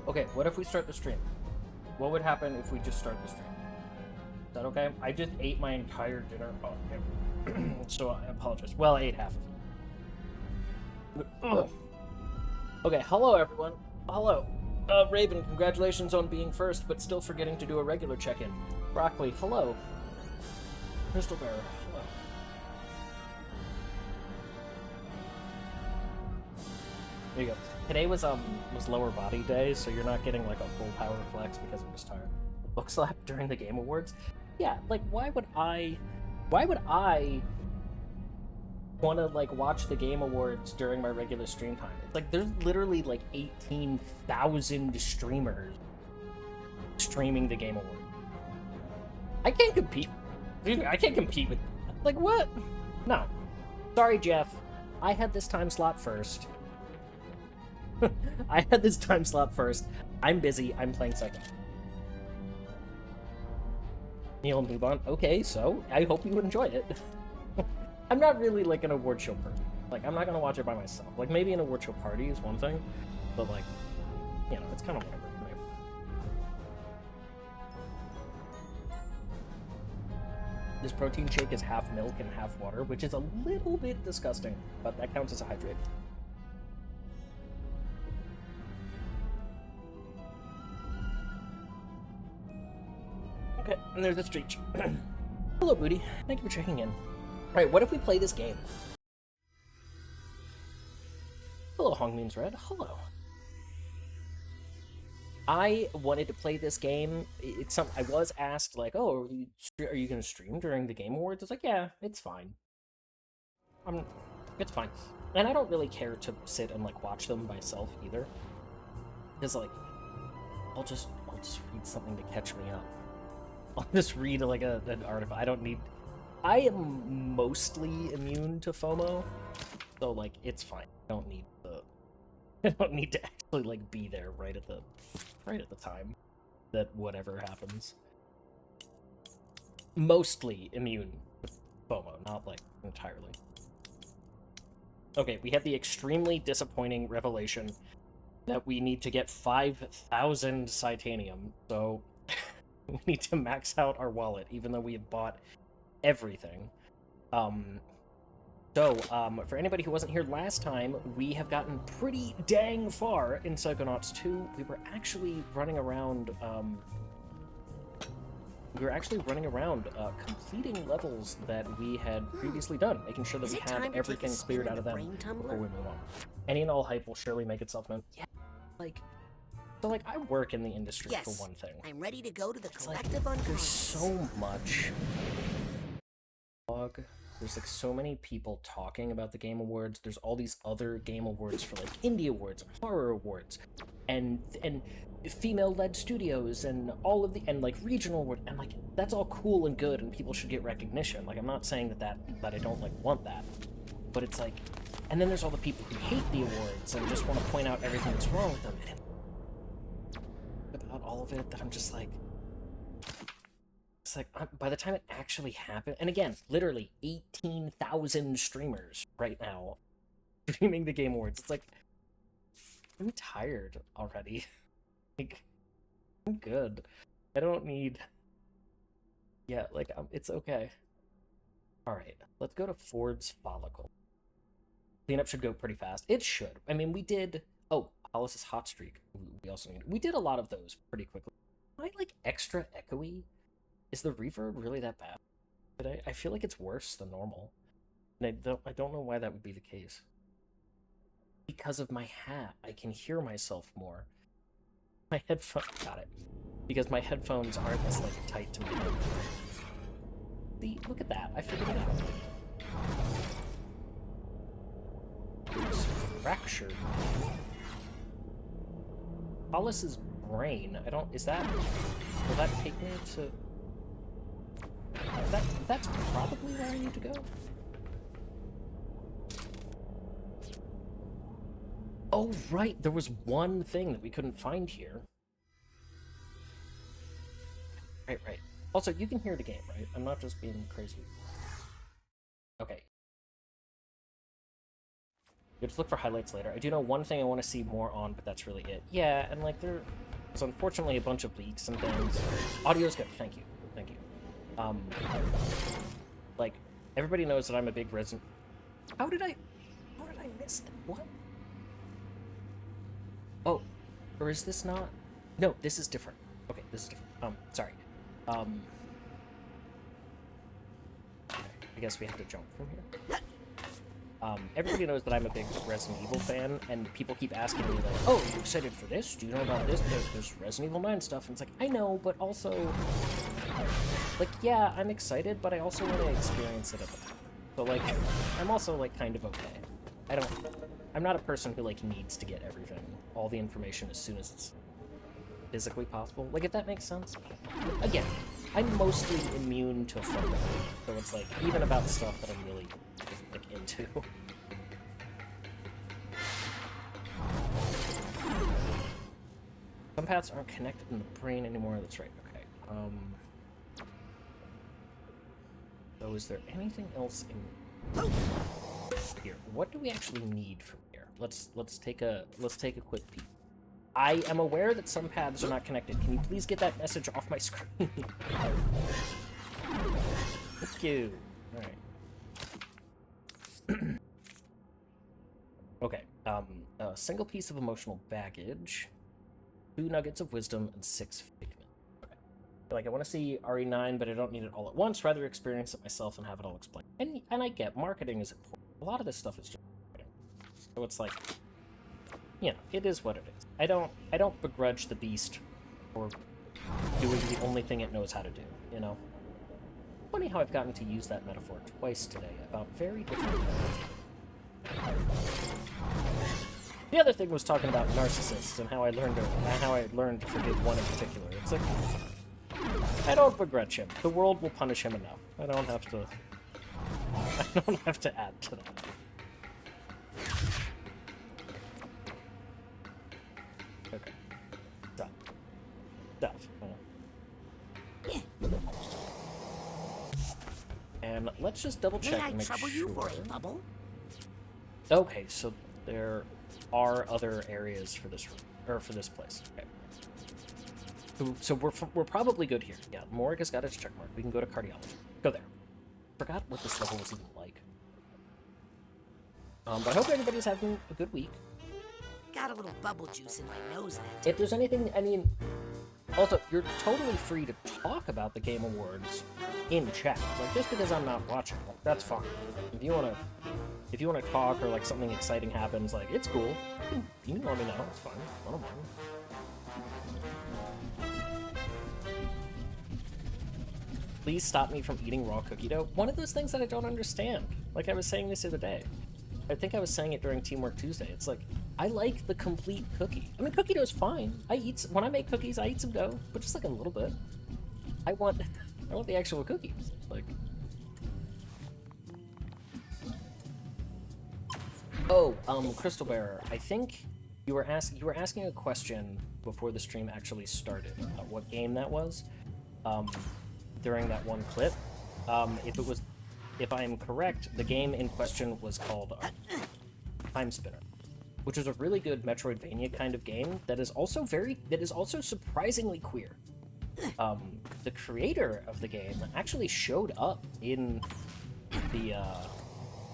Okay, what if we start the stream? What would happen if we just start the stream? Is that okay? I just ate my entire dinner. Oh, okay. So I apologize. Well, I ate half of it. Ugh. Okay, hello everyone. Hello. Raven, congratulations on being first, but still forgetting to do a regular check-in. Broccoli, hello. Crystal Bearer, hello. There you go. Today was lower body day, so you're not getting like a full power flex because I'm just tired. Bookslap during the Game Awards? Yeah, like why would I want to like watch the Game Awards during my regular stream time? It's like there's literally like 18,000 streamers streaming the Game Awards. I can't compete. Dude, I can't compete with like what? No. Sorry, Jeff. I had this time slot first. I had this time slot first. I'm busy. I'm playing Psychonauts. Neil and Lubon. Okay, so I hope you enjoy it. I'm not really like an award show person. Like, I'm not gonna watch it by myself. Like, maybe an award show party is one thing, but like, you know, it's kind of whatever for me. This protein shake is half milk and half water, which is a little bit disgusting, but that counts as a hydrate. Okay, and there's the streak. Hello, Booty. Thank you for checking in. Alright, what if we play this game? Hello, Hongmeans Red. Hello. I wanted to play this game. I was asked, like, oh, are you going to stream during the Game Awards? It's like, yeah, it's fine. It's fine. And I don't really care to sit and, like, watch them myself either. Because, like, I'll just read something to catch me up. I'll just read like an article. I am mostly immune to FOMO, so like it's fine. I don't need to actually like be there right at the time that whatever happens. Mostly immune to FOMO, not like entirely. Okay, we have the extremely disappointing revelation that we need to get 5,000 Psytanium, so we need to max out our wallet, even though we have bought everything. For anybody who wasn't here last time, we have gotten pretty dang far in Psychonauts 2. We were actually running around, completing levels that we had previously done, making sure that we had everything cleared out of them before we move on. Any and all hype will surely make itself known. Yeah, like... So, like, I work in the industry for one thing. I'm ready to go to the collective unconscious. There's so much... There's, like, so many people talking about the Game Awards. There's all these other Game Awards for, like, Indie Awards, and Horror Awards, and female-led studios, and all of the... And, like, regional awards, and, like, that's all cool and good, and people should get recognition. Like, I'm not saying that I don't, like, want that. But it's, like... And then there's all the people who hate the awards and just want to point out everything that's wrong with them. And about all of it that I'm just like, it's like by the time it actually happened, and again, literally 18,000 streamers right now streaming the Game Awards. It's like, I'm tired already. Like, I'm good. I don't need. Yeah, like it's okay. All right, let's go to Ford's Follicle. Cleanup should go pretty fast. It should. I mean, we did. Oh, Hollis's Hot Streak. We did a lot of those pretty quickly. Am I like extra echoey? Is the reverb really that bad? But I feel like it's worse than normal. And I don't know why that would be the case. Because of my hat, I can hear myself more. My headphones got it. Because my headphones aren't as like tight to my head. See, look at that. I figured it out. It's fractured. Hollis's brain. Will that take me to... That's probably where I need to go. Oh, right, there was one thing that we couldn't find here. Right. Also, you can hear the game, right? I'm not just being crazy. Okay. Just look for highlights later. I do know one thing I want to see more on, but that's really it. Yeah, and like there's unfortunately a bunch of leaks and things. Audio's good. Thank you. Thank you. Like everybody knows that I'm a big Resident. How did I miss that? What? Oh, or is this not? No, this is different. Okay, this is different. Sorry. I guess we have to jump from here. Everybody knows that I'm a big Resident Evil fan, and people keep asking me, like, oh, are you excited for this? Do you know about this? There's Resident Evil 9 stuff. And it's like, I know, but also, like, yeah, I'm excited, but I also want to experience it at the time. So, like, I'm also, like, kind of okay. I'm not a person who, like, needs to get everything, all the information as soon as it's physically possible. Like, if that makes sense. Again, I'm mostly immune to FOMO, so it's, like, even about stuff that I'm really, like, into. Some paths aren't connected in the brain anymore. That's right. Okay. So is there anything else in here? What do we actually need from here? Let's take a quick peek. I am aware that some paths are not connected. Can you please get that message off my screen? Thank you. All right. Okay. A single piece of emotional baggage, 2 nuggets of wisdom, and 6 figment. Okay. Like, I want to see RE9, but I don't need it all at once. Rather experience it myself and have it all explained. And I get marketing is important. A lot of this stuff is just marketing. So it's like, you know, it is what it is. I don't begrudge the beast for doing the only thing it knows how to do, you know? Funny how I've gotten to use that metaphor twice today about very different things. The other thing was talking about narcissists and how I learned to forgive one in particular. It's like, I don't begrudge him. The world will punish him enough. I don't have to add to that. Okay. Stuff. And let's just double check and make sure. You for a bubble? Okay, so there are other areas for this room, or for this place. Okay. So we're probably good here. Yeah, Morgue has got its check mark. We can go to cardiology. Go there. Forgot what this level was even like. But I hope everybody's having a good week. Got a little bubble juice in my nose that If there's anything, I mean, also, you're totally free to talk about the Game Awards in chat. Like, just because I'm not watching, like, that's fine. If you wanna talk or like something exciting happens, like, it's cool. You can let me know. It's fine. I don't mind. Please stop me from eating raw cookie dough. One of those things that I don't understand. Like I was saying this the other day. I think I was saying it during Teamwork Tuesday. It's like, I like the complete cookie. I mean, cookie dough's fine. When I make cookies, I eat some dough, but just like a little bit. I want the actual cookies. Like, oh, Crystal Bearer, I think you were asking a question before the stream actually started about what game that was. During that one clip, if I am correct, the game in question was called Time Spinner, which is a really good Metroidvania kind of game that is also surprisingly queer. The creator of the game actually showed up in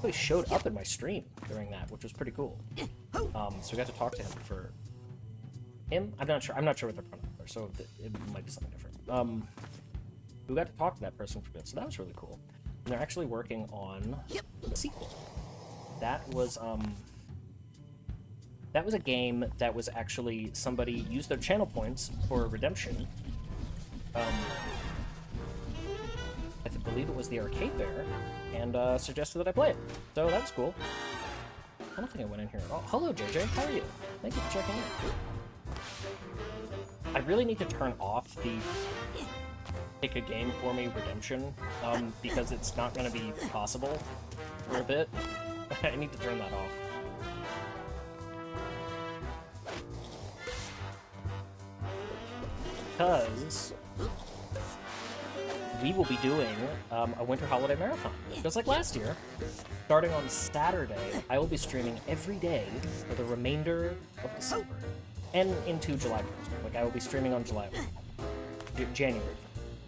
my stream during that, which was pretty cool. So we got to talk to him for him. I'm not sure what their pronouns are, so it might be something different. We got to talk to that person for a bit, so that was really cool. And they're actually working on a sequel. That was a game that was actually somebody used their channel points for redemption. I believe it was the Arcade Bear, and suggested that I play it. So that was cool. I don't think I went in here at all. Hello, JJ. How are you? Thank you for checking in. I really need to turn off the pick a game for me redemption, because it's not going to be possible for a bit. I need to turn that off. Because we will be doing a winter holiday marathon, just like last year. starting on Saturday, I will be streaming every day for the remainder of December. And into July 1st. Like, I will be streaming on January 1st.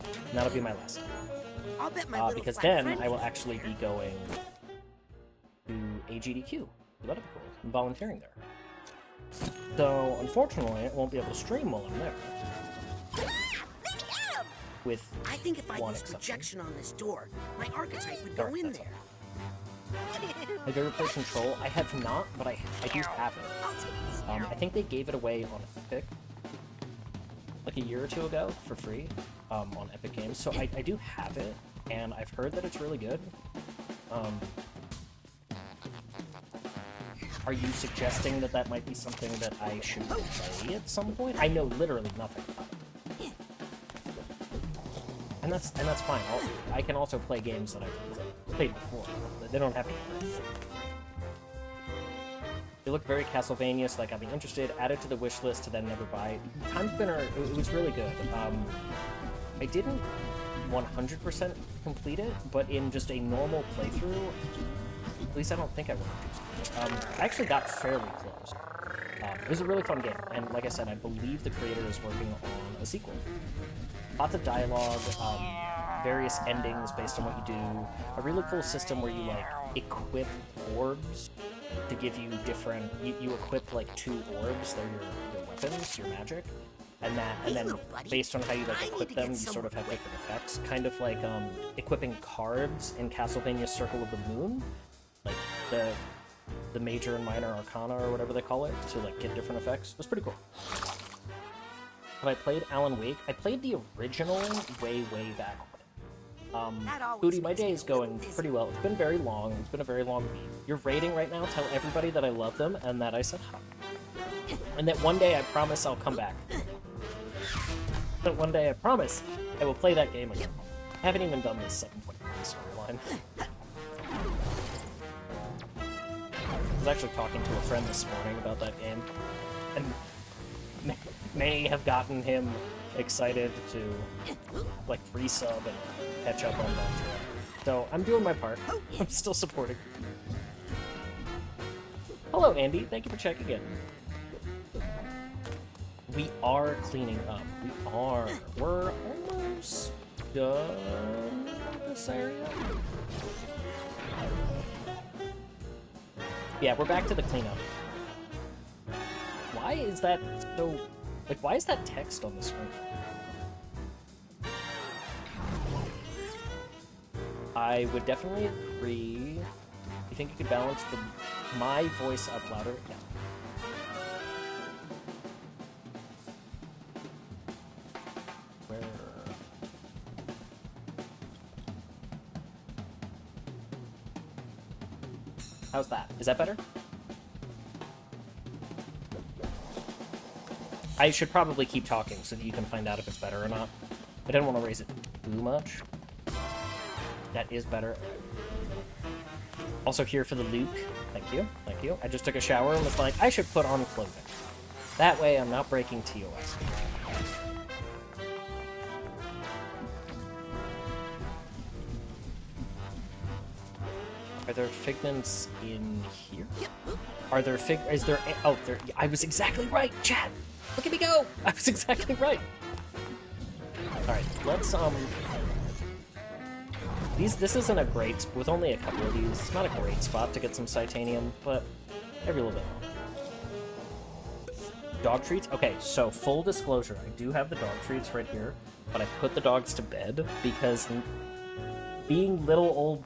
And that'll be my last time. I'll bet my little because flat then friend I will can actually be going to AGDQ. So that'll be cool. I'm volunteering there. So, unfortunately, I won't be able to stream while I'm there. With I think if I one use exception. projection on this door, my archetype would go Alright, in that's there. Have you ever played Control? I have not, but I do have it. I'll take this. I think they gave it away on Epic like a year or two ago for free on Epic Games. So I do have it, and I've heard that it's really good. Are you suggesting that that might be something that I should play at some point? I know literally nothing about it. And that's fine. I can also play games that I've played before. They don't have to be. They look very Castlevania, so that got me interested. Added to the wish list to then never buy. Time Spinner, it was really good. I didn't 100% complete it, but in just a normal playthrough, at least I don't think I would have. I actually got fairly close. It was a really fun game, and like I said, I believe the creator is working on a sequel. Lots of dialogue, various endings based on what you do, a really cool system where you like equip orbs to give you different. You equip like 2 orbs, they're your weapons, your magic, and then based on how you like equip them, you sort of have different effects. Kind of like equipping cards in Castlevania Circle of the Moon, like the major and minor arcana or whatever they call it, to like get different effects. It was pretty cool. Have I played Alan Wake? I played the original way back when. Booty, my day is going pretty well. It's been very long. It's been a very long week. You're rating right now. Tell everybody that I love them and that I said hi. And that one day I promise I'll come back. That one day I promise I will play that game again. I haven't even done this 7.3 storyline. I was actually talking to a friend this morning about that game, and may have gotten him excited to like resub and catch up on that. So I'm doing my part. I'm still supporting. Hello, Andy. Thank you for checking in. We are cleaning up. We're almost done this area. Yeah, we're back to the cleanup. Why is that so... Like, why is that text on the screen? I would definitely agree. You think you could balance my voice up louder? Yeah. Where... How's that? Is that better? I should probably keep talking so that you can find out if it's better or not. I didn't want to raise it too much. That is better. Also here for the Luke. Thank you. Thank you. I just took a shower and was like, I should put on clothing. That way I'm not breaking TOS. Are there figments in here? Are there is there... Oh, there... I was exactly right, chat! Look at me go! I was exactly right! Alright, let's, This isn't a great... With only a couple of these, it's not a great spot to get some Psytanium, but every little bit. Dog treats? Okay, so full disclosure, I do have the dog treats right here, but I put the dogs to bed because being a little old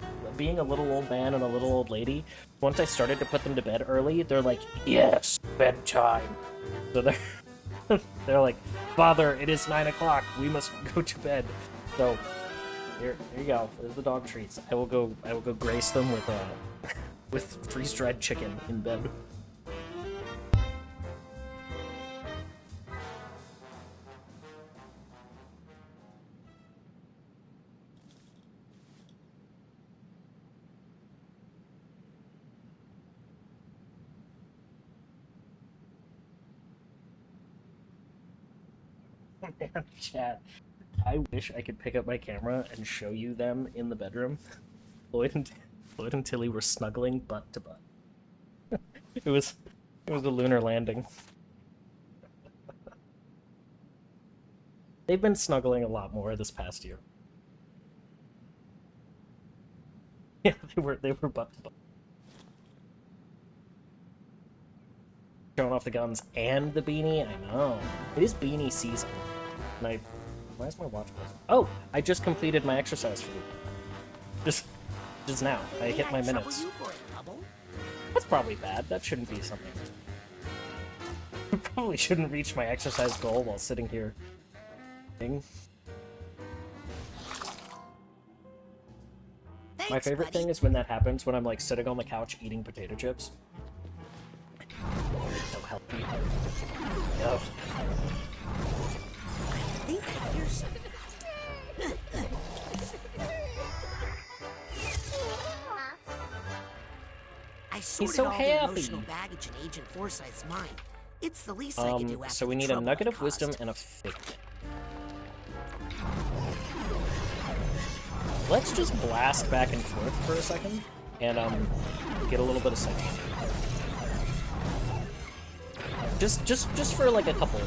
man and a little old lady, once I started to put them to bed early, they're like, yes, bedtime. So they're like, Father, it is 9 o'clock. We must go to bed. So here you go. There's the dog treats. I will go grace them with freeze-dried chicken in bed. Chat. I wish I could pick up my camera and show you them in the bedroom. Lloyd and Floyd and Tilly were snuggling butt to butt. It was a lunar landing. They've been snuggling a lot more this past year. Yeah, they were butt to butt. Showing off the guns and the beanie. I know. It is beanie season. And why is my watch buzzing? Oh, I just completed my exercise for the week. Just now. I hit my minutes. That's probably bad. That shouldn't be something. I probably shouldn't reach my exercise goal while sitting here. My favorite thing is when that happens, when I'm like sitting on the couch eating potato chips. So healthy. No. I think I hear something. I sorted all the emotional baggage in Agent Forsyth's mind. It's the least I can do after so we need a nugget of wisdom and a figment. Let's just blast back and forth for a second and get a little bit of Psychonauts. Just for like a couple.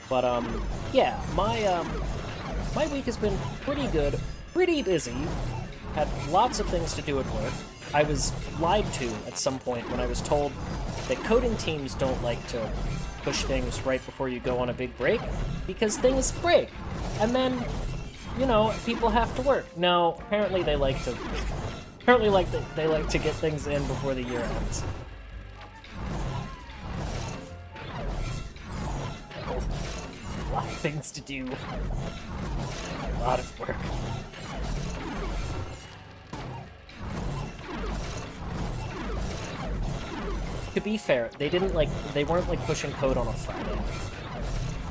But yeah, my week has been pretty good, pretty busy. Had lots of things to do at work. I was lied to at some point when I was told that coding teams don't like to push things right before you go on a big break because things break. And then, you know, people have to work. No, apparently they like to get things in before the year ends. A lot of things to do. A lot of work. To be fair, they weren't like pushing code on a Friday.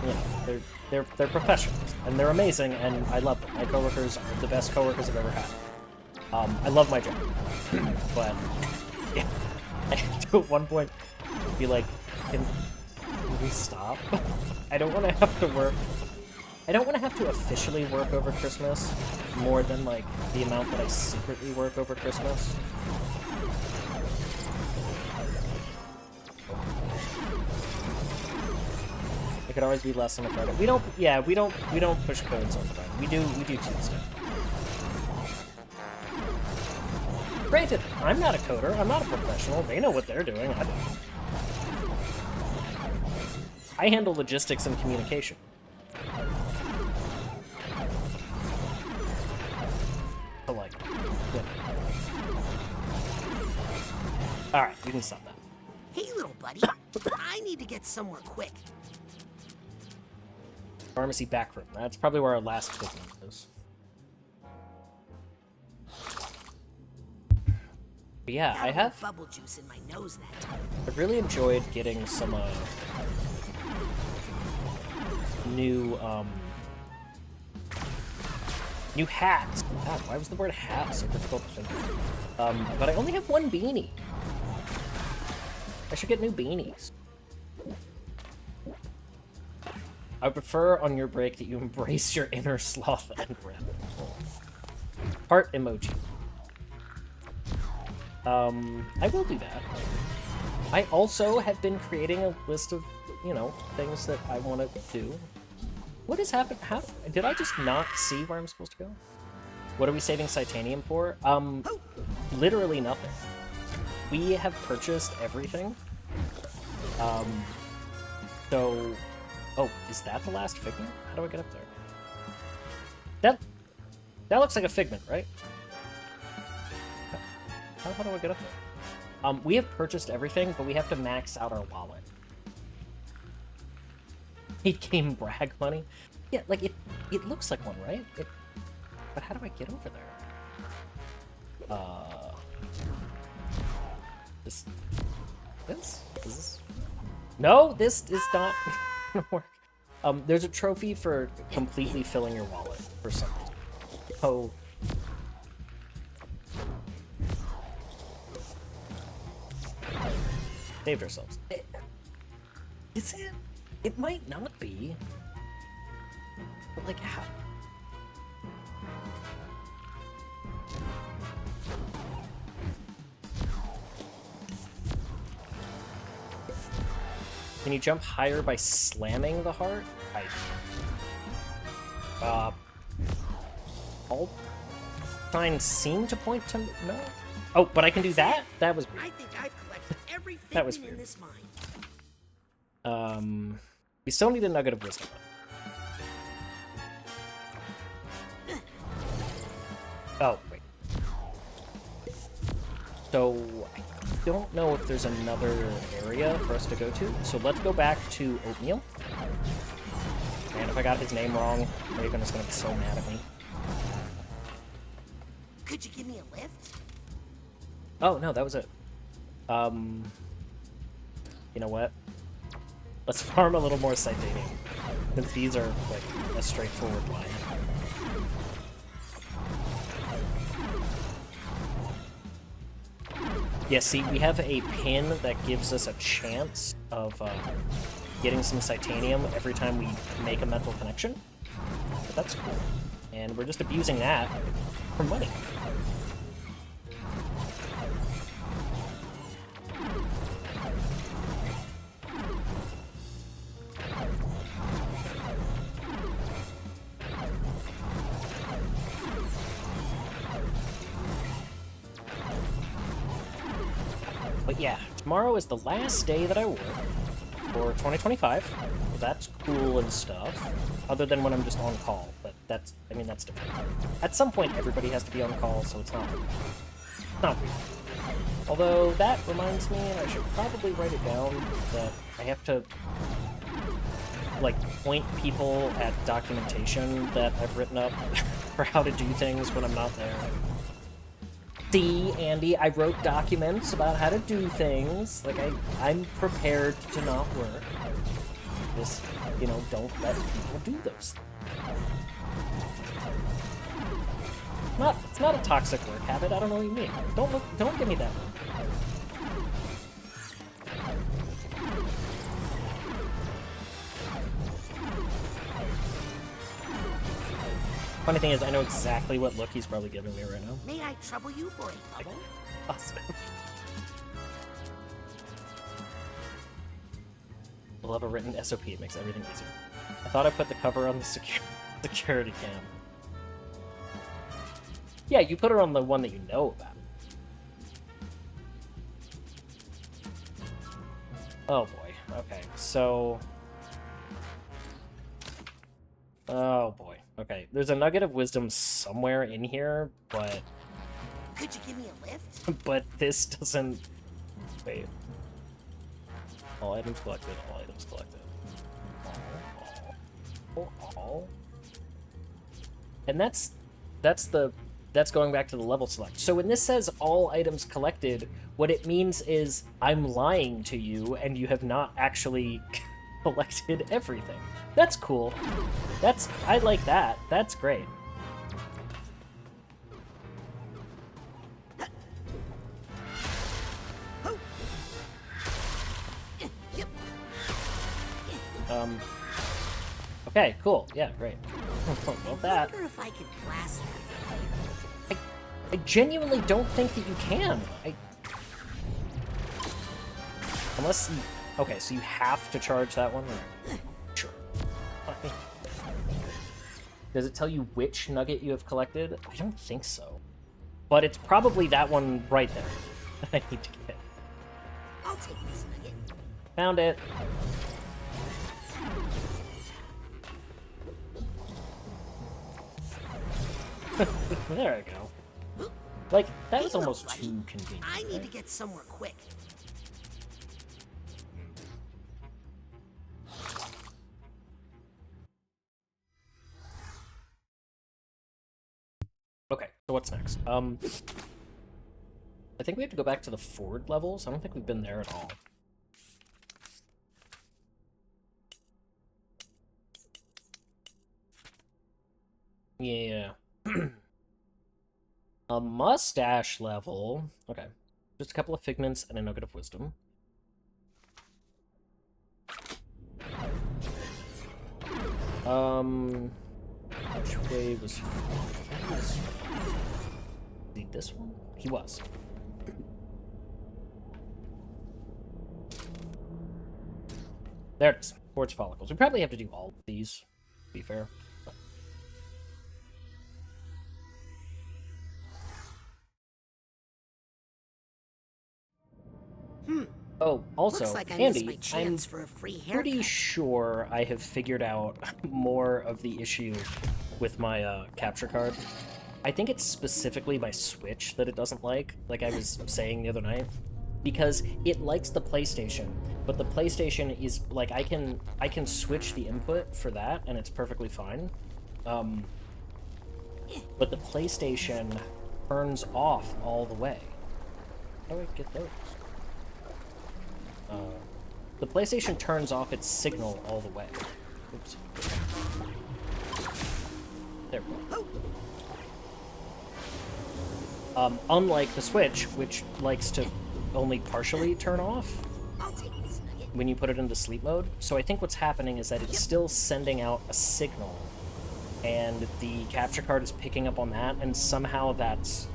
You know, they're professionals and they're amazing and I love them. My coworkers are the best coworkers I've ever had. I love my job, but yeah, I had to at one point be like, can we stop? I don't want to have to work. I don't want to have to officially work over Christmas more than like the amount that I secretly work over Christmas. It could always be less on a Friday. We don't push codes on Friday. We do Tuesday. Granted, I'm not a coder. I'm not a professional. They know what they're doing. I don't. I handle logistics and communication. So like, yeah. All right, we can stop that. Hey, little buddy. I need to get somewhere quick. Pharmacy back room. That's probably where our last figment is. But yeah, I have bubble juice in my nose that time. I've really enjoyed getting some new hats. God, why was the word hat so difficult to think of? But I only have one beanie. I should get new beanies. I prefer on your break that you embrace your inner sloth and rabbit hole. Heart emoji. I will do that. I also have been creating a list of, you know, things that I want to do. What has happened? How did I just not see where I'm supposed to go? What are we saving Titanium for? Literally nothing. We have purchased everything. So... Oh, is that the last figment? How do I get up there? That looks like a figment, right? How do I get up there? We have purchased everything, but we have to max out our wallet. 8-game brag money? Yeah, like, it looks like one, right? But how do I get over there? This? Is this? No, this is not gonna work. There's a trophy for completely filling your wallet for some reason. Oh. Saved ourselves. Is it? It might not be. But like how? Can you jump higher by slamming the heart? All signs seem to point to no. Oh, but I can do that? That was weird. I think I've collected every That was figment in weird. this mine. We still need a nugget of wisdom. Oh, wait. So, I don't know if there's another area for us to go to, so let's go back to Oatmeal. And if I got his name wrong, Raven is gonna be so mad at me. Could you give me a lift? Oh, no, that was it. You know what? Let's farm a little more Psychonauts, since these are, like, a straightforward line. Yeah, see, we have a pin that gives us a chance of getting some Psychonauts every time we make a mental connection. But that's cool. And we're just abusing that for money. But yeah, tomorrow is the last day that I work for 2025. So that's cool and stuff. Other than when I'm just on call, but that's, I mean, that's different. At some point, everybody has to be on call, so it's not weird. Although, that reminds me, I should probably write it down, that I have to, like, point people at documentation that I've written up for how to do things when I'm not there. See, Andy, I wrote documents about how to do things. Like, I'm prepared to not work. Just, you know, don't let people do those things. It's not a toxic work habit. I don't know what you mean. Don't give me that one. Funny thing is, I know exactly what look he's probably giving me right now. May I trouble you for a bubble? Awesome. We'll have a written SOP. It makes everything easier. I thought I put the cover on the security cam. Yeah, you put it on the one that you know about. Oh boy. Okay, so... Oh boy. Okay, there's a nugget of wisdom somewhere in here, but... Could you give me a lift? But this doesn't... Wait. All items collected, all items collected. All. And that's going back to the level select. So when this says all items collected, what it means is I'm lying to you and you have not actually collected everything. That's cool. I like that. That's great. Okay, cool. Yeah, great. Love that. I wonder if I could blast that. I genuinely don't think that you can. Unless you... Okay, so you have to charge that one? Sure. Does it tell you which nugget you have collected? I don't think so. But it's probably that one right there that I need to get. I'll take this nugget. Found it. There I go. Like, that was almost too convenient. I need to get somewhere quick. Okay, so what's next? I think we have to go back to the Ford levels. I don't think we've been there at all. Yeah. A mustache level. Okay. Just a couple of figments and a nugget of wisdom. Which way was... Was he this one? He was. There it is. Quartz follicles. We probably have to do all of these, to be fair. Oh, also, Looks like I Andy, missed my chance for a free haircut. pretty sure I have figured out more of the issue with my capture card. I think it's specifically my Switch that it doesn't like I was saying the other night. Because it likes the PlayStation, but the PlayStation is, like, I can switch the input for that, and it's perfectly fine. But the PlayStation turns off all the way. How do I get those? The PlayStation turns off its signal all the way. Oops. There we go. Unlike the Switch, which likes to only partially turn off when you put it into sleep mode. So I think what's happening is that it's still sending out a signal, and the capture card is picking up on that, and somehow that's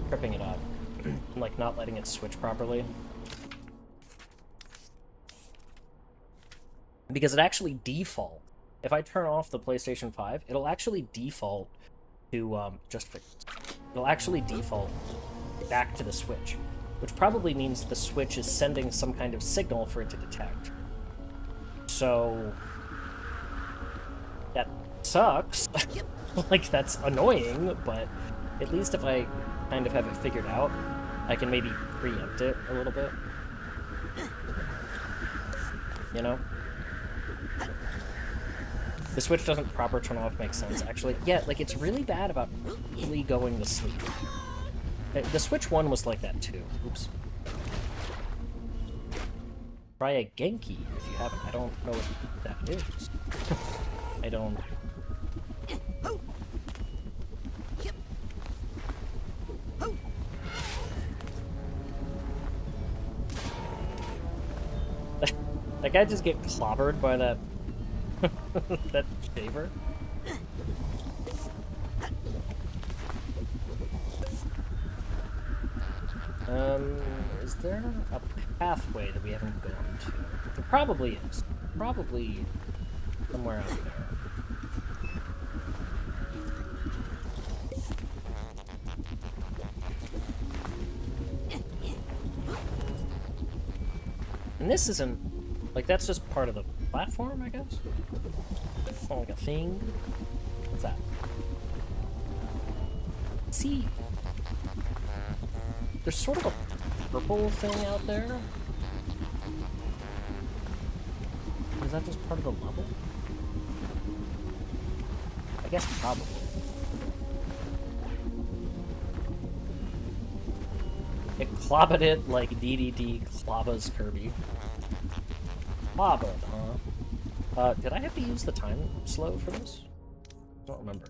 tripping it up, like not letting it switch properly. Because it actually default. If I turn off the PlayStation 5, it'll actually default to it'll actually default back to the Switch, which probably means the Switch is sending some kind of signal for it to detect. So that sucks. Like, that's annoying, but at least if I kind of have it figured out, I can maybe preempt it a little bit. You know? The Switch doesn't proper turn off makes sense, actually. Yeah, like, it's really bad about really going to sleep. The Switch 1 was like that, too. Oops. Try a Genki, if you haven't. I don't know what that is. I don't... That guy just get clobbered by that... that shaver? Is there a pathway that we haven't gone to? There probably is. Probably somewhere out there. And this isn't... like, that's just part of the platform, I guess? Oh, like a thing? What's that? See... there's sort of a purple thing out there. Is that just part of the level? I guess probably. It clobbered it like DDD clobbers Kirby. Clobbered, huh? Did I have to use the time slow for this? I don't remember.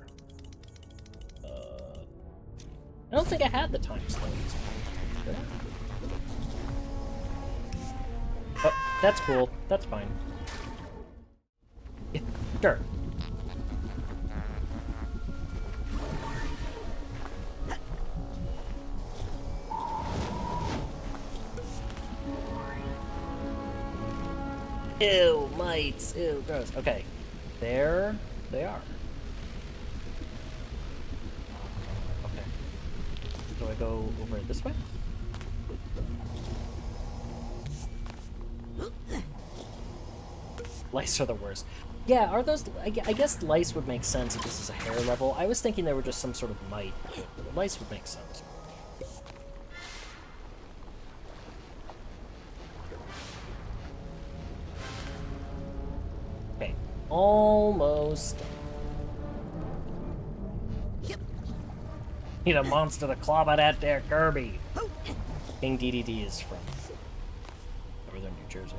I don't think I had the time slow. Did I? Oh, that's cool. That's fine. Yeah, sure. Ew, mites. Ew, gross. Okay. There they are. Okay. Do I go over this way? Lice are the worst. Yeah, are those... I guess lice would make sense if this is a hair level. I was thinking they were just some sort of mite. Lice would make sense. Okay. Almost. Need a monster to clobber that there Kirby. King DDD is from Northern New Jersey.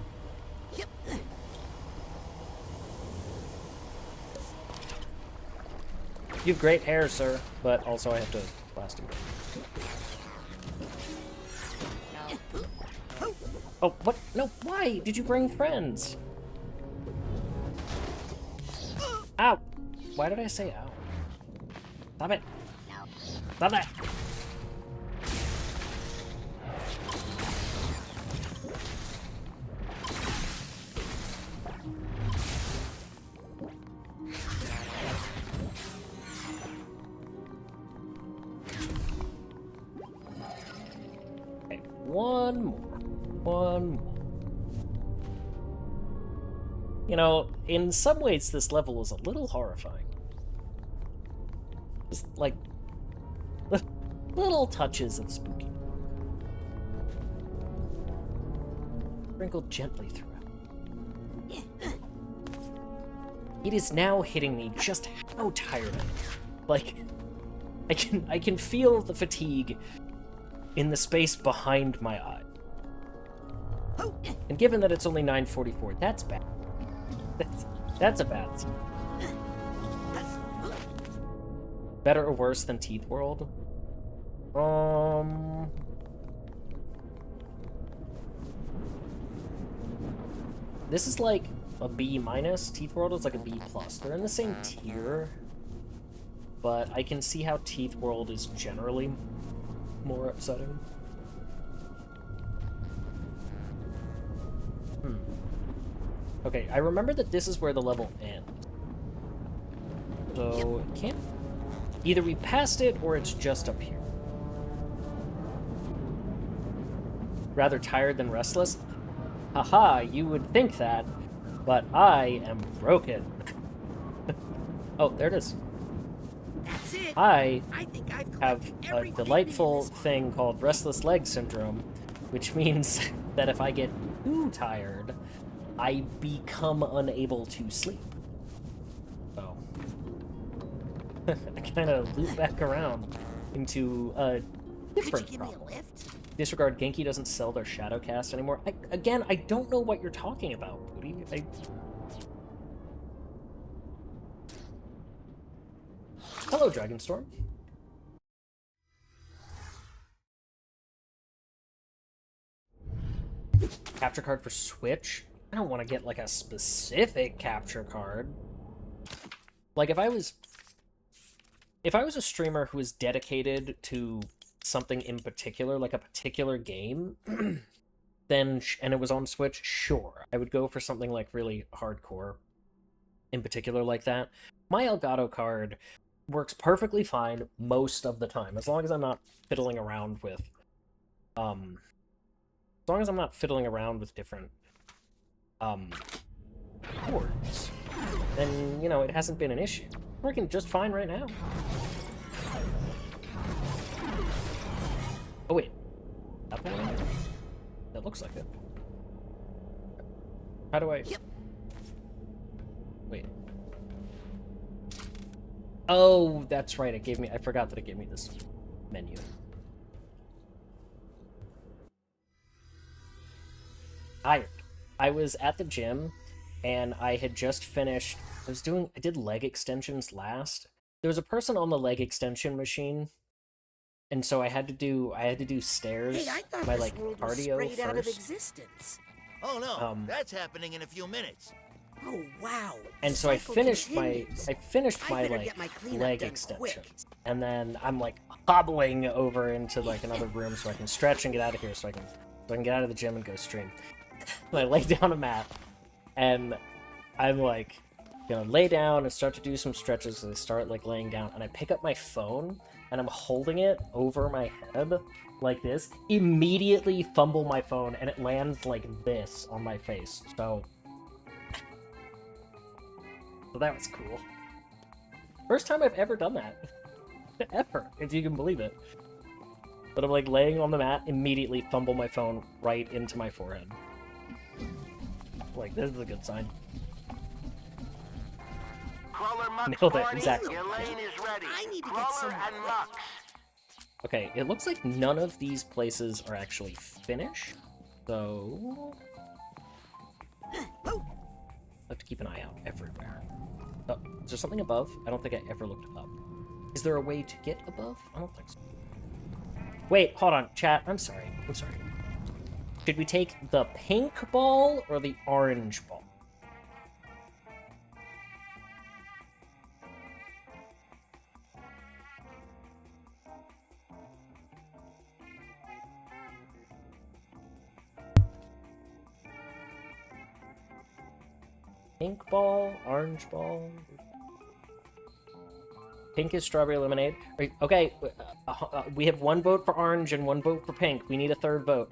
You have great hair, sir, but also I have to blast you. Oh, what? No, why did you bring friends? Ow! Why did I say ow? Stop it! Stop it! one more. One more. You know, in some ways this level is a little horrifying. Just, like, little touches of spooky. Sprinkled gently throughout. It is now hitting me just how tired I am. Like, I can feel the fatigue in the space behind my eye. And given that it's only 9:44, that's bad. That's a bad sign. Better or worse than Teeth World? This is like a B minus. Teeth World is like a B plus. They're in the same tier, but I can see how Teeth World is generally more upsetting. Okay, I remember that this is where the level ends. So it can't. Either we passed it or it's just up here. Rather tired than restless? Haha, you would think that, but I am broken. Oh, there it is. That's it. I think I've have a delightful thing called restless leg syndrome, which means that if I get too tired, I become unable to sleep. So I kind of loop back around into a different problem. Could you give me a lift? Disregard, Genki doesn't sell their Shadowcast anymore. Again, I don't know what you're talking about, Booty. Hello, Dragonstorm. Capture card for Switch? I don't want to get, like, a specific capture card. Like, if I was a streamer who was dedicated to something in particular, like a particular game, then, and it was on Switch, sure. I would go for something, like, really hardcore in particular like that. My Elgato card works perfectly fine most of the time, as long as I'm not fiddling around with, different, chords, then, you know, it hasn't been an issue. Working just fine right now. Oh, wait. That one? That looks like it. How do I... Yep. Wait. Oh, that's right. It gave me... I forgot that it gave me this menu. I was at the gym, and I had just finished... I did leg extensions last. There was a person on the leg extension machine, and so I had to do stairs. Hey, I thought my, this like, world was cardio sprayed out of first. existence. Oh no, that's happening in a few minutes. Oh wow. And so I finished my like my cleanup leg done extension, quick. and then I'm like hobbling over into like another room so I can stretch and get out of here, so I can get out of the gym and go stream. And I lay down a mat, and I'm like gonna lay down and start to do some stretches. And I start like laying down, and I pick up my phone and I'm holding it over my head like this. Immediately fumble my phone, and it lands like this on my face. So that was cool. First time I've ever done that. Ever, if you can believe it. But I'm like laying on the mat, immediately fumble my phone right into my forehead. Like, this is a good sign. Nailed it, exactly. Elaine is ready. I need to get some and Lux. Okay, it looks like none of these places are actually finished. So... I have to keep an eye out everywhere. Oh, is there something above? I don't think I ever looked up. Is there a way to get above? I don't think so. Wait, hold on, chat. I'm sorry. Should we take the pink ball or the orange ball? Pink ball, orange ball. Pink is strawberry lemonade. Okay, we have one vote for orange and one vote for pink. We need a third vote.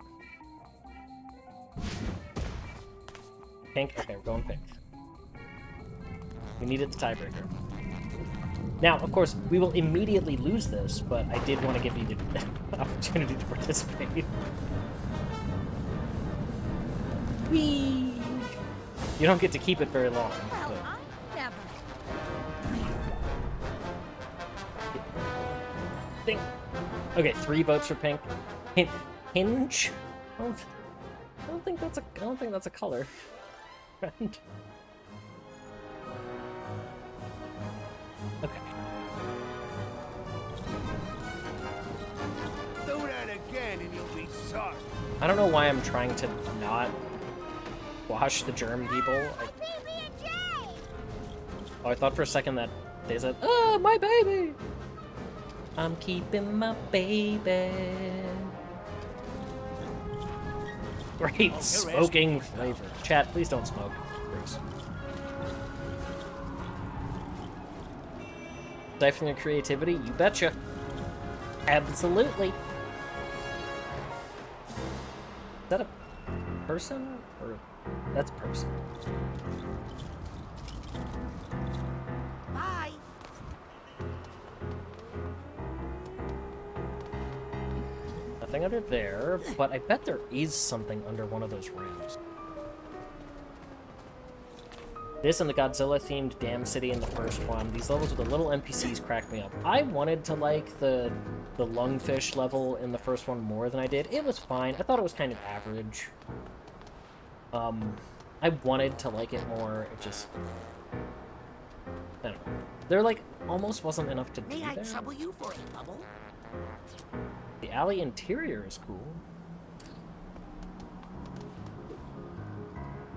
Pink? Okay, we're going pink. We needed the tiebreaker. Now, of course, we will immediately lose this, but I did want to give you the opportunity to participate. Whee! You don't get to keep it very long. Well, But... I never. Pink. Okay, 3 votes for pink. Hinge? I don't think that's a color. Friend. Okay. Do that again and you'll be sorry. I don't know why I'm trying to not wash the germ people. I thought for a second that they said, "Oh, my baby! I'm keeping my baby." Great smoking flavor. Chat, please don't smoke. Gross. Stifling your creativity? You betcha. Absolutely. Is that a person? Or that's a person. Bye. Nothing under there, but I bet there is something under one of those rooms. This and the Godzilla-themed Dam City in the first one. These levels with the little NPCs cracked me up. I wanted to like the lungfish level in the first one more than I did. It was fine. I thought it was kind of average. I wanted to like it more. It just... I don't know. There, like, almost wasn't enough to do May I there. trouble you for a bubble? The alley interior is cool.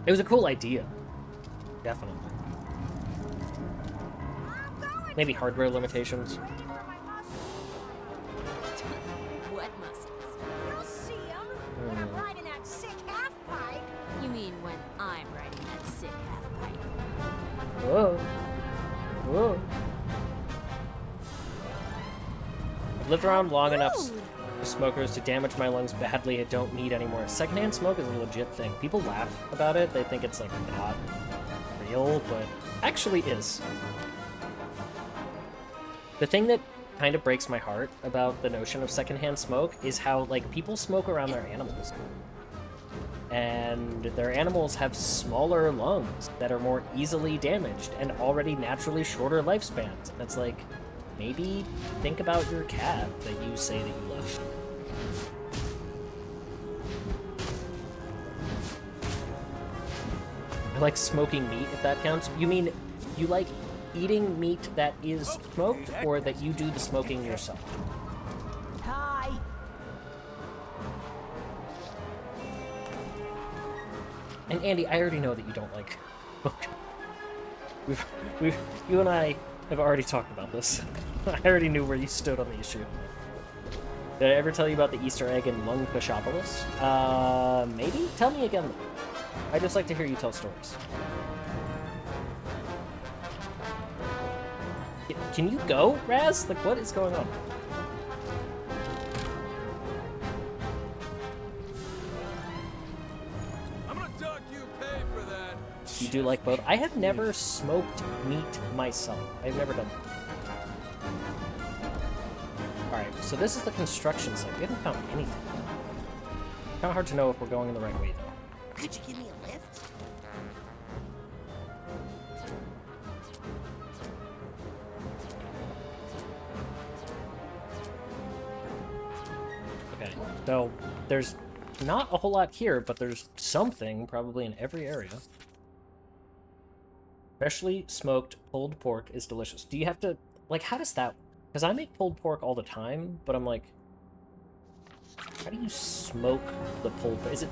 It was a cool idea. Definitely. Maybe hardware limitations. What muscles? You'll see 'em when I'm riding that sick half pipe. You mean when I'm riding that sick half pipe? Whoa. Whoa. I've lived around long enough for smokers to damage my lungs badly. I don't need any more. Secondhand smoke is a legit thing. People laugh about it. They think it's, like, not real, but actually is. The thing that kind of breaks my heart about the notion of secondhand smoke is how, like, people smoke around their animals. And their animals have smaller lungs that are more easily damaged and already naturally shorter lifespans. And it's like, maybe think about your cat that you say that you love. I like smoking meat, if that counts. You mean you like eating meat that is smoked, or that you do the smoking yourself? Hi. And Andy, I already know that you don't like smoke. You and I have already talked about this. I already knew where you stood on the issue. Did I ever tell you about the Easter egg in Lungfishopolis? Maybe? Tell me again. I just like to hear you tell stories. Can you go, Raz? Like, what is going on? I'm gonna dock you pay for that. You do like both? I have never smoked meat myself. I've never done that. Alright, so this is the construction site. We haven't found anything yet. Kind of hard to know if we're going in the right way, though. Could you give me a lift? Okay, so there's not a whole lot here, but there's something probably in every area. Freshly smoked pulled pork is delicious. Do you have to, like, how does that, because I make pulled pork all the time, but I'm like, how do you smoke the pulled, is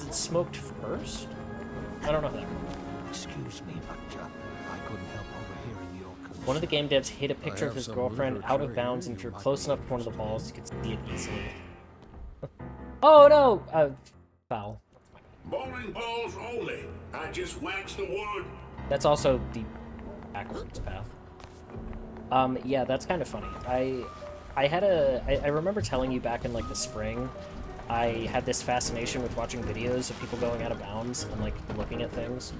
it smoked first? I don't know how that works. Excuse me, but I couldn't help overhearing your conversation. One of the game devs hid a picture of have his some girlfriend out of literature bounds, here and if you you're might close enough want to one of the to balls, you can see it easily. Oh no! Foul. Bowling balls only. I just waxed the wood. That's also the backwards path. Yeah, that's kind of funny. I remember telling you back in, like, the spring I had this fascination with watching videos of people going out of bounds and, like, looking at things.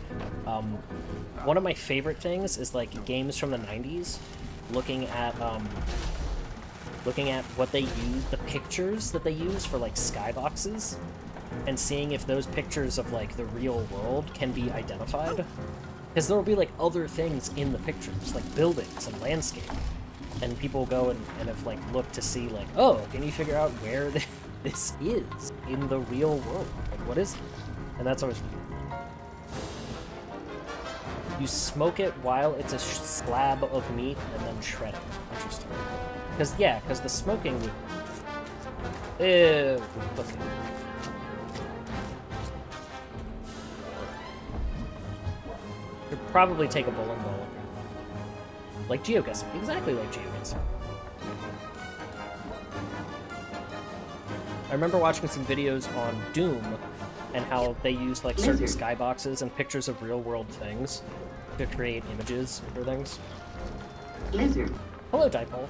One of my favorite things is, like, games from the 90s, looking at what they use, the pictures that they use for, like, skyboxes, and seeing if those pictures of, like, the real world can be identified. Because there will be, like, other things in the pictures, like buildings and landscape. And people go and have, like, looked to see, like, oh, can you figure out where this is in the real world? Like, what is it? And that's always... You smoke it while it's a slab of meat and then shred it. Interesting. Because the smoking would... Ew. Okay. Should probably take a bowling ball. Like geoguessing. Exactly like geoguessing. I remember watching some videos on Doom and how they used like certain skyboxes and pictures of real-world things to create images for things. Lizard. Hello, Dipole.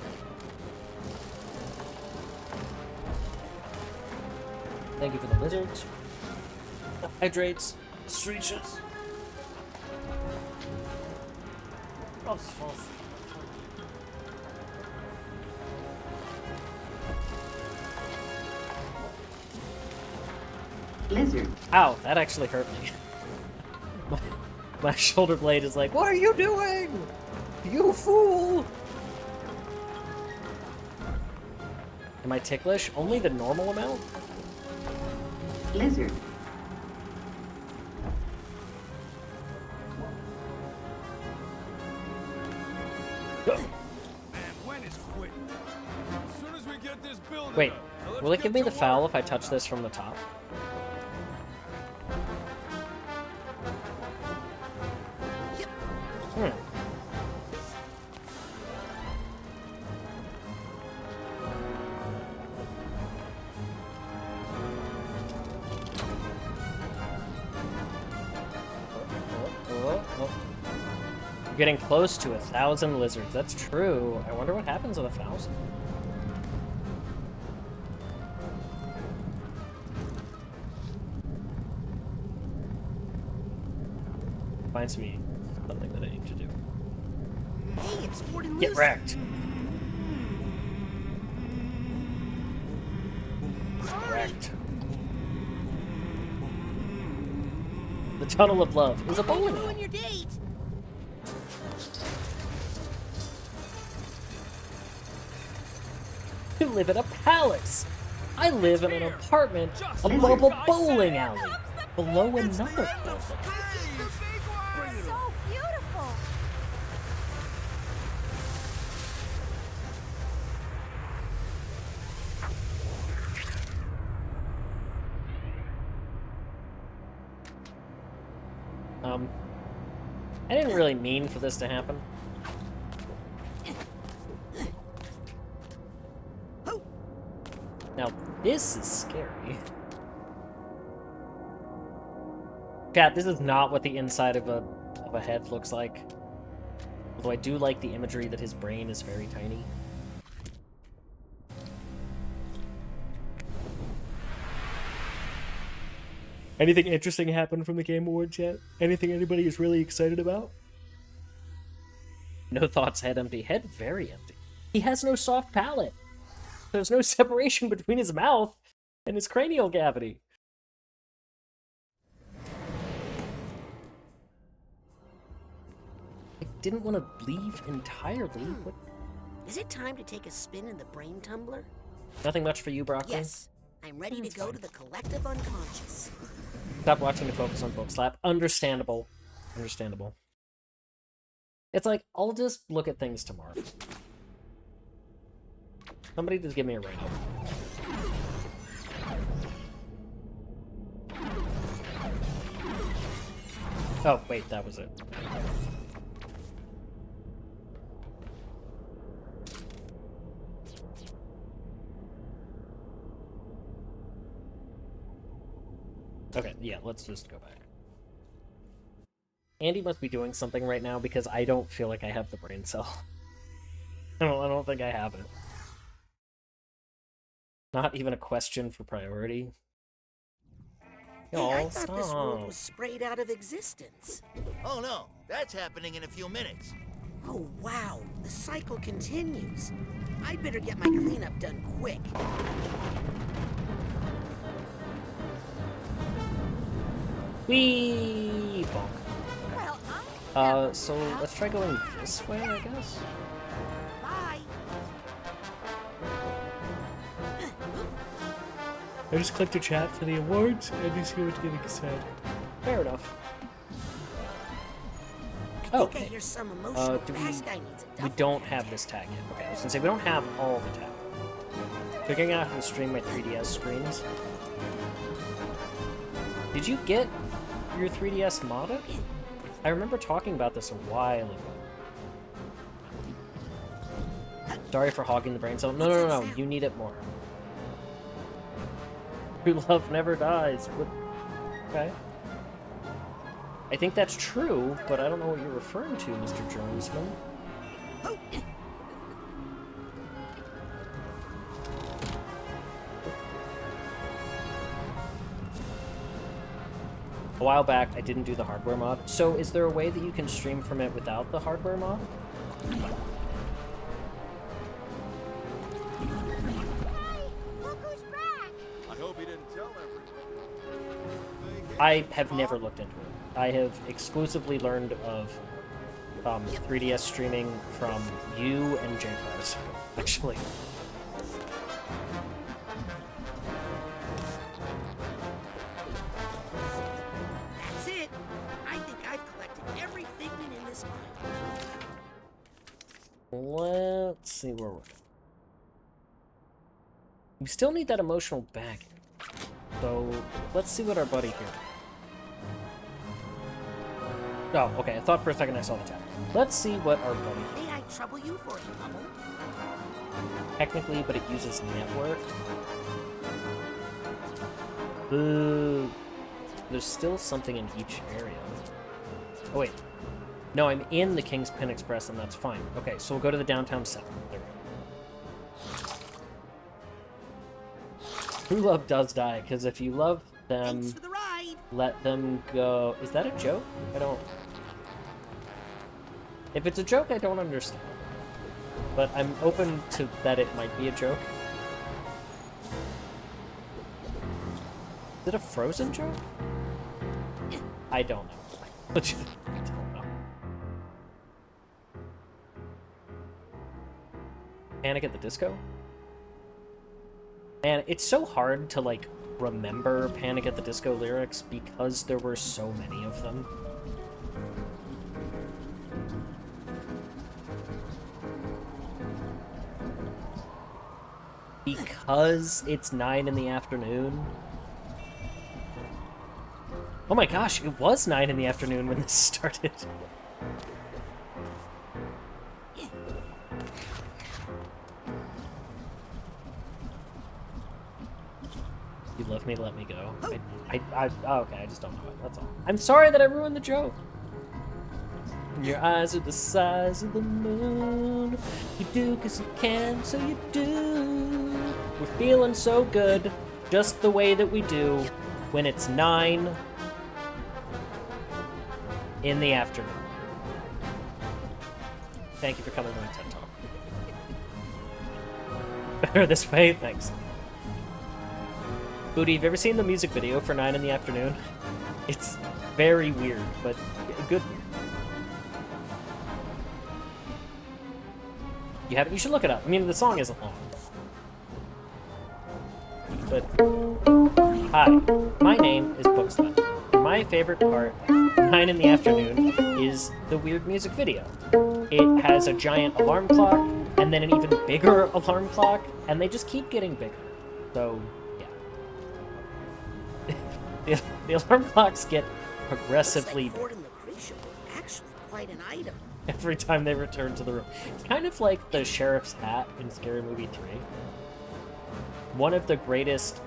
Thank you for the lizards. Hydrates. Streaches. Oh, false. Lizard. Ow, that actually hurt me. My shoulder blade is like, what are you doing? You fool! Am I ticklish? Only the normal amount? Lizard. Man, when is quitting? As soon as we get this building Wait, up. Now let's will it get give me to the foul work. if I touch this from the top? Hmm. Oh. We're getting close to 1,000 lizards. That's true. I wonder what happens with 1,000. Reminds me of something that I need to do. Hey, it's Ford and Get Lucy. wrecked. Get wrecked. The Tunnel of Love is a bowling alley. Ruin your date. You live in a palace. I live in an apartment above a bowling alley, below another building. So beautiful. I didn't really mean for this to happen. Now, this is scary. Chat, this is not what the inside of a head looks like. Although I do like the imagery that his brain is very tiny. Anything interesting happened from the Game Awards yet? Anything anybody is really excited about? No thoughts, head empty. Head very empty. He has no soft palate. There's no separation between his mouth and his cranial cavity. I didn't want to leave entirely. What? Is it time to take a spin in the brain tumbler? Nothing much for you, Broccoli? Yes. I'm ready to go to the collective unconscious. Stop watching to focus on Bookslap. Understandable. Understandable. It's like, I'll just look at things tomorrow. Somebody just give me a ring. Oh, wait, that was it. Okay, yeah, let's just go back. Andy must be doing something right now because I don't feel like I have the brain cell. I don't think I have it. Not even a question for priority. Hey, Y'all, I thought this world stop. was sprayed out of existence. Oh no, that's happening in a few minutes. Oh, wow. The cycle continues. I'd better get my cleanup done quick. Whee! Bonk. Well, So let's try going this way, I guess? Bye. I just clicked to chat for the awards, and you see what's getting said. Fair enough. I Oh, think I hear some emotional do bass guy needs a we duffel don't bag. have this tag yet. Okay, I was gonna say, we don't have all the tag. Figuring out how to stream my 3DS screens. Did you get your 3DS modded? I remember talking about this a while ago. Sorry for hogging the brain cell. No, no, no, no. You need it more. True love never dies. But... okay. I think that's true, but I don't know what you're referring to, Mr. Jonesman. A while back, I didn't do the hardware mod. So is there a way that you can stream from it without the hardware mod? hey, look who's back! I hope he didn't tell everyone. I have never looked into it. I have exclusively learned of 3DS streaming from you and JFars, actually. That's it. I think I've collected every figment in this pile. Let's see where we're at. We still need that emotional baggage. So let's see what our buddy here. Oh, okay. I thought for a second I saw the tab. Let's see what our buddy here. May I trouble you for a bubble? Technically, but it uses network. Boo. There's still something in each area. Oh, wait. No, I'm in the Kingspin Express, and that's fine. Okay, so we'll go to the downtown center. There we go. True love does die, because if you love them, Thanks for the ride. let them go. Is that a joke? I don't... If it's a joke, I don't understand. But I'm open to that it might be a joke. Is it a Frozen joke? I don't know. Legit, I don't know. Panic at the Disco? Man, it's so hard to, like, remember Panic at the Disco lyrics because there were so many of them. Because it's 9 in the afternoon. Oh my gosh, it was 9 in the afternoon when this started. You love me, let me go. Oh, okay, I just don't know it, that's all. I'm sorry that I ruined the joke. Your eyes are the size of the moon. You do 'cause you can, so you do. We're feeling so good, just the way that we do when it's 9 in the afternoon. Thank you for coming to my TED Talk. Better this way, thanks. Booty, have you ever seen the music video for 9 in the afternoon? It's very weird, but good. You haven't? You should look it up. I mean, the song isn't long. But, hi, my name is Bookslap. And my favorite part, 9 in the afternoon, is the weird music video. It has a giant alarm clock, and then an even bigger alarm clock, and they just keep getting bigger. So, yeah. the alarm clocks get progressively Looks like Ford and Lucretia were actually quite an item. every time they return to the room. It's kind of like the sheriff's hat in Scary Movie 3. One of the greatest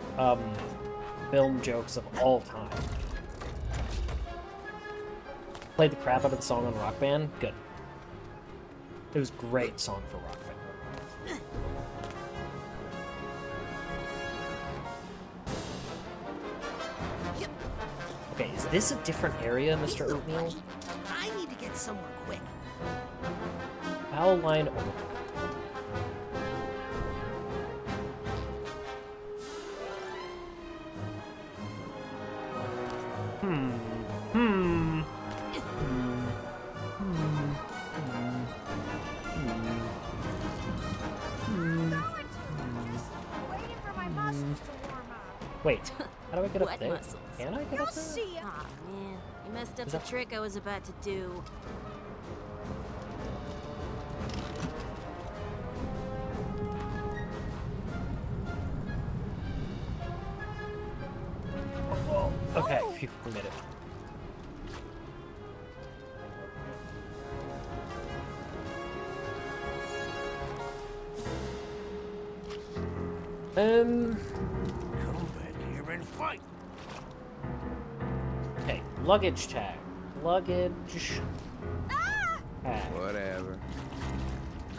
film jokes of all time. Played the crap out of the song on Rock Band. Good. It was a great song for Rock Band. Okay, is this a different area, Mr. He's no Oatmeal? budgie. I need to get somewhere quick. Foul line overlook. Just waiting for my muscles to warm up. Wait, how do I get up What there? muscles? Can I get You'll up there? see. Aw, man. You messed up Is the that- trick I was about to do. Okay, phew, we made it. Come back here and fight. Okay, luggage tag. Luggage tag. Whatever.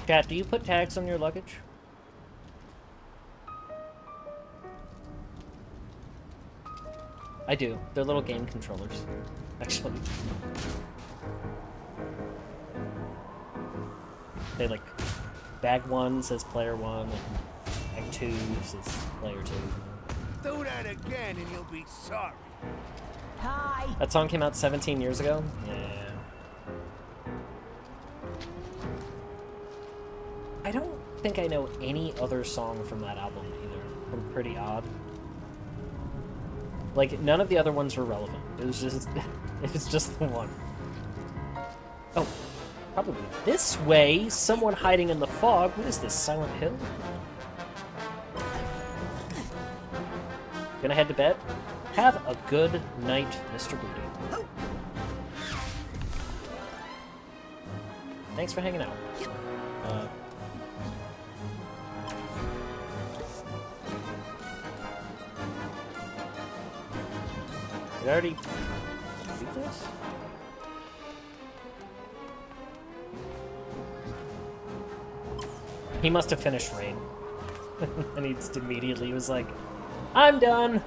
Chat, do you put tags on your luggage? I do. They're little game controllers, actually. They like bag 1 says player 1, and bag 2 says player 2. Do that again and you'll be sorry. Hi. That song came out 17 years ago? Yeah. I don't think I know any other song from that album either. From Pretty Odd. Like, none of the other ones were relevant. It was just the one. Oh, probably this way. Someone hiding in the fog. What is this, Silent Hill? Gonna head to bed? Have a good night, Mr. Booty. Thanks for hanging out. Did I already do this? He must have finished Rain. And he just immediately was like, I'm done!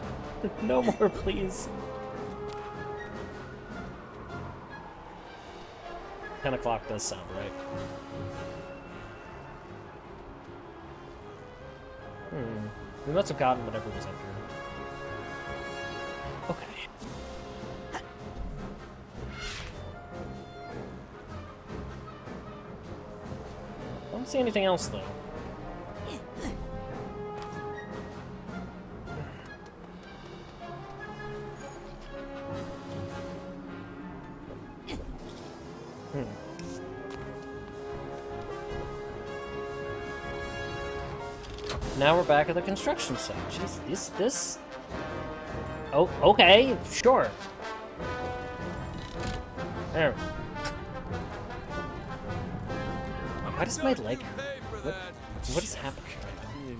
No more, please. 10 o'clock does sound right. We must have gotten whatever was up here. Okay. I don't see anything else, though. Now we're back at the construction site. Jeez, this... Oh, okay, sure. There. Why does my leg hurt? What is happening right now?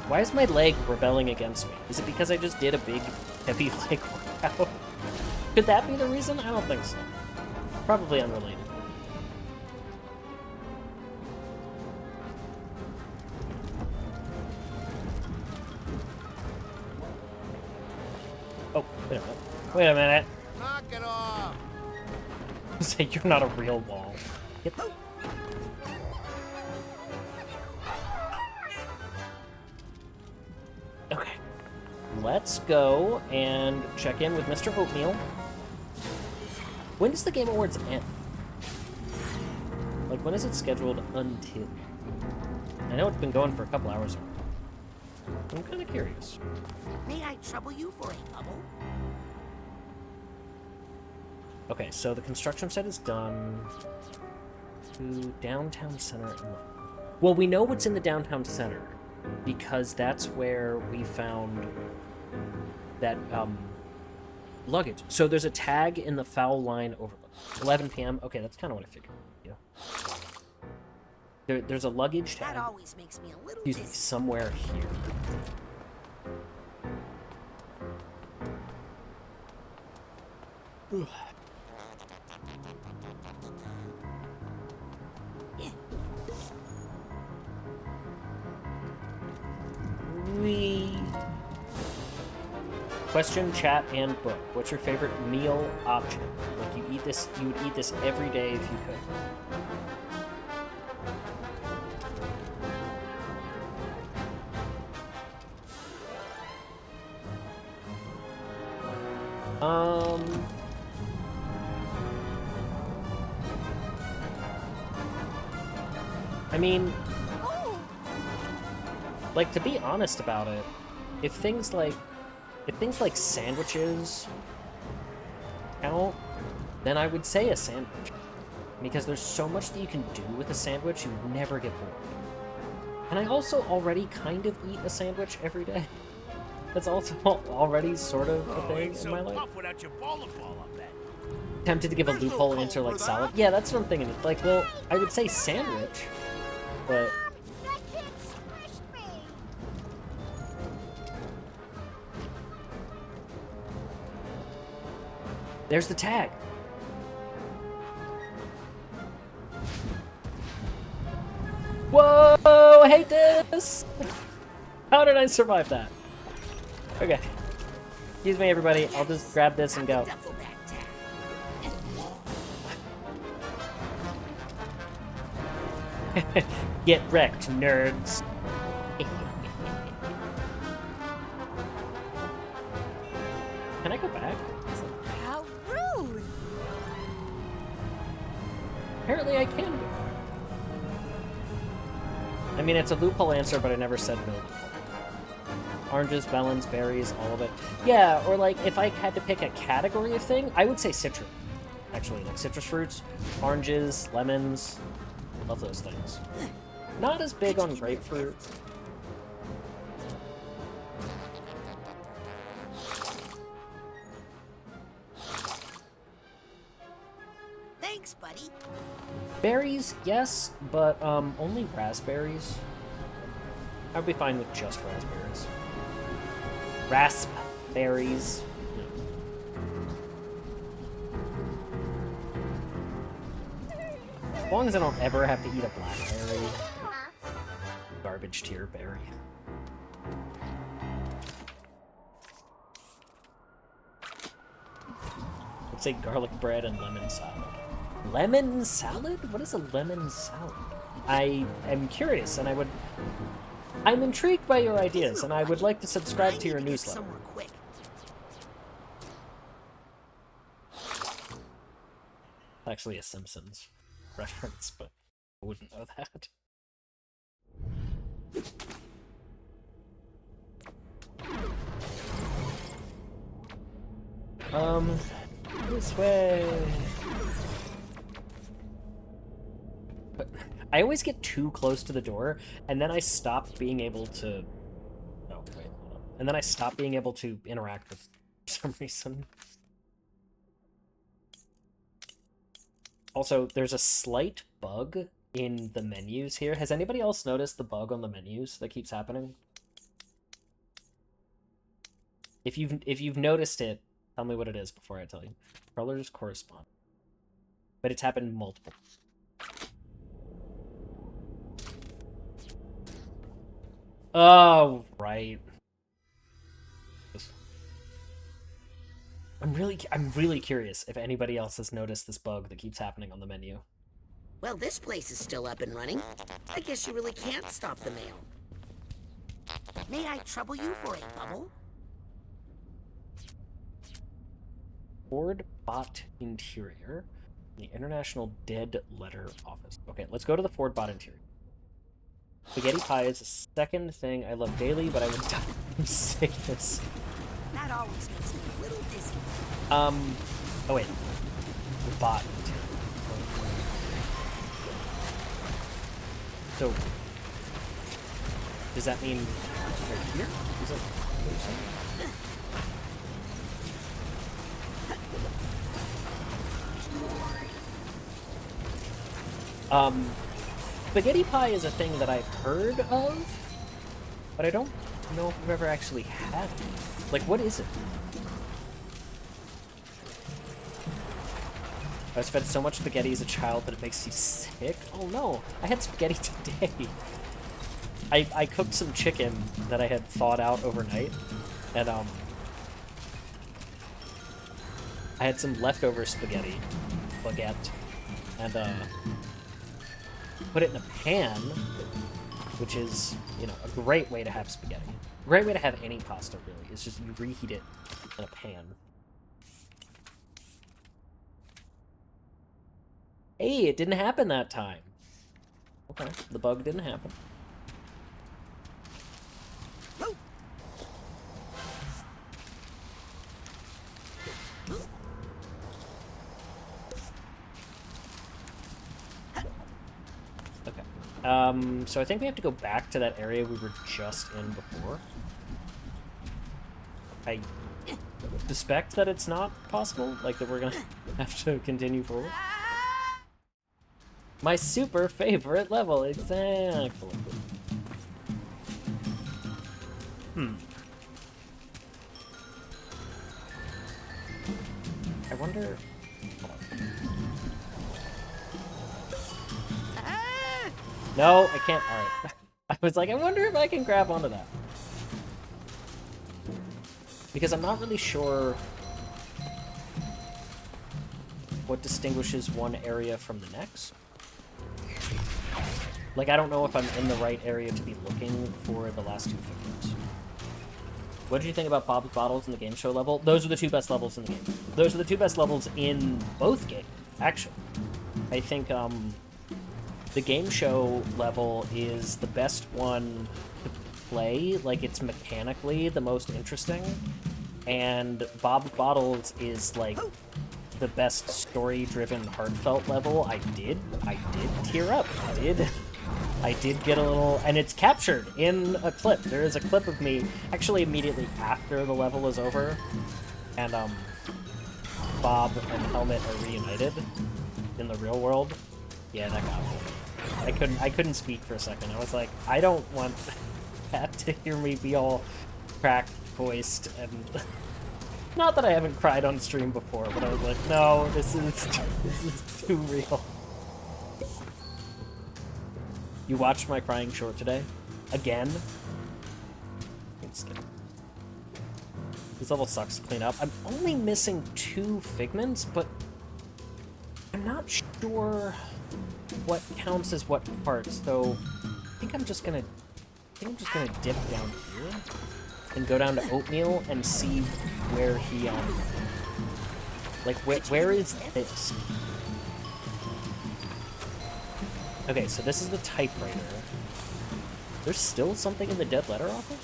Why is my leg rebelling against me? Is it because I just did a big, heavy leg workout? Could that be the reason? I don't think so. Probably unrelated. Oh, wait a minute. Wait a minute. Knock it off! Say you're not a real wall. Get... Okay. Let's go and check in with Mr. Oatmeal. When does the Game Awards end? Like, when is it scheduled until? I know it's been going for a couple hours already. I'm kind of curious. May I trouble you for a bubble? Okay, so the construction site is done. To downtown center. Well, we know what's in the downtown center because that's where we found that luggage. So there's a tag in the foul line overlook. 11 p.m. Okay, that's kind of what I figured. Yeah. There's a luggage tag. That always makes me a little Excuse me, dizzy. somewhere here. Ugh. Wee. question, chat, and book. What's your favorite meal option? Like, you would eat this every day if you could. I mean, like, to be honest about it, if things like sandwiches count, then I would say a sandwich. Because there's so much that you can do with a sandwich, you never get bored. And I also already kind of eat a sandwich every day. That's also already sort of a thing in my life. Tempted to give a loophole answer like salad. Yeah, that's what I'm thinking. Like, well, I would say sandwich, but... There's the tag. Whoa! I hate this! How did I survive that? Okay. Excuse me, everybody. I'll just grab this and go. Get wrecked, nerds. Can I go back? How rude! Apparently I can go back. I mean, it's a loophole answer, but I never said no loophole. Oranges, melons, berries, all of it. Yeah, or like, if I had to pick a category of thing, I would say citrus. Actually, like citrus fruits, oranges, lemons. Love those things. Not as big on grapefruit. Thanks, buddy. Berries, yes, but only raspberries. I'd be fine with just raspberries. Raspberries. As long as I don't ever have to eat a blackberry. Garbage tier berry. Let's say garlic bread and lemon salad. Lemon salad? What is a lemon salad? I am curious, and I'm intrigued by your ideas, and I would like to subscribe to your newsletter. Actually, a Simpsons reference, but I wouldn't know that. This way. But I always get too close to the door, and then I stop being able to... Oh, wait, hold on. And then I stop being able to interact with for some reason. Also, there's a slight bug in the menus here. Has anybody else noticed the bug on the menus that keeps happening? If you've noticed it, tell me what it is before I tell you. Colors correspond. But it's happened multiple. Oh, right. I'm really curious if anybody else has noticed this bug that keeps happening on the menu. Well, this place is still up and running. I guess you really can't stop the mail. May I trouble you for a bubble? Ford Bot Interior, the International Dead Letter Office. Okay, let's go to the Ford Bot Interior. Spaghetti pie is the second thing I love daily, but I would die from sickness. That always makes me a little dizzy. Oh wait. The bot. So, does that mean right here? Is that what you're saying? Spaghetti pie is a thing that I've heard of, but I don't know if I've ever actually had it. Like, what is it? I was fed so much spaghetti as a child that it makes you sick. Oh no, I had spaghetti today. I cooked some chicken that I had thawed out overnight, and I had some leftover spaghetti, baguette, and put it in a pan, which is, you know, a great way to have spaghetti. A great way to have any pasta, really. It's just you reheat it in a pan. Hey, it didn't happen that time. Okay, the bug didn't happen. Okay. So I think we have to go back to that area we were just in before. I suspect that it's not possible, like that we're gonna have to continue forward. My super favorite level, exactly. I wonder... Hold on. No, I can't. Alright. I was like, I wonder if I can grab onto that. Because I'm not really sure what distinguishes one area from the next. Like, I don't know if I'm in the right area to be looking for the last two figures. What did you think about Bob's Bottles in the game show level? Those are the two best levels in the game. Those are the two best levels in both games, actually. I think, the game show level is the best one to play. Like, it's mechanically the most interesting. And Bob's Bottles is, like, the best story-driven, heartfelt level. I did tear up. I did get a little... And it's captured in a clip. There is a clip of me, actually immediately after the level is over, and, Bob and Helmet are reunited in the real world. Yeah, that got me. I couldn't speak for a second. I was like, I don't want Pat to hear me be all cracked-voiced and... Not that I haven't cried on stream before, but I was like, no, this is too real. You watched my crying short today? Again? I'm just kidding. This level sucks to clean up. I'm only missing 2 figments, but I'm not sure what counts as what parts, so I think I'm just gonna dip down here and go down to Oatmeal and see where he like where is this? Okay, so this is the typewriter. There's still something in the dead letter office?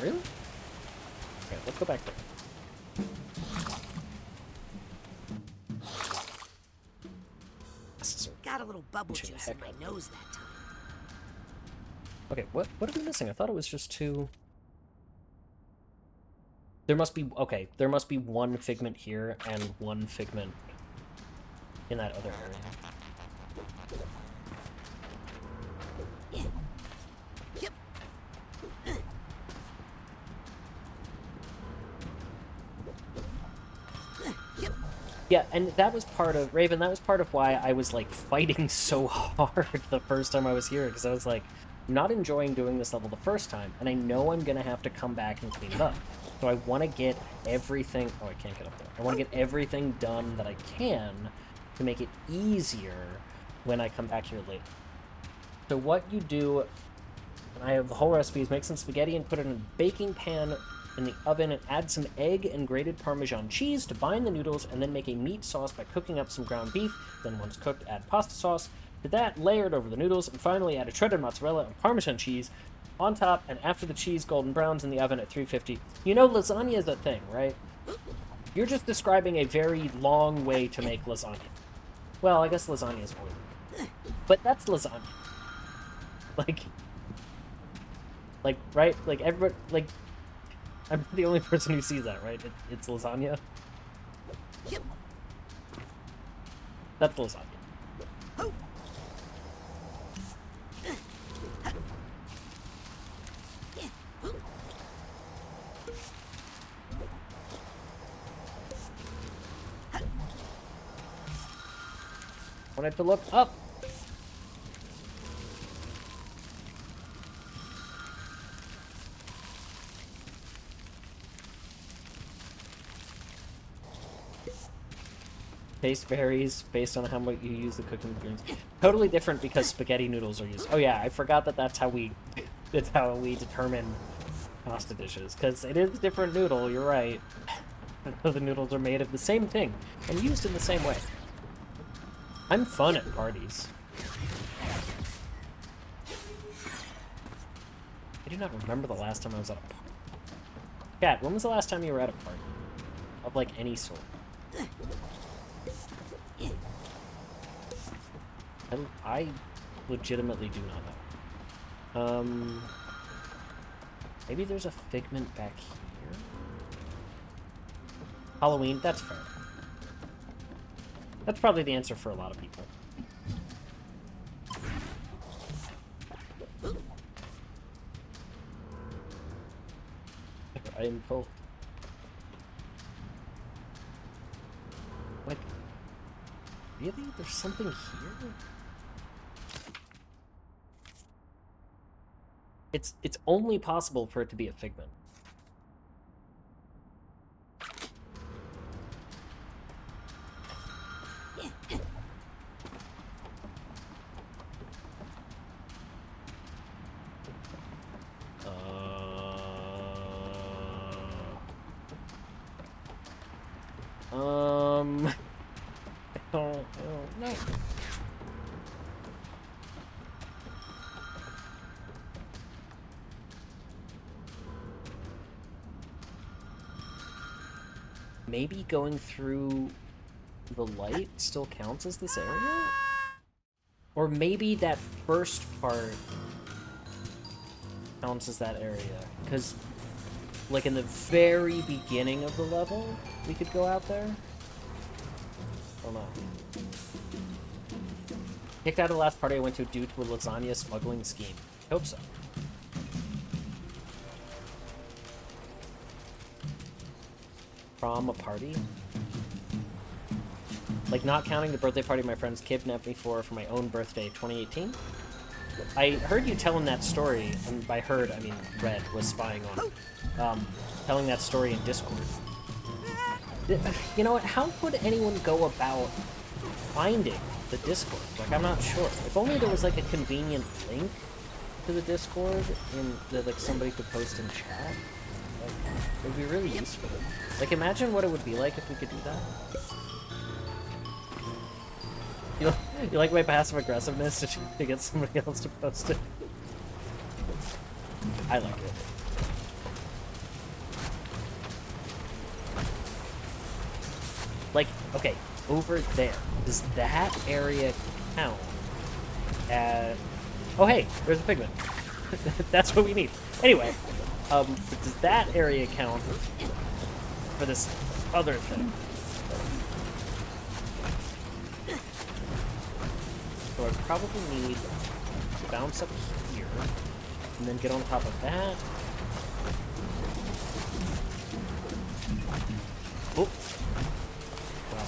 Really? Okay, let's go back there. Got a little bubble juice in my nose that time. Okay, what are we missing? I thought it was just 2... There must be... Okay, there must be 1 figment here and 1 figment in that other area. Yep. Yep. Yeah, and that was part of... Raven, that was part of why I was, like, fighting so hard the first time I was here, because I was, like, not enjoying doing this level the first time, and I know I'm gonna have to come back and clean it up. So I want to get everything... Oh, I can't get up there. I want to get everything done that I can to make it easier when I come back here later. So what you do, and I have the whole recipe, is make some spaghetti and put it in a baking pan in the oven and add some egg and grated Parmesan cheese to bind the noodles, and then make a meat sauce by cooking up some ground beef. Then once cooked, add pasta sauce to that, layered over the noodles, and finally add a shredded mozzarella and Parmesan cheese on top, and after the cheese golden browns in the oven at 350. You know lasagna is a thing, right? You're just describing a very long way to make lasagna. Well, I guess lasagna is oily. But that's lasagna. Like, right? Like, everybody, like, I'm the only person who sees that, right? It's lasagna. Yep. That's lasagna. Oh. I wanted to look up. taste varies based on how much you use the cooking ingredients. Totally different because spaghetti noodles are used. Oh yeah, I forgot that that's how we determine pasta dishes, because it is a different noodle, you're right. The noodles are made of the same thing and used in the same way. I'm fun at parties. I do not remember the last time I was at a party. Kat, when was the last time you were at a party? Of, like, any sort? I legitimately do not know. Maybe there's a figment back here? Halloween? That's fair. That's probably the answer for a lot of people. Item pull. Like, really? There's something here? It's only possible for it to be a figment. I don't know. Maybe going through the light still counts as this area? Or maybe that first part counts as that area. Because, like, in the very beginning of the level, we could go out there? I don't know. Kicked out of the last party I went to due to a lasagna smuggling scheme. I hope so. Prom a party? Like, not counting the birthday party my friends kidnapped me for my own birthday, 2018? I heard you telling that story, and by heard, I mean Red was spying on telling that story in Discord. You know what, how would anyone go about finding the Discord? Like, I'm not sure. If only there was, like, a convenient link to the Discord that, like, somebody could post in chat. Like, it would be really useful. Like, imagine what it would be like if we could do that. You like my passive aggressiveness to get somebody else to post it? I like it. Like, okay, over there. Does that area count as... Oh, hey, there's a pigment. That's what we need. Anyway, does that area count for this other thing? So I probably need to bounce up here, and then get on top of that. Oh! Wow.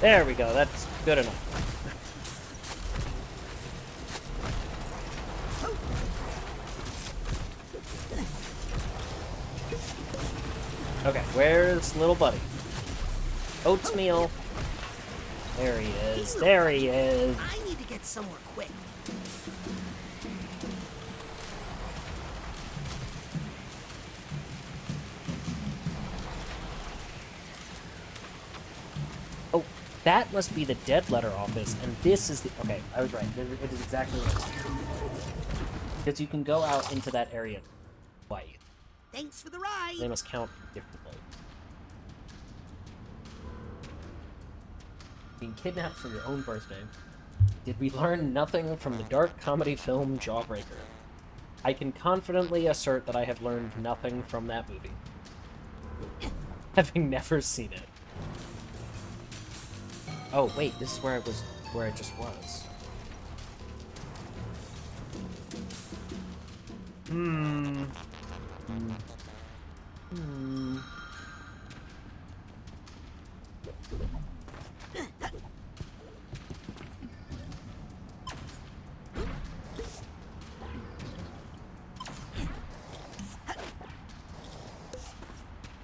There we go, that's good enough. Okay, where's little buddy? Oatmeal. There he is. There he is. I need to get somewhere quick. Oh, that must be the dead letter office, and this is the... Okay, I was right. It is exactly right. Because you can go out into that area twice. Thanks for the ride. They must count differently. Being kidnapped for your own birthday. Did we learn nothing from the dark comedy film Jawbreaker? I can confidently assert that I have learned nothing from that movie. Having never seen it. Oh, wait, this is where I just was.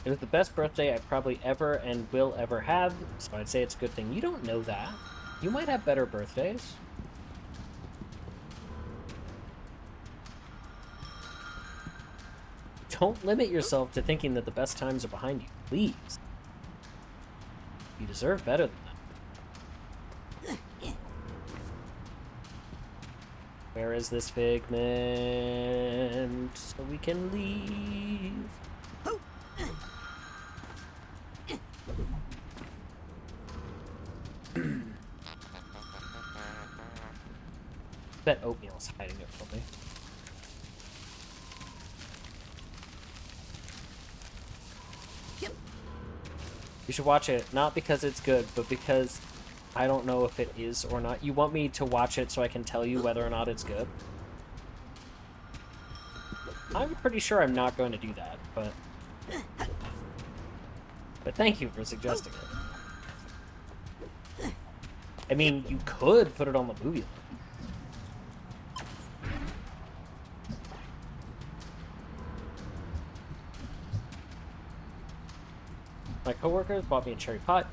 It was the best birthday I probably ever and will ever have, so I'd say it's a good thing. You don't know that. You might have better birthdays. Don't limit yourself to thinking that the best times are behind you, please. You deserve better than that. Where is this figment? So we can leave. Bet oatmeal's hiding it from me. You should watch it, not because it's good, but because I don't know if it is or not. You want me to watch it so I can tell you whether or not it's good? I'm pretty sure I'm not going to do that, but thank you for suggesting it. I mean, you could put it on the movie list. My coworkers bought me a cherry pie.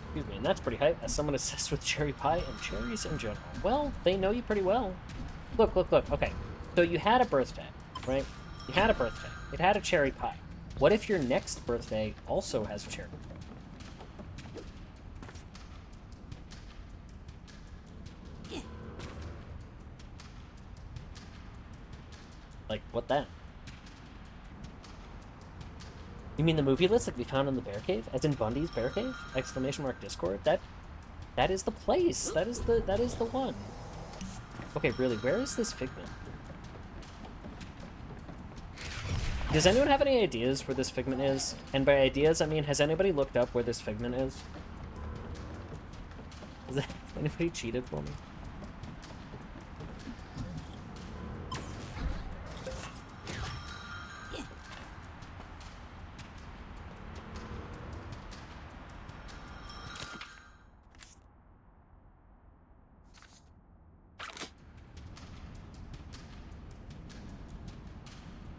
Excuse me, and that's pretty hype, as someone obsessed with cherry pie and cherries in general. Well, they know you pretty well. Look, look, look. Okay, so you had a birthday, right? You had a birthday. It had a cherry pie. What if your next birthday also has a cherry pie? Like, what then? You mean the movie list like we found in the bear cave? As in Bundy's bear cave? Exclamation mark Discord? That is the place. That is the one. Okay, really, where is this figment? Does anyone have any ideas where this figment is? And by ideas, I mean, has anybody looked up where this figment is? Has anybody cheated for me?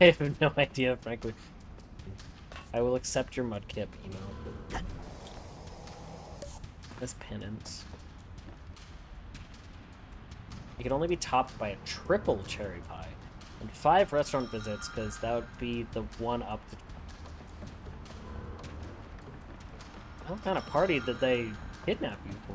I have no idea, frankly. I will accept your Mudkip email. As penance. It can only be topped by a triple cherry pie. And 5 restaurant visits, because that would be the one up to... What kind of party did they kidnap you for?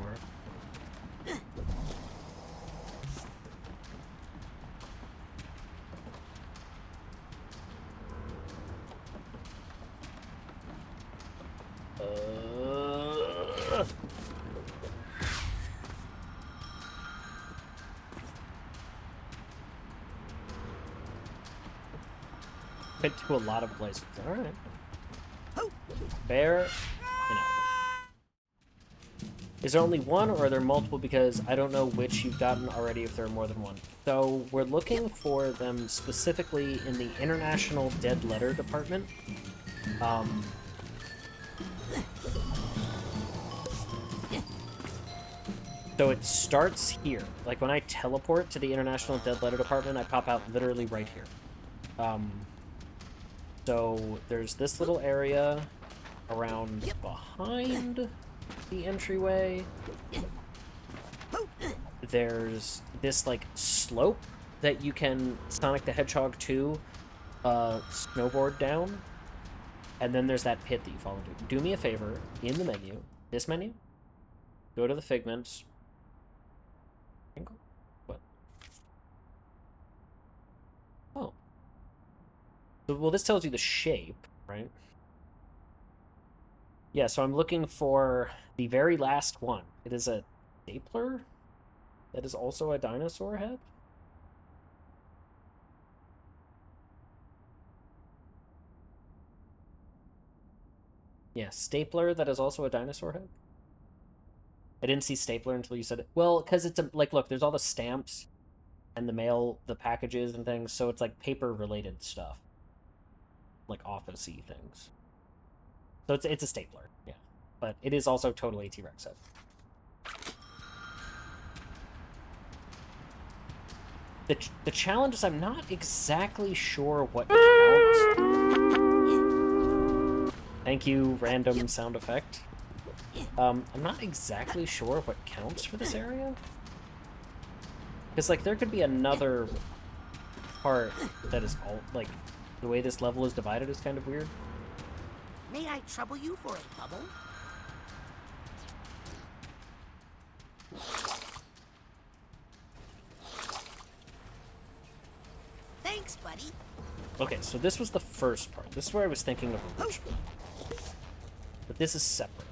Been to a lot of places. Alright. Fair enough. Is there only one, or are there multiple? Because I don't know which you've gotten already if there are more than one. So we're looking for them specifically in the International Dead Letter Department. So it starts here. Like when I teleport to the International Dead Letter Department, I pop out literally right here. So there's this little area around behind the entryway. There's this like slope that you can Sonic the Hedgehog 2 snowboard down. And then there's that pit that you fall into. Do me a favor, in the menu, this menu, go to the figments. What? Oh. So, well, this tells you the shape, right? Yeah, so I'm looking for the very last one. It is a stapler that is also a dinosaur head. Yeah, stapler that is also a dinosaur head. I didn't see stapler until you said it. Well, because it's a, like, look, there's all the stamps and the mail, the packages and things, so it's like paper-related stuff. Like office-y things. So it's a stapler, yeah. But it is also totally a T-Rex head. The challenge is I'm not exactly sure what counts. Thank you, random sound effect. I'm not exactly sure what counts for this area. Because, like, there could be another part that is all, like, the way this level is divided is kind of weird. May I trouble you for a bubble? Thanks, buddy. Okay, so this was the first part. This is where I was thinking of originally. But this is separate.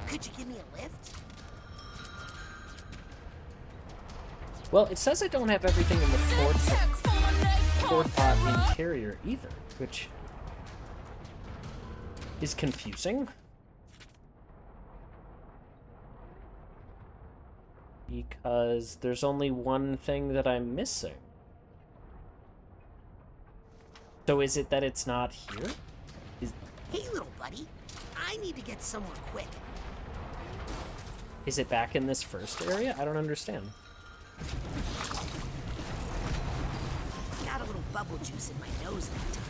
Could you give me a lift? Well, it says I don't have everything in the fourth interior either, which is confusing. Because there's only one thing that I'm missing. So is it that it's not here? Hey, little buddy. I need to get somewhere quick. Is it back in this first area? I don't understand. Got a little bubble juice in my nose that time.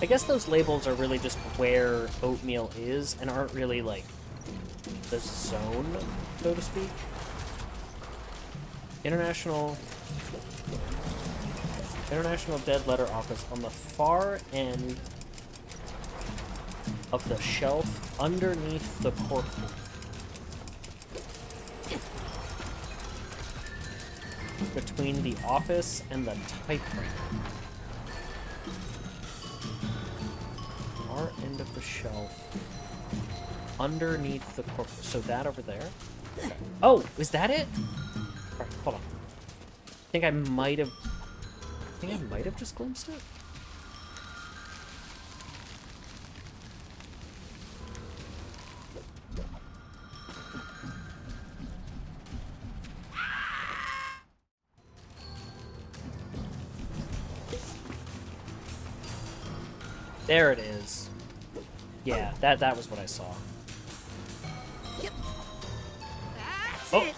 I guess those labels are really just where oatmeal is and aren't really, like, the zone, so to speak. International Dead Letter Office on the far end of the shelf underneath the corkboard. Between the office and the typewriter. Far end of the shelf. Underneath the corkboard. So that over there? Okay. Oh, is that it? Alright, hold on. I think I might have just glimpsed it. There it is. Yeah, that was what I saw. Yep. That's Oh. it.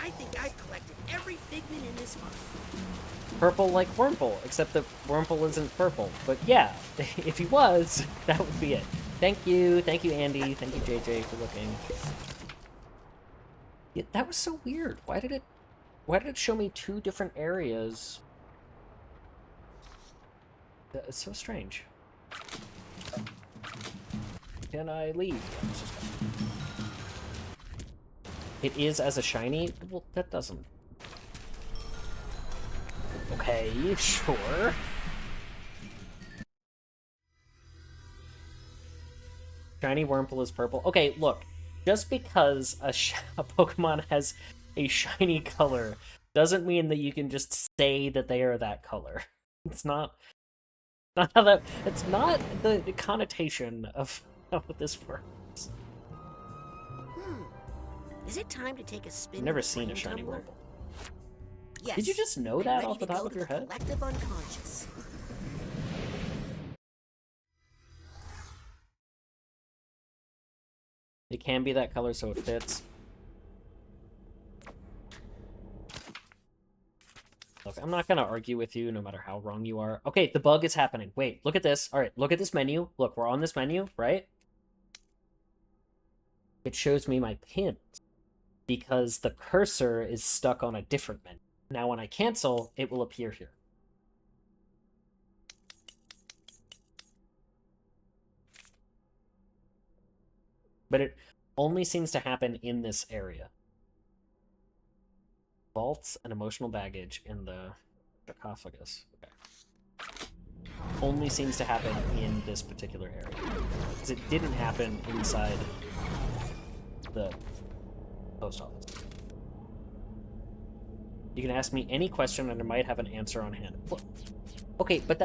I think I've collected every figment in this month. Purple like Wurmple, except that Wurmple isn't purple. But yeah, if he was, that would be it. Thank you, Andy, thank you, JJ, for looking. Yeah, that was so weird. Why did it show me two different areas? It's so strange. Can I leave? It is as a shiny? Well, that doesn't... Okay, sure. Shiny Wurmple is purple. Okay, look. Just because a Pokemon has a shiny color doesn't mean that you can just say that they are that color. It's not how that... It's not the connotation of how this works. Is it time to take a spin? I've never seen a shiny Wurmple. Yes. Did you just know that off the top of your head? Collective unconscious. It can be that color so it fits. Look, I'm not gonna argue with you no matter how wrong you are. Okay, the bug is happening. Wait, look at this. Alright, look at this menu. Look, we're on this menu, right? It shows me my pins. Because the cursor is stuck on a different menu. Now when I cancel, it will appear here. But it only seems to happen in this area. Vaults and emotional baggage in the sarcophagus. Okay. Only seems to happen in this particular area. Because it didn't happen inside the post office. You can ask me any question and I might have an answer on hand. Look, okay, but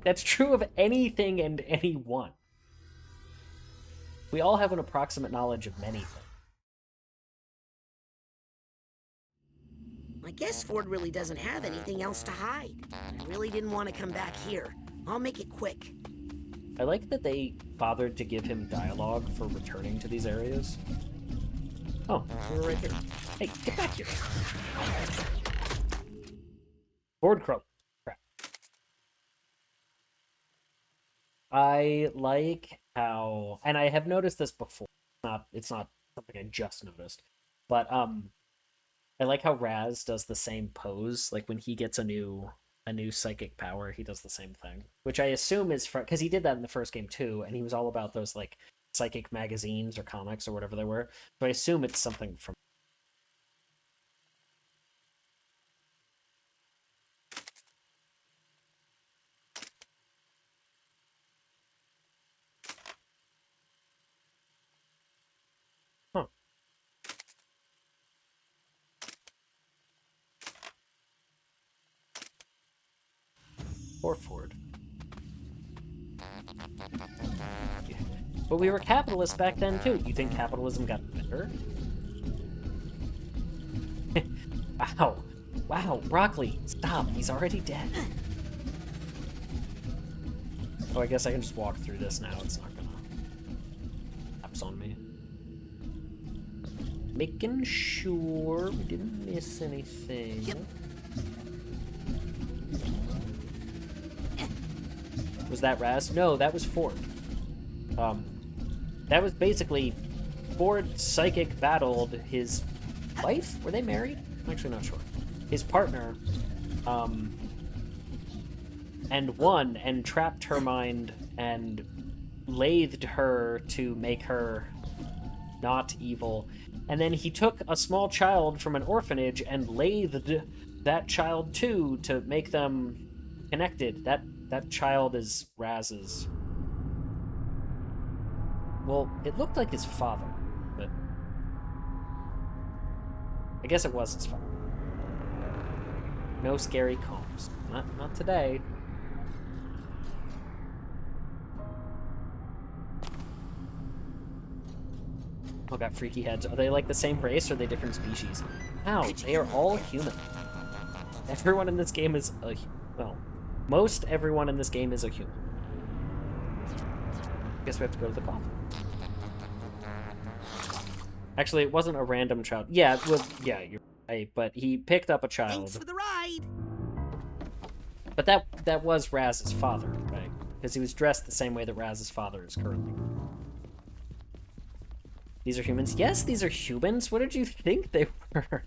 that's true of anything and anyone. We all have an approximate knowledge of many things. My guess Ford really doesn't have anything else to hide. I really didn't want to come back here. I'll make it quick. I like that they bothered to give him dialogue for returning to these areas. Oh, we were right here. Hey, get back here. Board crow. Crap. I like how, and I have noticed this before. It's not something I just noticed, but I like how Raz does the same pose. Like when he gets a new psychic power, he does the same thing, which I assume is because he did that in the first game too, and he was all about those like psychic magazines or comics or whatever they were. So I assume it's something from. Huh. Or Ford. But we were capitalists back then, too. You think capitalism got better? Wow. Wow, Broccoli, stop. He's already dead. Oh, I guess I can just walk through this now. It's not gonna collapse on me. Making sure we didn't miss anything. Yep. Was that Raz? No, that was Ford. That was basically Ford psychic battled his wife? Were they married? I'm actually not sure. His partner, and won and trapped her mind and lathed her to make her not evil. And then he took a small child from an orphanage and lathed that child too to make them connected. That child is Raz's. Well, it looked like his father, but I guess it was his father. No scary combs. Not today. Oh, got freaky heads. Are they like the same race or are they different species? Ow, they are all human. Everyone in this game is a... well, most everyone in this game is a human. Guess we have to go to the coffin. Actually, it wasn't a random child. Yeah, well, yeah, you're right. But he picked up a child. Thanks for the ride. But that was Raz's father, right? Because he was dressed the same way that Raz's father is currently. These are humans? Yes, these are humans. What did you think they were?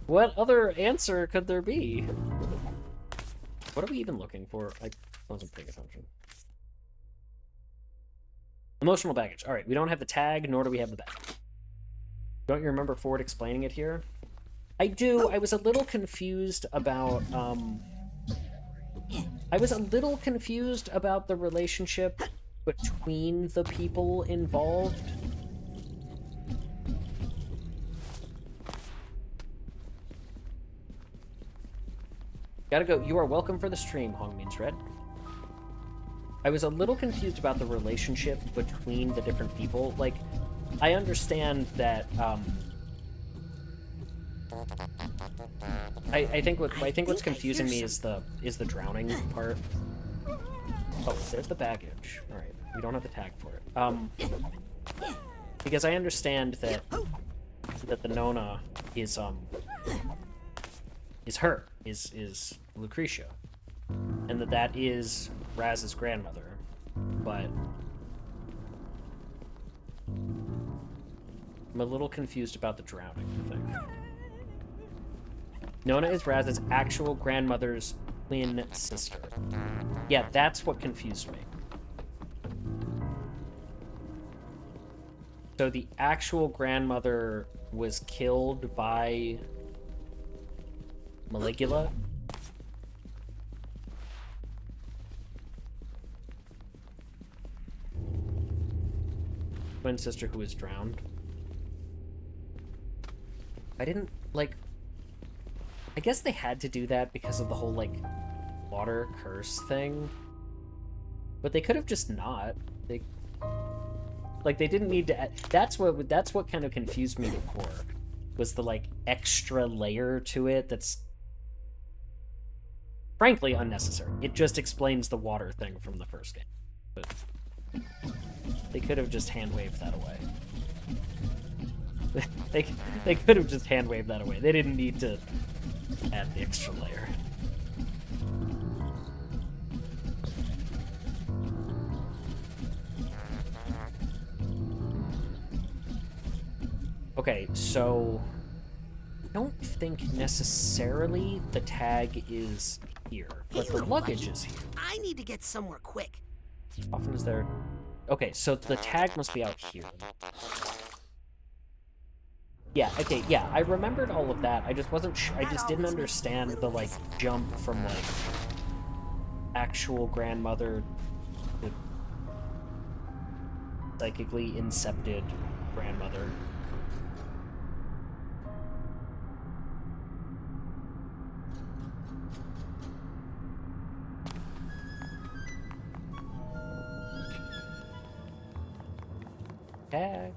What other answer could there be? What are we even looking for? I wasn't paying attention. Emotional baggage. All right, we don't have the tag, nor do we have the bag. Don't you remember Ford explaining it here? I do. I was a little confused about, the relationship between the people involved. Gotta go. You are welcome for the stream, Hong Means Red. I was a little confused about the relationship between the different people. Like, I understand that, I think what's confusing me is the drowning part. Oh, there's the baggage. All right, we don't have the tag for it. Because I understand that the Nona is her, is Lucretia, and that is Raz's grandmother, but I'm a little confused about the drowning thing. Nona is Raz's actual grandmother's twin sister. Yeah, that's what confused me. So the actual grandmother was killed by Maligula? Twin sister who was drowned. I didn't, like... I guess they had to do that because of the whole, like, water curse thing. But they could have just not. Like, Like, they didn't need to add, that's what kind of confused me before, was the, like, extra layer to it that's frankly unnecessary. It just explains the water thing from the first game. But they could have just hand-waved that away. They could have just hand-waved that away. They didn't need to add the extra layer. Okay, so I don't think necessarily the tag is here, but Hey, the little luggage buddy, is here. I need to get somewhere quick. Often is there... Okay, so the tag must be out here. Yeah, okay, yeah, I remembered all of that. I just wasn't I just didn't understand the, like, jump from, like, actual grandmother to psychically incepted grandmother. Tag.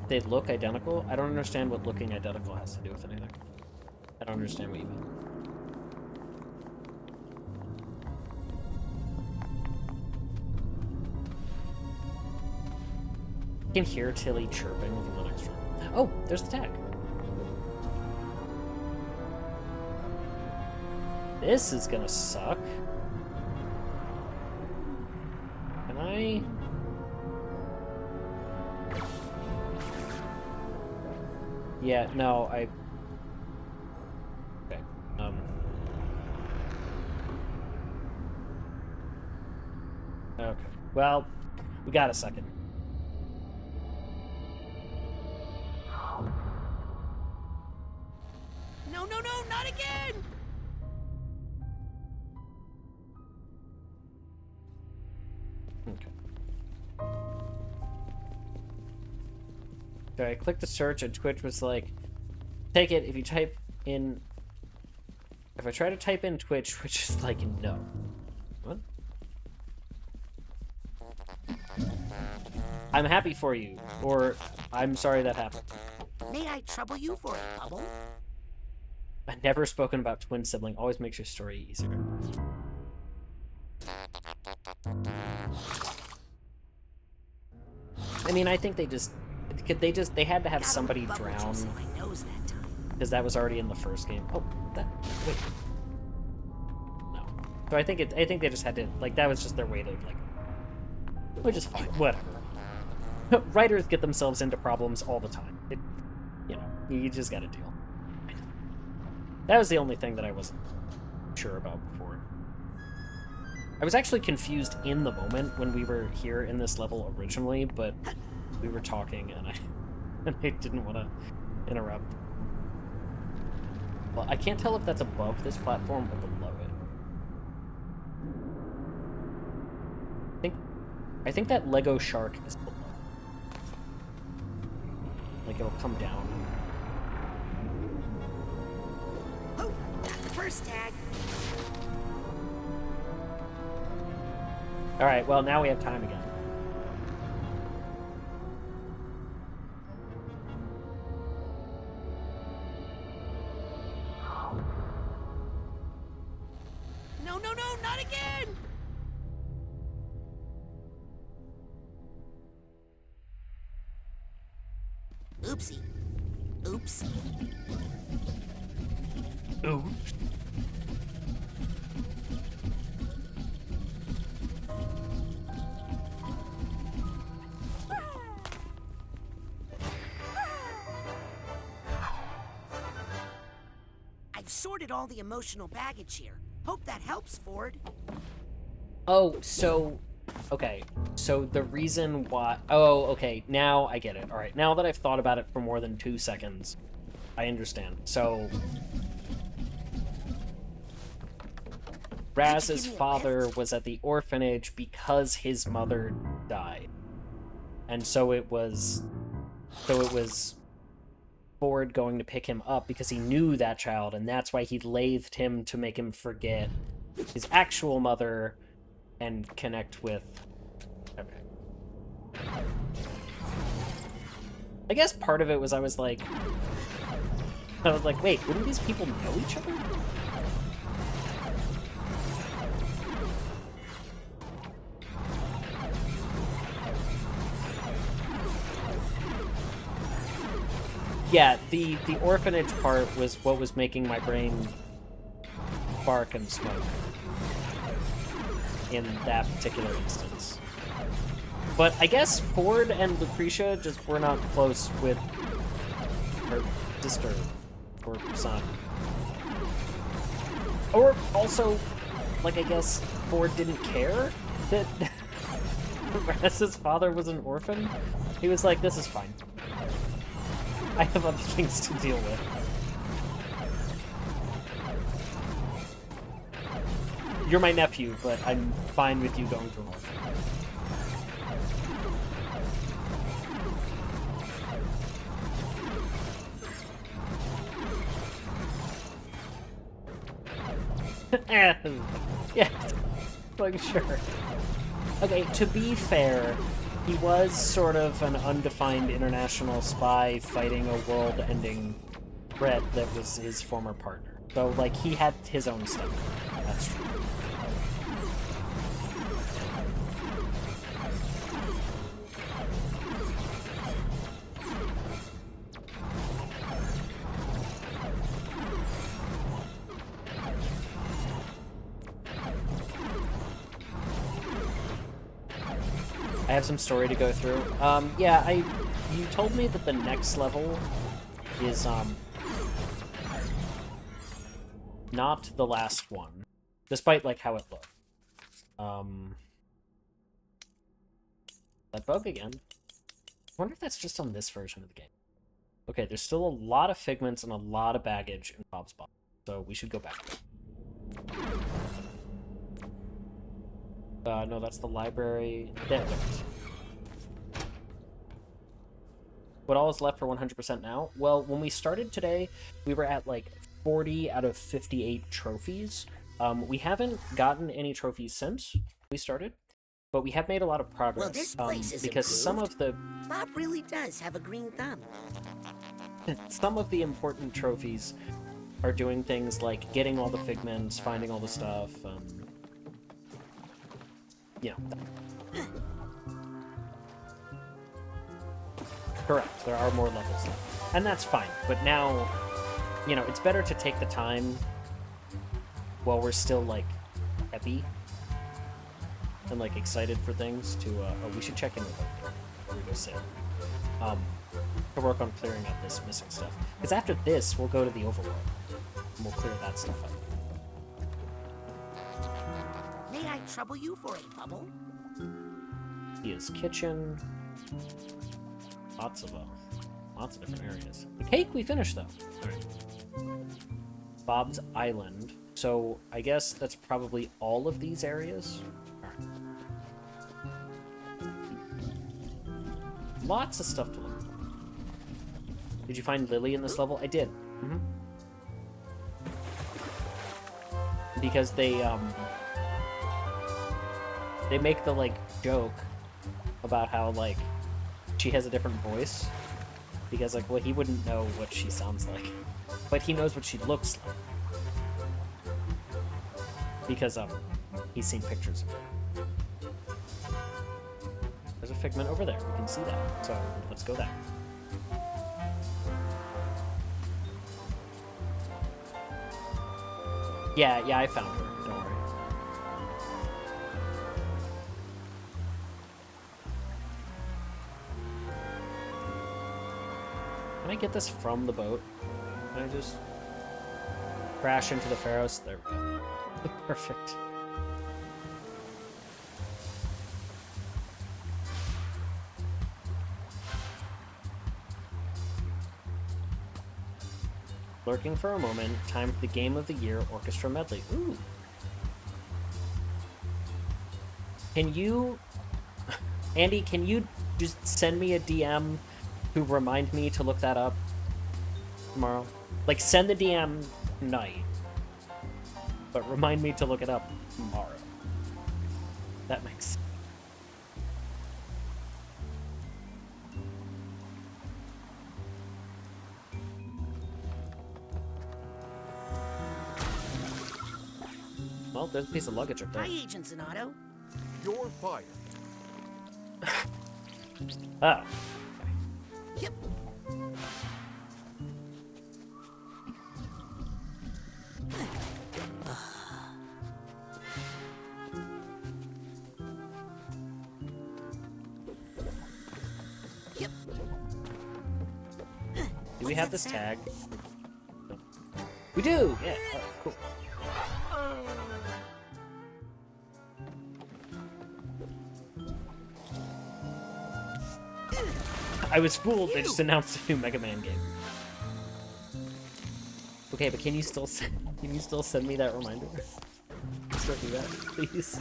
They look identical? I don't understand what looking identical has to do with anything. I don't understand what you mean. I can hear Tilly chirping from the next room. Oh, there's the tag. This is gonna suck. Can I... Yeah, no, I... Okay, Okay, well, we got a second. No, no, no, not again! Okay. So I clicked the search and Twitch was like, take it if you type in... If I try to type in Twitch, Twitch is like, no. What? I'm happy for you, or I'm sorry that happened. May I trouble you for a bubble? I've never spoken about twin sibling, always makes your story easier. I mean, I think they had to have somebody drown, because that was already in the first game. Oh, wait. No. So I think they just had to, like, that was just their way to, like, which is fine, whatever. Writers get themselves into problems all the time. You know, you just gotta deal. That was the only thing that I wasn't sure about before. I was actually confused in the moment when we were here in this level originally, but we were talking and I didn't want to interrupt. Well, I can't tell if that's above this platform or below it. I think that Lego shark is below. Like, it'll come down. Oh, got the first tag. Alright, well, now we have time again. No, no, no, not again! Oopsie. Oops. Oops. I've sorted all the emotional baggage here. Hope that helps, Ford. Oh, so... Okay, so the reason why... Oh, okay, now I get it. Alright, now that I've thought about it for more than 2 seconds, I understand. So... Raz's father was at the orphanage because his mother died. And so it was Ford going to pick him up because he knew that child, and that's why he lathed him to make him forget his actual mother and connect with... Okay. I guess part of it was I was like, wait, wouldn't these people know each other? Yeah, the orphanage part was what was making my brain bark and smoke in that particular instance. But I guess Ford and Lucretia just were not close with her sister or son. Or also, like, I guess Ford didn't care that Vanessa's father was an orphan. He was like, this is fine. I have other things to deal with. You're my nephew, but I'm fine with you going to an orphan. Yeah, like, sure. Okay, to be fair, he was sort of an undefined international spy fighting a world-ending threat that was his former partner. So, like, he had his own stuff. That's true. I have some story to go through. Yeah, you told me that the next level is, not the last one, despite, like, how it looked. That bug again. I wonder if that's just on this version of the game. Okay, there's still a lot of figments and a lot of baggage in Bob's box, so we should go back. No, that's the library. There. What all is left for 100% now? Well, when we started today, we were at like 40 out of 58 trophies. We haven't gotten any trophies since we started, but we have made a lot of progress. Well, this place is because improved. some of the Bob really does have a green thumb. some of the important trophies are doing things like getting all the figments, finding all the stuff. You know. Correct, there are more levels left. And that's fine, but now, you know, it's better to take the time while we're still, like, happy and, like, excited for things to, oh, we should check in with them before we go sit. To work on clearing out this missing stuff. Because after this, we'll go to the overworld, and we'll clear that stuff up. May I trouble you for a bubble? Ia's kitchen. Lots of different areas. The cake we finished, though. Alright. Bob's Island. So, I guess that's probably all of these areas. Alright. Lots of stuff to look for. Did you find Lily in this level? I did. Mm-hmm. Because they make the, like, joke about how, like, she has a different voice. Because, like, well, he wouldn't know what she sounds like. But he knows what she looks like. Because, he's seen pictures of her. There's a figment over there. We can see that. So, let's go there. Yeah, I found her. Don't worry. Can I get this from the boat? Can I just crash into the Pharos? There we go. Perfect. Lurking for a moment, time for the Game of the Year Orchestra Medley. Ooh. Can you... Andy, can you just send me a DM to remind me to look that up tomorrow? Like, send the DM tonight. but remind me to look it up tomorrow. That makes sense. Well, there's a piece of luggage up there. Hi, Agent Zanotto. You're fired. Ah. Yep. Yep. Do we have this tag? No. We do! Yeah, oh, cool. I was fooled, they just announced a new Mega Man game. Okay, but can you still send me that reminder? Still do that, please.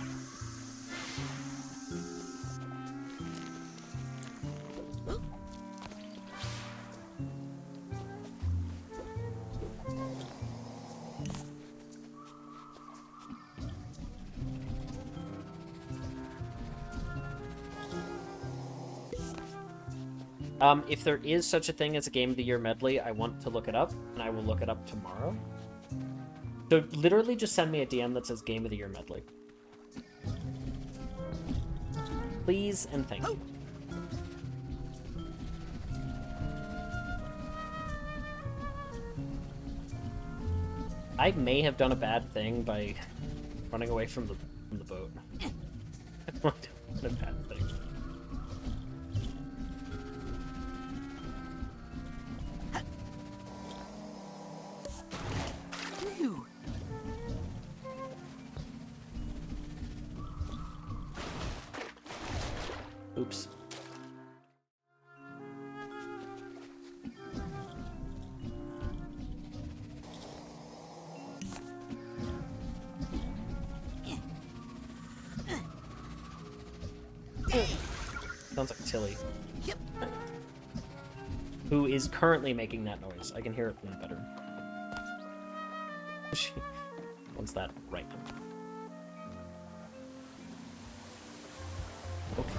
If there is such a thing as a Game of the Year medley, I want to look it up, and I will look it up tomorrow. So literally just send me a DM that says Game of the Year medley. Please and thank you. I may have done a bad thing by running away from the boat. I might have done a bad thing. Oops. Sounds like Tilly. Yep. Who is currently making that noise. I can hear it from the bedroom. She wants that right now. Okay.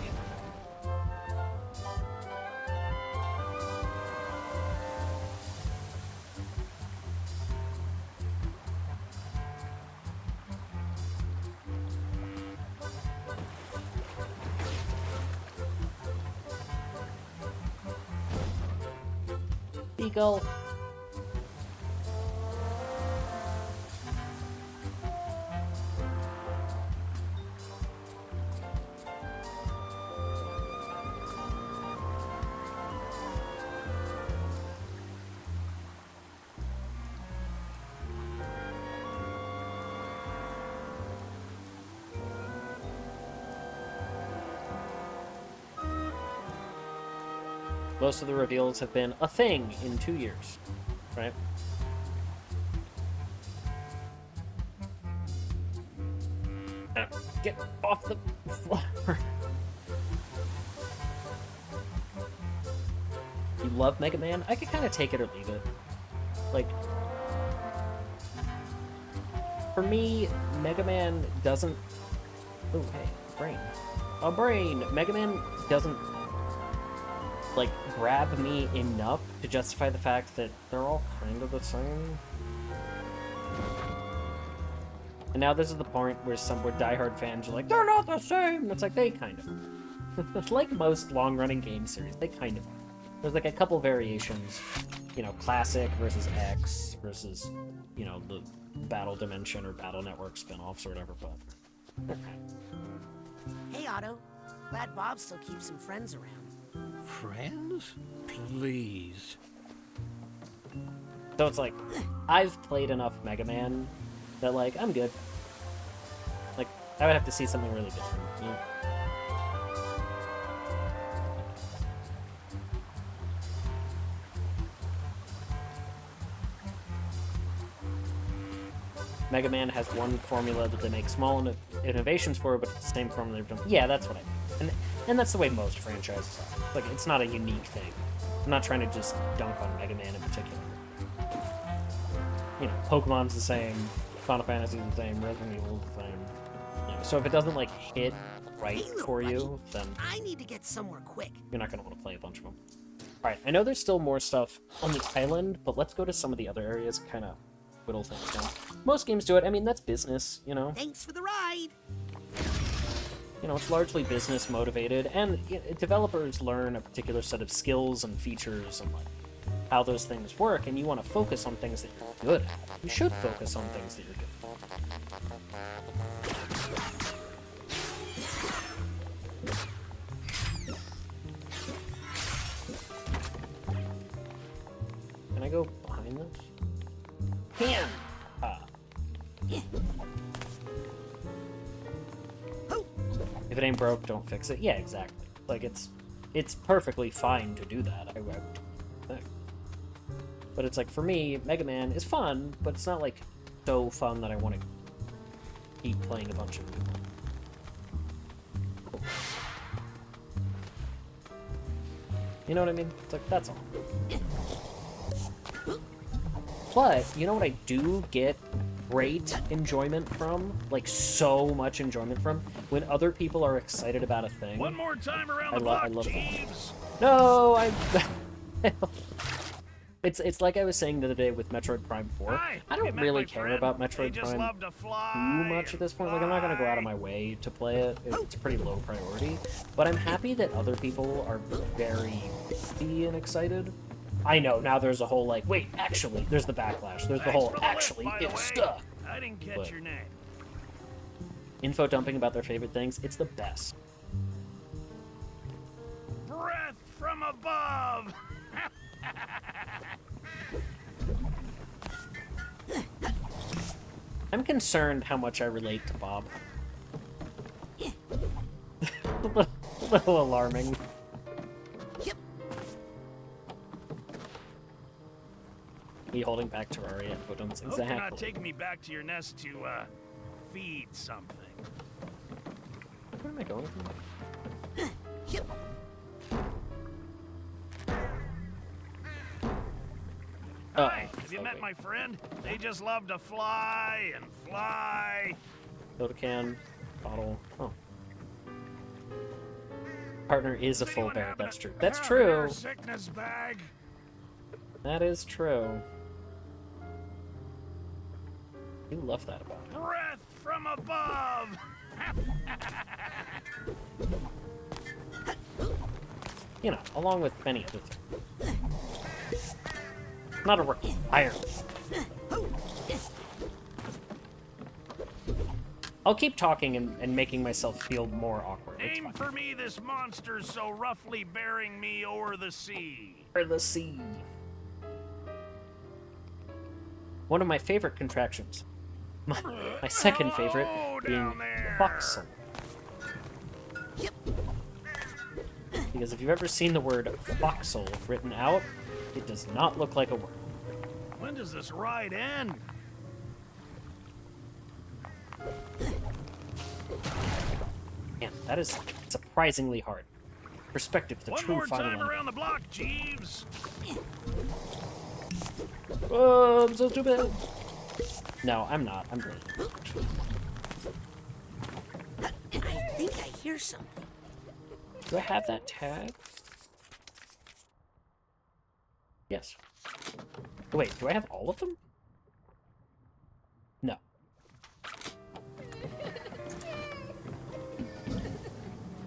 Eagle. Most of the reveals have been a thing in 2 years, right? Get off the floor. You love Mega Man? I could kind of take it or leave it. Like, for me, Mega Man doesn't... Oh, hey, brain. A brain! Mega Man doesn't like grab me enough to justify the fact that they're all kind of the same. And now this is the point where where diehard fans are like, they're not the same! It's like, they kind of. Like most long-running game series, they kind of are. There's like a couple variations, you know, Classic versus X versus, you know, the Battle Dimension or Battle Network spin-offs or whatever, but... Hey, Otto. Glad Bob still keeps some friends around. Friends? Please. So it's like, I've played enough Mega Man that, like, I'm good. Like, I would have to see something really different. You know? Mega Man has one formula that they make small innovations for, but it's the same formula they've done. Yeah, that's what I mean. And that's the way most franchises are. Like, it's not a unique thing. I'm not trying to just dunk on Mega Man in particular. You know, Pokemon's the same, Final Fantasy is the same, Resident Evil is the same. You know, so if it doesn't like hit right Hey, little for buddy, you, then I need to get somewhere quick. you're not gonna want to play a bunch of them. All right, I know there's still more stuff on the island, but let's go to some of the other areas and kind of whittle things down. Most games do it. I mean, that's business, you know. Thanks for the ride. You know, it's largely business motivated, and developers learn a particular set of skills and features and like how those things work, and you want to focus on things that you're good at. You should focus on things that you're good at. Can I go behind this? Can! If it ain't broke, don't fix it. Yeah, exactly. Like, it's perfectly fine to do that, I would think. But it's like, for me, Mega Man is fun, but it's not, like, so fun that I want to keep playing a bunch of people. You know what I mean? It's like, that's all. But, you know what I do get great enjoyment from? Like, so much enjoyment from? When other people are excited about a thing. One more time around the block, Jeeves. No, It's like I was saying the other day with Metroid Prime 4. I don't really care about Metroid Prime too much at this point. Like, I'm not going to go out of my way to play it. It's a pretty low priority. But I'm happy that other people are very happy and excited. I know, now there's a whole, like, wait, actually, there's the backlash. There's the whole, actually, it's stuck. I didn't catch your name. Info dumping about their favorite things, it's the best. Breath from above! I'm concerned how much I relate to Bob. A little alarming. Yep. Me holding back Terraria and Photoms, Hope you're not exactly. taking me back to your nest to, feed something. Where am I going from? Yep. Hi, have you met my friend? They just love to fly and fly. Soda can, bottle. Oh. Partner is a Does full anyone bear. happen That's to true. That's have an air true. sickness bag? That is true. You love that about it. Breath from above! You know, along with many other things. Not a requirement. I'll keep talking and making myself feel more awkward. It's Aim fine. for me this monster so roughly bearing me o'er the sea. For the sea. One of my favorite contractions. My second favorite being down there. voxel. Yep. Because if you've ever seen the word voxel written out, it does not look like a word. When does this ride end? Man, that is surprisingly hard. Perspective, the One true more final time one. around the block, Jeeves. Oh, I'm so stupid. No, I'm not. I'm brilliant. I think I hear something. Do I have that tag? Yes. Wait, do I have all of them? No.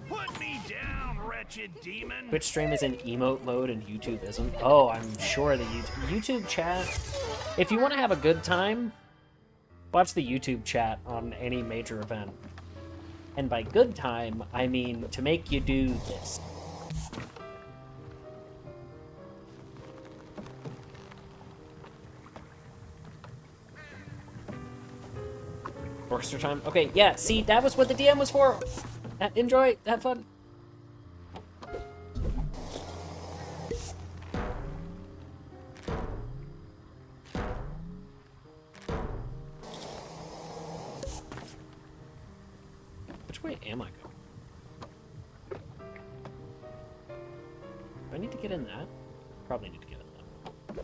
Put me down, wretched demon. Twitch stream is in emote mode and YouTube isn't. Oh, I'm sure the YouTube chat. If you want to have a good time, watch the YouTube chat on any major event. And by good time, I mean to make you do this. Orchestra time? Okay, yeah, see, that was what the DM was for! Enjoy, have fun. Which way am I going? Do I need to get in that? Probably need to get in that.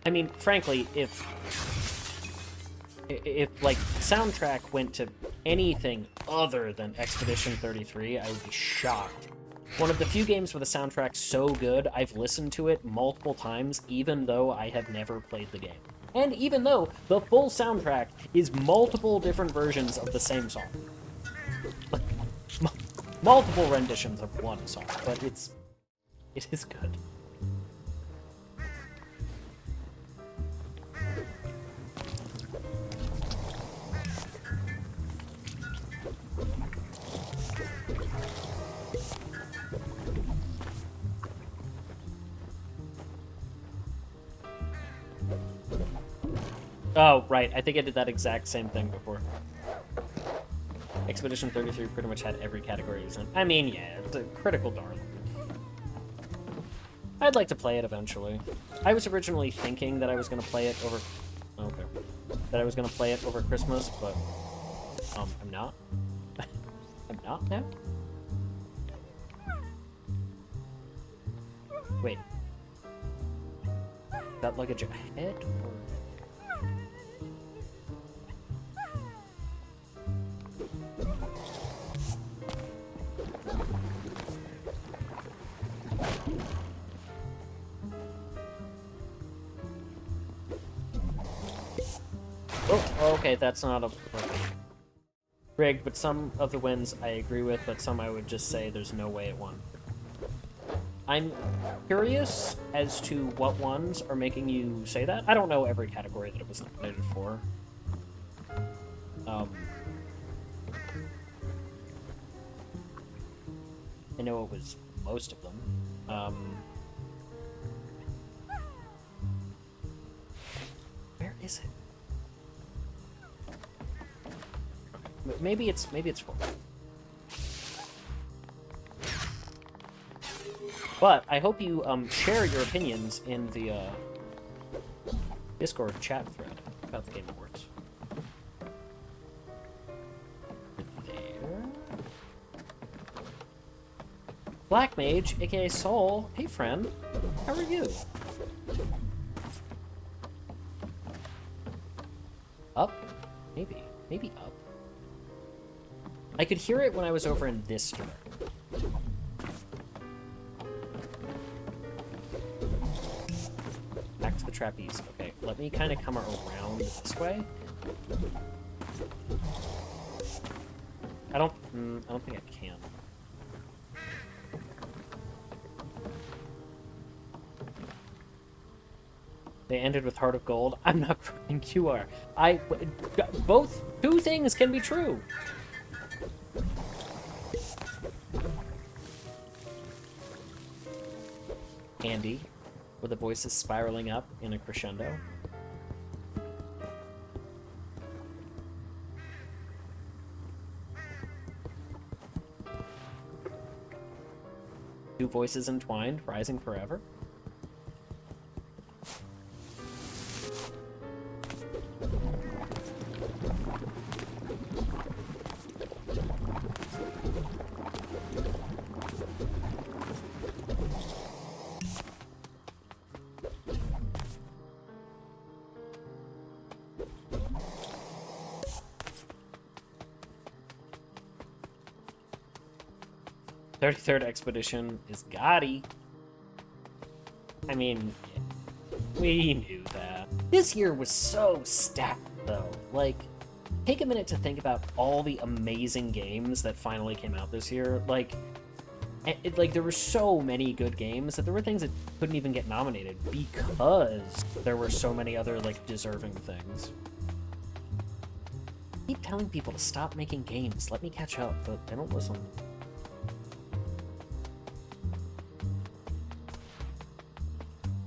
I mean, frankly, if like soundtrack went to anything other than Expedition 33, I would be shocked. One of the few games with a soundtrack so good, I've listened to it multiple times, even though I have never played the game. And even though the full soundtrack is multiple different versions of the same song. Multiple renditions of one song, but it is good. Oh, right. I think I did that exact same thing before. Expedition 33 pretty much had every category it was in. I mean, yeah, it's a critical darling. I'd like to play it eventually. I was originally thinking that I was going to play it over... Okay. That I was going to play it over Christmas, but... I'm not. I'm not now? Wait. That luggage ahead, or... Oh, okay, that's not a... Rigged, but some of the wins I agree with, but some I would just say there's no way it won. I'm curious as to what ones are making you say that. I don't know every category that it was nominated for. I know it was most of them. Where is it? Maybe it's full. But I hope you share your opinions in the Discord chat thread about the Game Awards. There. Black Mage, aka Soul. Hey friend, how are you? Up? Maybe up. I could hear it when I was over in this direction. Back to the trapeze. Okay, let me kind of come around this way. I don't think I can. They ended with Heart of Gold. I'm not quoting QR. Two things can be true. Andy, with the voices spiraling up in a crescendo. Two voices entwined, rising forever. Third Expedition is Gotti. I mean, we knew that. This year was so stacked, though. Like, take a minute to think about all the amazing games that finally came out this year. Like, there were so many good games that there were things that couldn't even get nominated because there were so many other, like, deserving things. I keep telling people to stop making games. Let me catch up, but they don't listen.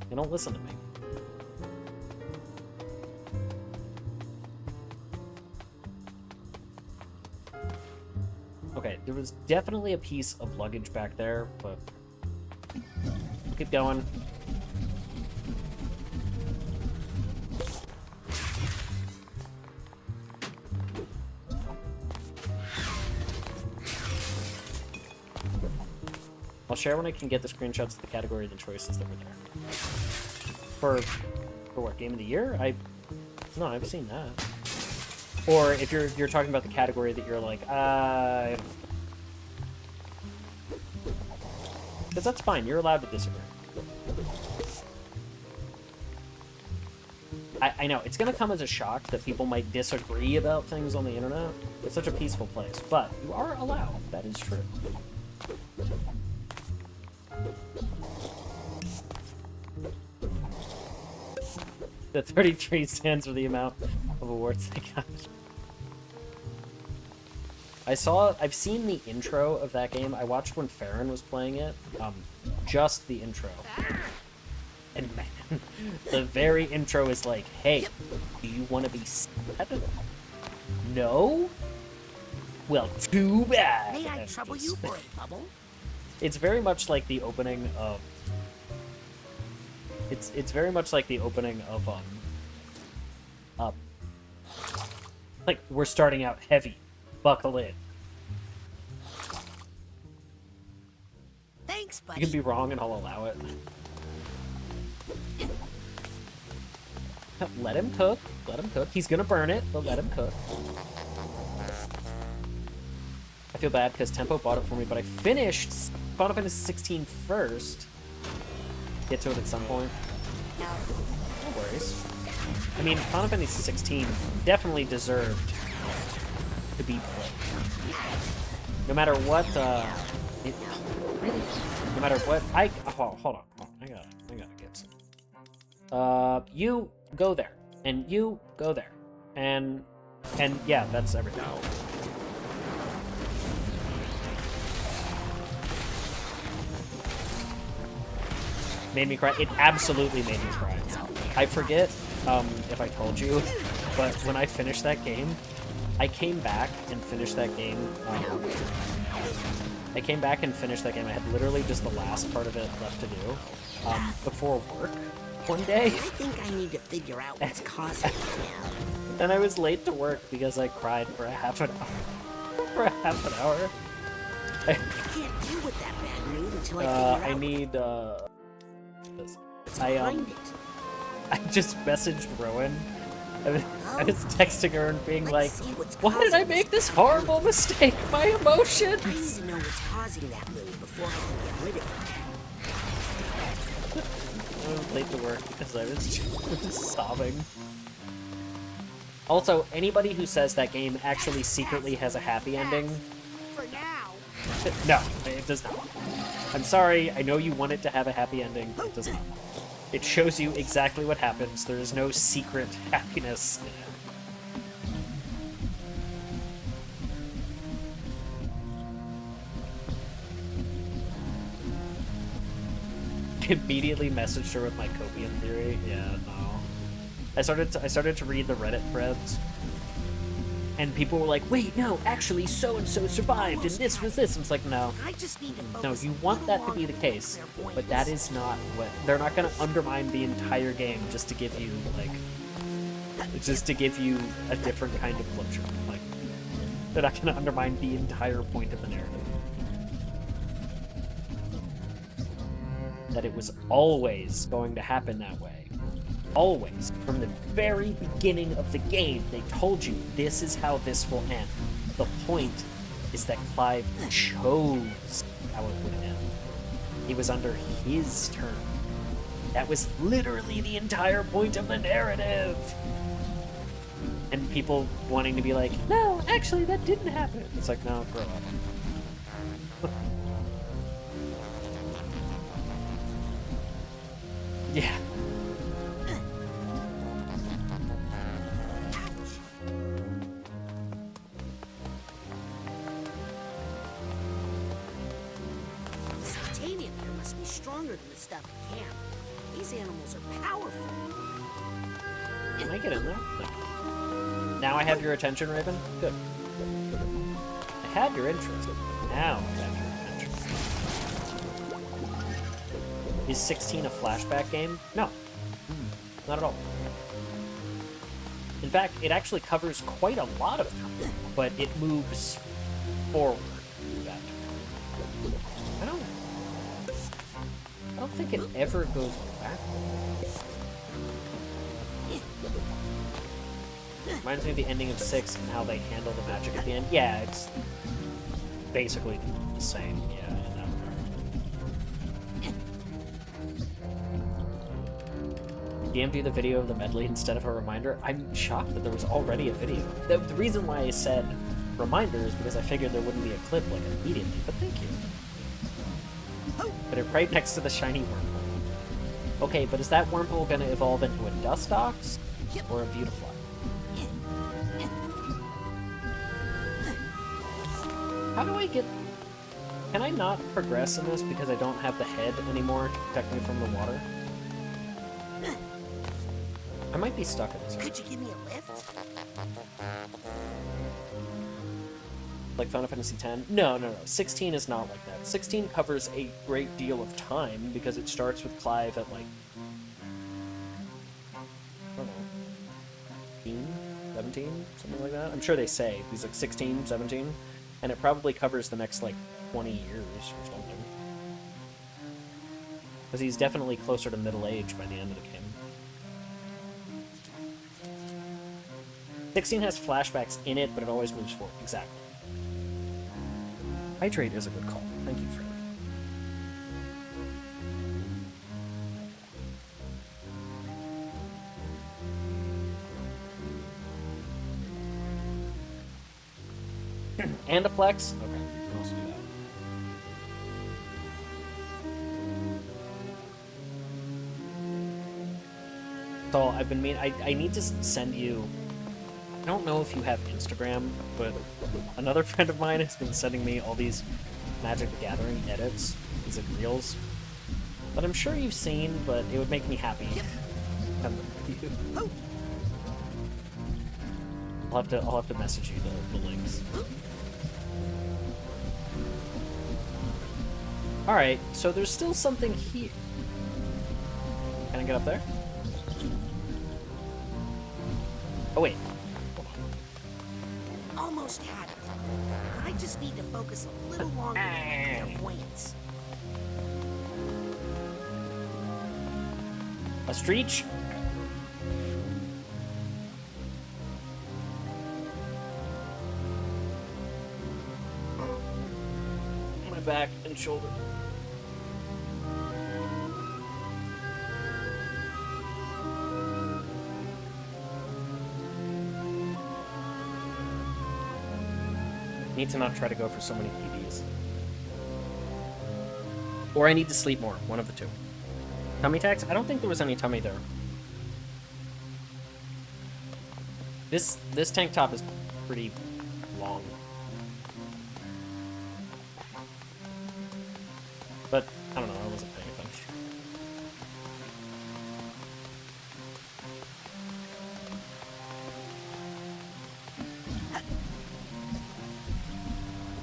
They don't listen to me. Okay, there was definitely a piece of luggage back there, but keep going. I'll share when I can get the screenshots of the category and the choices that were there. For what, Game of the Year? No, I've seen that. Or if you're talking about the category that you're like, because that's fine, you're allowed to disagree. I know, it's gonna come as a shock that people might disagree about things on the internet. It's such a peaceful place, but you are allowed, that is true. The 33 stands for the amount of awards they got. I've seen the intro of that game. I watched when Farron was playing it. Just the intro. And man, the very intro is like, hey, do you want to be sad? No? Well, too bad. May I trouble you for a bubble? It's very much like the opening of... It's very much like the opening of, like, we're starting out heavy. Buckle in. Thanks, buddy. You can be wrong and I'll allow it. Let him cook. Let him cook. He's gonna burn it, but let him cook. I feel bad because Tempo bought it for me, but I finished Final Fantasy 16 first. Get to it at some point. No worries. I mean, Final Fantasy 16 definitely deserved to be played. No matter what, no matter what, hold on, I gotta get some. You go there, and you go there, and yeah, that's everything. Made me cry. It absolutely made me cry. I forget if I told you, but when I finished that game, I came back and finished that game. I had literally just the last part of it left to do before work one day. I think I need to figure out what's causing it. And I was late to work because I cried for a half an hour. I can't deal with that bad mood until I figure out. I need this. I just messaged Rowan. I was texting her and being like, why did I make this horrible mistake? My emotions! I need to know what's causing that mood before I can get rid of it. I was late to work because I was just sobbing. Also, anybody who says that game actually secretly has a happy ending... For now. No, it does not. I'm sorry, I know you want it to have a happy ending. It does not. It shows you exactly what happens. There is no secret happiness. Immediately messaged her with my copium theory. Yeah, no. I started to read the Reddit threads, and people were like, "Wait, no, actually, so and so survived, and this was this." And it's like, no, I just need to no, you want that to be the case, but that is not what. They're not going to undermine the entire game just to give you a different kind of closure. Like, they're not going to undermine the entire point of the narrative. That it was always going to happen that way. Always. From the very beginning of the game, they told you this is how this will end. The point is that Clive chose how it would end. It was under his turn. That was literally the entire point of the narrative. And people wanting to be like, no, actually, that didn't happen. It's like, no, grow up. Yeah. Titanium here must be stronger than the stuff in camp. These animals are powerful. Can I get in there? No. Now I have your attention, Raven? Good. I had your interest. Now I have your attention. Is 16 a flashback game? No. Not at all. In fact, it actually covers quite a lot of time, but it moves forward. I don't don't think it ever goes back. Reminds me of the ending of 6 and how they handle the magic at the end. Yeah, it's basically the same, yeah, in that regard. DM do the video of the medley instead of a reminder. I'm shocked that there was already a video. The reason why I said reminder is because I figured there wouldn't be a clip like immediately, but thank you. But it right next to the shiny wormhole. Okay, but is that wormhole gonna evolve into a dust ox or a beautifly? How do I get... Can I not progress in this because I don't have the head anymore to protect me from the water? I might be stuck in this. Could you give me a lift? Like Final Fantasy X? No. 16 is not like that. 16 covers a great deal of time because it starts with Clive at like... I don't know. 18? 17? Something like that? I'm sure they say. He's like 16, 17. And it probably covers the next, like, 20 years or something. Because he's definitely closer to middle age by the end of the game. 16 has flashbacks in it, but it always moves forward. Exactly. Hydrate is a good call. Thank you, Fred. And a flex? Okay, we can also do that. So I've been I need to send you... I don't know if you have Instagram, but another friend of mine has been sending me all these Magic the Gathering edits, these like reels, that I'm sure you've seen, but it would make me happy. I'll have to message you the links. Alright, so there's still something here. Can I get up there? Oh wait. Almost had it. I just need to focus a little longer on clairvoyance. A Streech? My back and shoulder. Need to not try to go for so many PBs. Or I need to sleep more. One of the two. Tummy tax? I don't think there was any tummy there. This tank top is pretty long. But, I don't know, I wasn't paying attention.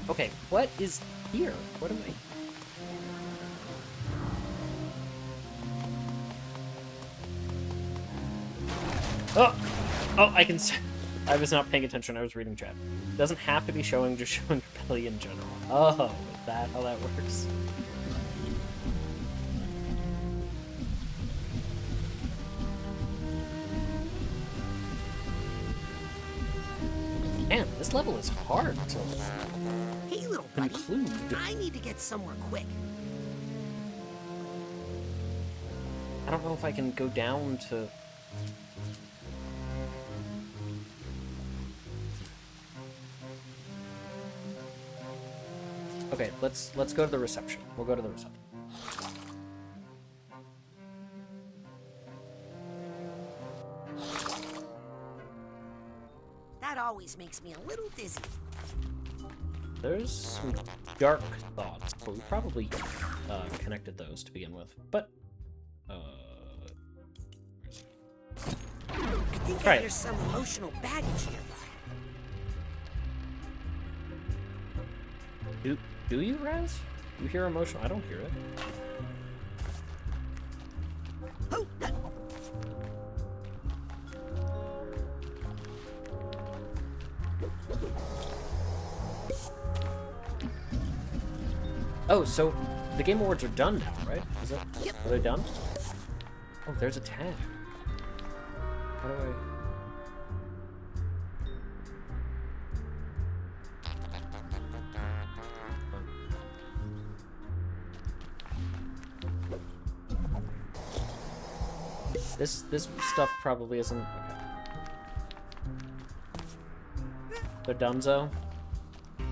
Okay, what is here? What am I... Oh! Oh, I can... I was not paying attention, I was reading chat. Doesn't have to be showing, just showing your belly in general. Oh, is that how that works? Man, this level is hard to Hey, little buddy. conclude. I need to get somewhere quick. I don't know if I can go down to... Okay, let's go to the reception. We'll go to the reception. That always makes me a little dizzy. There's some dark thoughts, but we probably connected those to begin with. But, I think Right. there's some emotional baggage nearby. do you, Raz? You hear emotion? I don't hear it. Oh, Oh, so the Game Awards are done now, right? Is it? Are they done? Oh, there's a tag. How do I... This stuff probably isn't... Okay. They're donezo.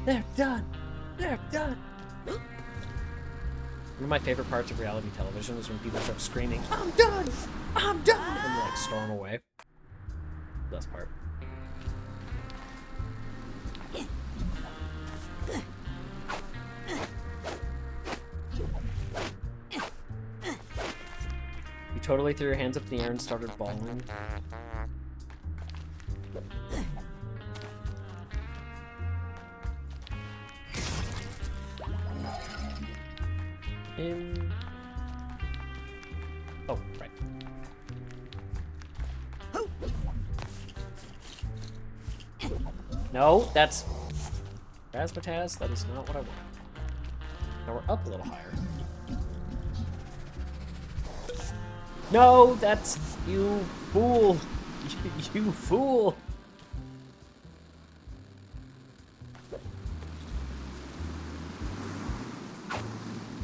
They're done! They're done! One of my favorite parts of reality television is when people start screaming, "I'm done! I'm done!" and like storm away. Best part. You totally threw your hands up in the air and started bawling. Oh, right. No, that's... Razzmatazz, that is not what I want. Now we're up a little higher. No, that's... You fool! You fool!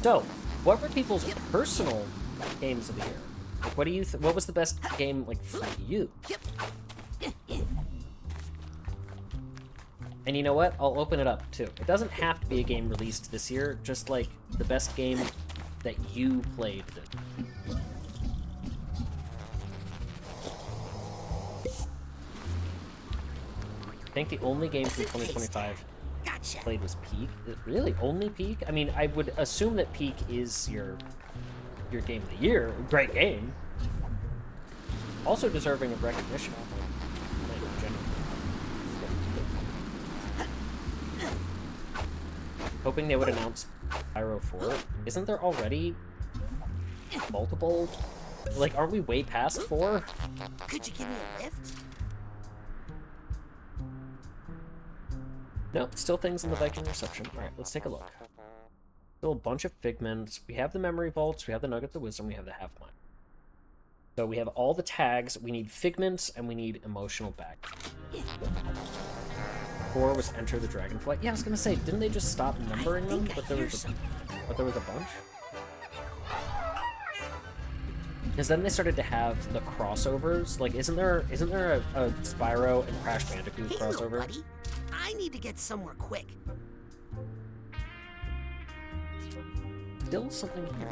So, what were people's personal games of the year? Like, what do you? What was the best game like for you? And you know what? I'll open it up too. It doesn't have to be a game released this year. Just like the best game that you played. I think the only game from 2025 played was Peak. Really? Only Peak? I mean, I would assume that Peak is your game of the year. Great game. Also deserving of recognition. Hoping they would announce Pyro 4. Isn't there already multiple? Like, aren't we way past 4? Could you give me a lift? Nope, still things in the Viking reception. Alright, let's take a look. Still a bunch of figments. We have the memory vaults, we have the nuggets of wisdom, we have the half mind. So we have all the tags, we need figments, and we need emotional back. 4 was enter the dragonflight. Yeah, I was gonna say, didn't they just stop numbering them? But there was a bunch? Because then they started to have the crossovers. Like, isn't there a Spyro and Crash Bandicoot crossover? Buddy. I need to get somewhere quick. Still something here.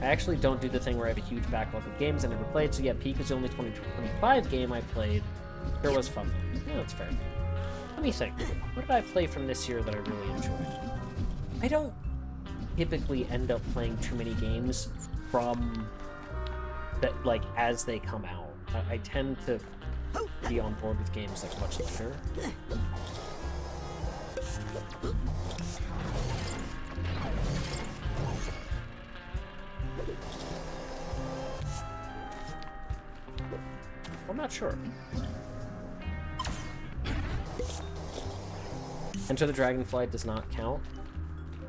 I actually don't do the thing where I have a huge backlog of games I never played, so yeah, Peak is the only 2025 game I played. There was fun. Yeah, that's fair. Let me think. What did I play from this year that I really enjoyed? I don't typically end up playing too many games from that, like, as they come out. I tend to be on board with games like much later. I'm not sure. Enter the Dragonflight does not count.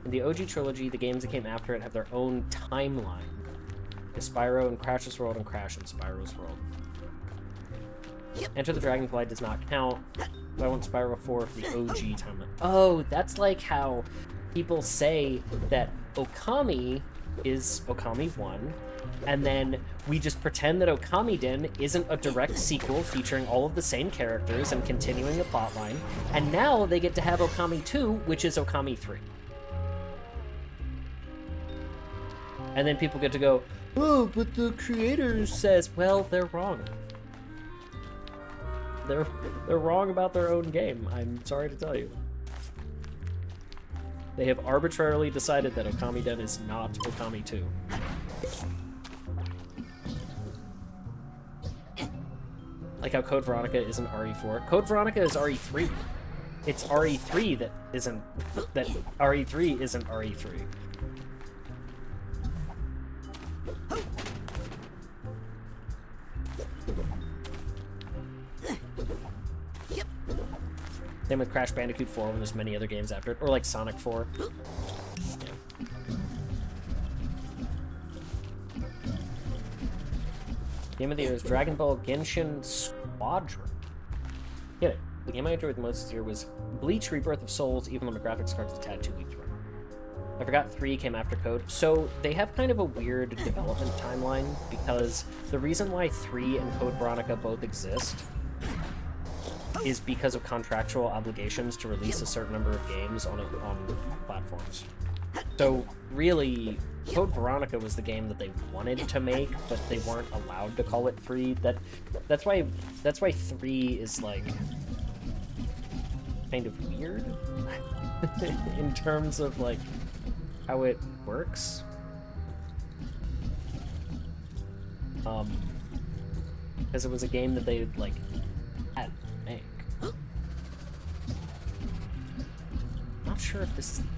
In the OG trilogy, the games that came after it have their own timeline. There's Spyro and Crash's World and Crash and Spyro's World. Enter the Dragonflight does not count. I want Spyro 4 for the OG timeline. Oh, that's like how people say that Okami is Okami 1, and then we just pretend that Okami-den isn't a direct sequel featuring all of the same characters and continuing the plotline, and now they get to have Okami 2, which is Okami 3. And then people get to go, oh, but the creator says, well, they're wrong. They're wrong about their own game, I'm sorry to tell you. They have arbitrarily decided that Okami-den is not Okami 2. Like how Code Veronica isn't RE4. Code Veronica is RE3. It's RE3 that RE3 isn't RE3. Same with Crash Bandicoot 4 when there's many other games after it. Or like Sonic 4. Yeah. Game of the year is Dragon Ball Genshin Squadron. Get it. The game I enjoyed the most this year was Bleach Rebirth of Souls, even though the graphics card's a tad too weak to run. I forgot 3 came after Code. So they have kind of a weird development timeline, because the reason why 3 and Code Veronica both exist is because of contractual obligations to release a certain number of games on platforms. So really, Code Veronica was the game that they wanted to make, but they weren't allowed to call it 3. That's why 3 is like kind of weird in terms of like how it works. Because it was a game that they like had to make. Not sure if this is the end.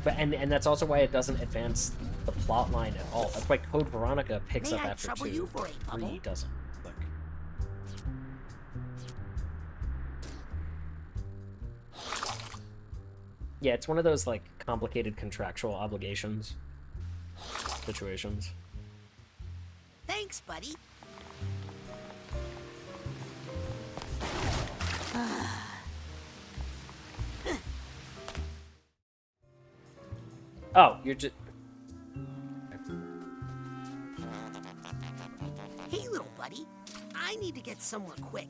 But and that's also why it doesn't advance the plot line at all. That's why Code Veronica picks up after 2. 3 doesn't. Like, yeah, it's one of those like complicated contractual obligations situations. Thanks, buddy. Oh, you're just... Hey, little buddy. I need to get somewhere quick.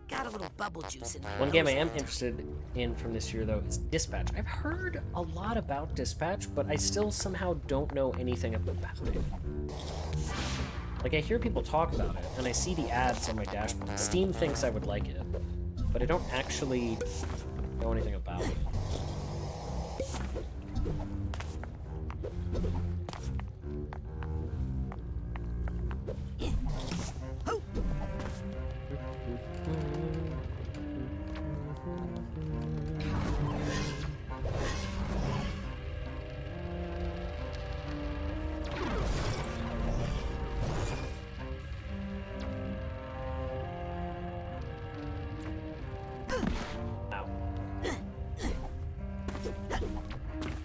Got a little bubble juice in my One game I nose am left. interested in from this year, though, is Dispatch. I've heard a lot about Dispatch, but I still somehow don't know anything about it. Like, I hear people talk about it, and I see the ads on my dashboard. Steam thinks I would like it, but I don't actually know anything about it.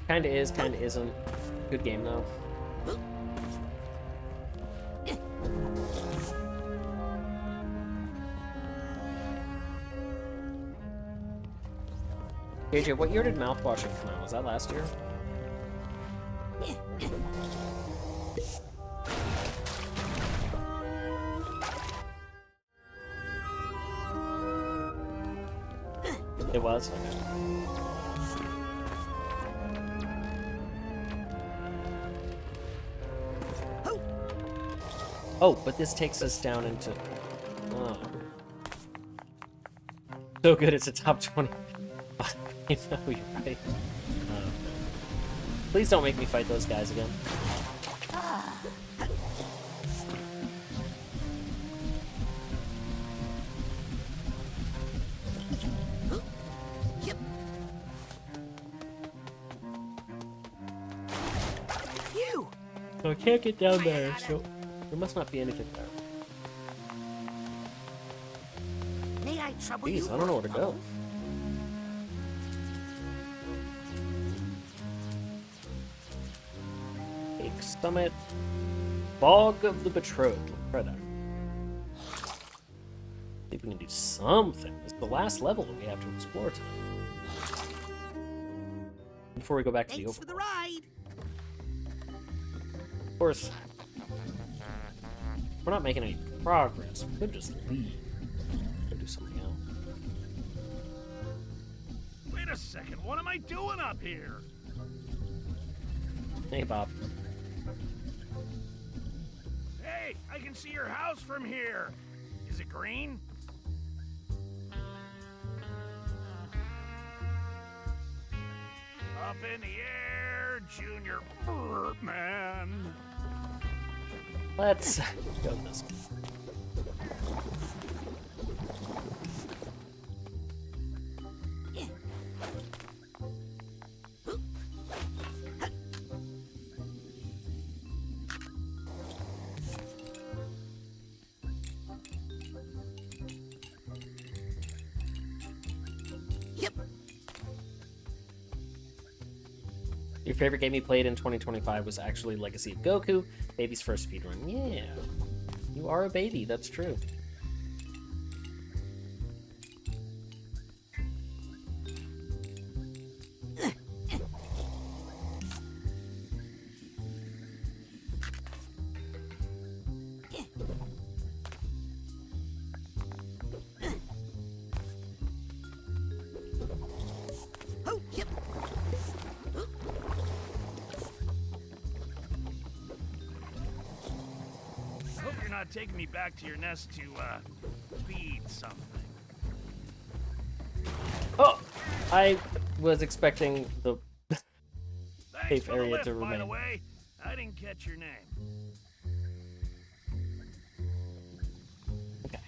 Kinda is, kinda isn't. Good game, though. JJ, what year did mouthwashing come out? Was that last year? It was? Okay. Oh, but this takes us down into... Oh. So good, it's a top 20. You know, you're right. Please don't make me fight those guys again. Phew. So I can't get down there, so there must not be anything there. May I trouble you? Jeez, I don't know where to go. Peak Summit, Bog of the Betrothed. Let's try that. See if we can do something. This is the last level that we have to explore tonight. Before we go back to the Thanks overworld. for the ride. Of course, we're not making any progress. We could just leave. Go do something else. Wait a second, what am I doing up here? Hey, Bob. Hey, I can see your house from here. Is it green? Up in the air, Junior Man. Let's go this way. Your favorite game you played in 2025 was actually Legacy of Goku, baby's first speedrun. Yeah, you are a baby, that's true. Oh, yep. Hope you're not taking me back to your nest to, feed something. Oh! I was expecting the Thanks safe for the area lift, to by the remain. way. I didn't catch your name. Okay.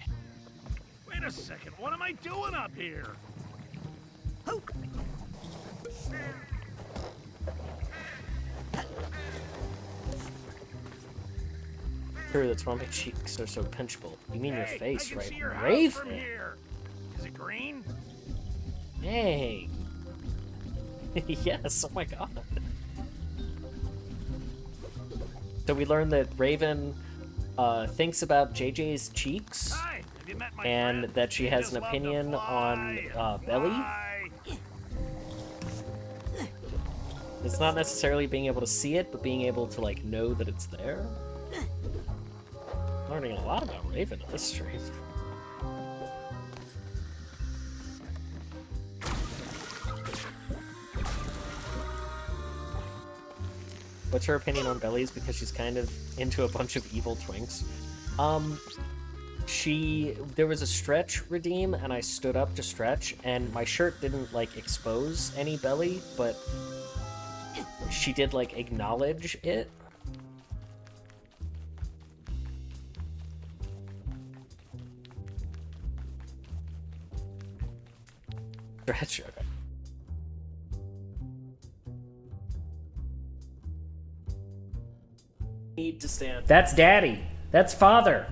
Wait a second, what am I doing up here? Oh. Sure, that's why my cheeks are so pinchable. You mean your Hey, face, I can right? see your house Raven! from here. Is it green? Hey! Yes, oh my god. So we learned that Raven thinks about JJ's cheeks, Hi, have you met my and friend? that she They has just an love to opinion fly on and Belly. fly. It's not necessarily being able to see it, but being able to, like, know that it's there. Learning a lot about Raven in this stream. What's her opinion on bellies? Because she's kind of into a bunch of evil twinks. There was a stretch redeem, and I stood up to stretch, and my shirt didn't, like, expose any belly, but she did, like, acknowledge it. Stretch, okay. Need to stand. That's daddy. That's father.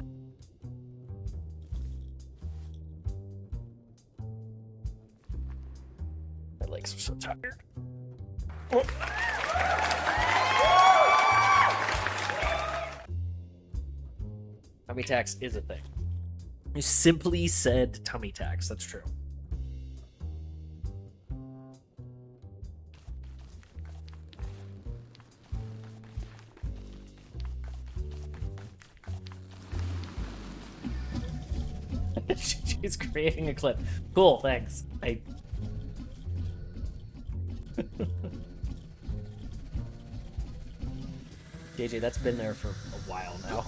My legs are so tired. Oh. Tummy tax is a thing. You simply said tummy tax. That's true. She's creating a clip. Cool, thanks. JJ, that's been there for a while now.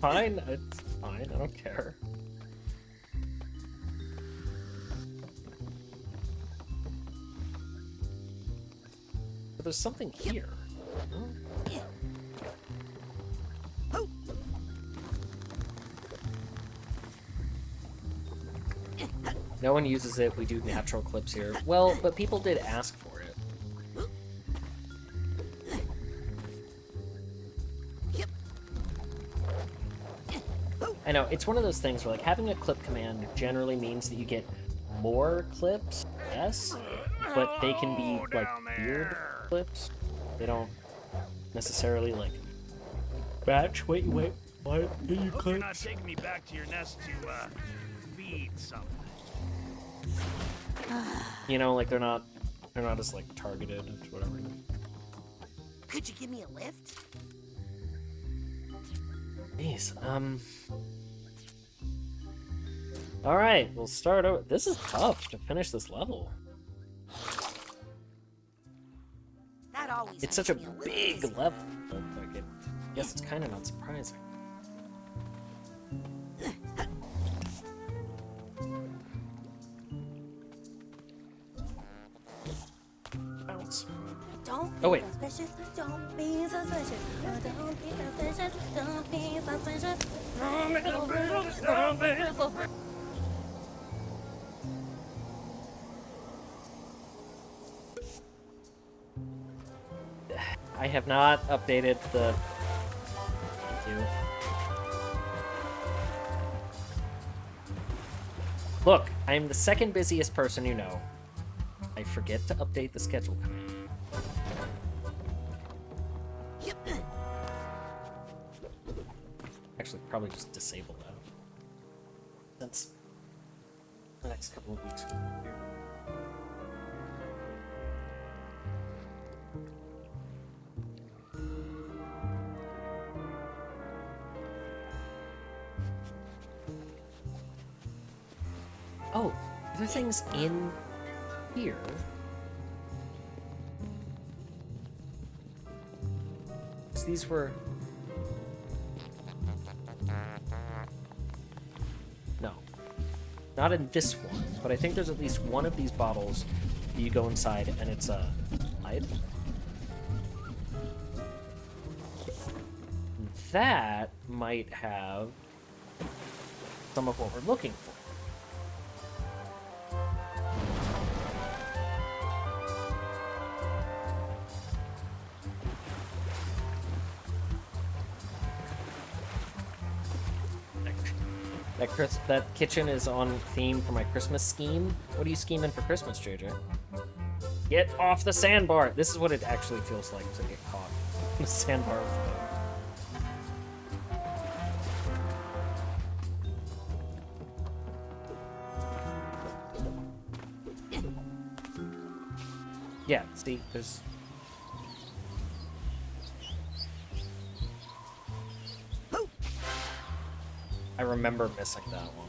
Fine, it's fine, I don't care. But there's something here. Oh. No one uses it, we do natural clips here. Well, but people did ask for it. I know, it's one of those things where, like, having a clip command generally means that you get more clips, yes, but they can be, like, weird clips. They don't necessarily, like, batch. Wait, what? Hope you're not taking me back to your nest to, feed something. You know, like, they're not as, like, targeted or whatever. Could you give me a lift? Jeez, Alright, we'll start over. This is tough to finish this level. That always It's such a makes me little big dizzy. level. Like, I guess it's kind of not surprising. Bounce. Don't Oh, wait. be suspicious. Don't be suspicious. Don't be suspicious. Don't be suspicious. Don't be suspicious. Don't be suspicious. I have not updated the... Thank you. Look, I'm the second busiest person you know. I forget to update the schedule command. Actually, probably just disable that. Since the next couple of weeks. Oh, the thing's in here. So these were... No. Not in this one, but I think there's at least one of these bottles that you go inside and it's a hide. That might have some of what we're looking for. That kitchen is on theme for my Christmas scheme. What are you scheming for Christmas, JJ? Get off the sandbar! This is what it actually feels like to get caught on the sandbar with the boat. Yeah, see, there's... I remember missing that one.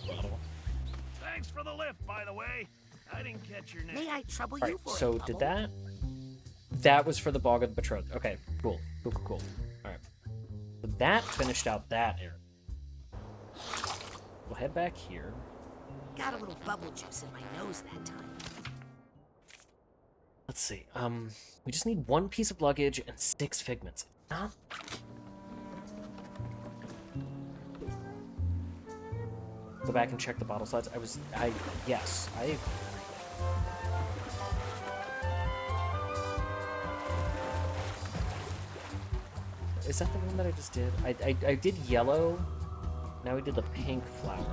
Bottle. Thanks for the lift, by the way. I didn't catch your name. May I trouble All you right, for so a did bubble? that was for the Bog of the Betrothed. Okay, cool. All right. So that finished out that area. We'll head back here. Got a little bubble juice in my nose that time. Let's see. We just need 1 piece of luggage and 6 figments. Not... Go back and check the bottle slides. Yes. Is that the one that I just did? I did yellow. Now we did the pink flower.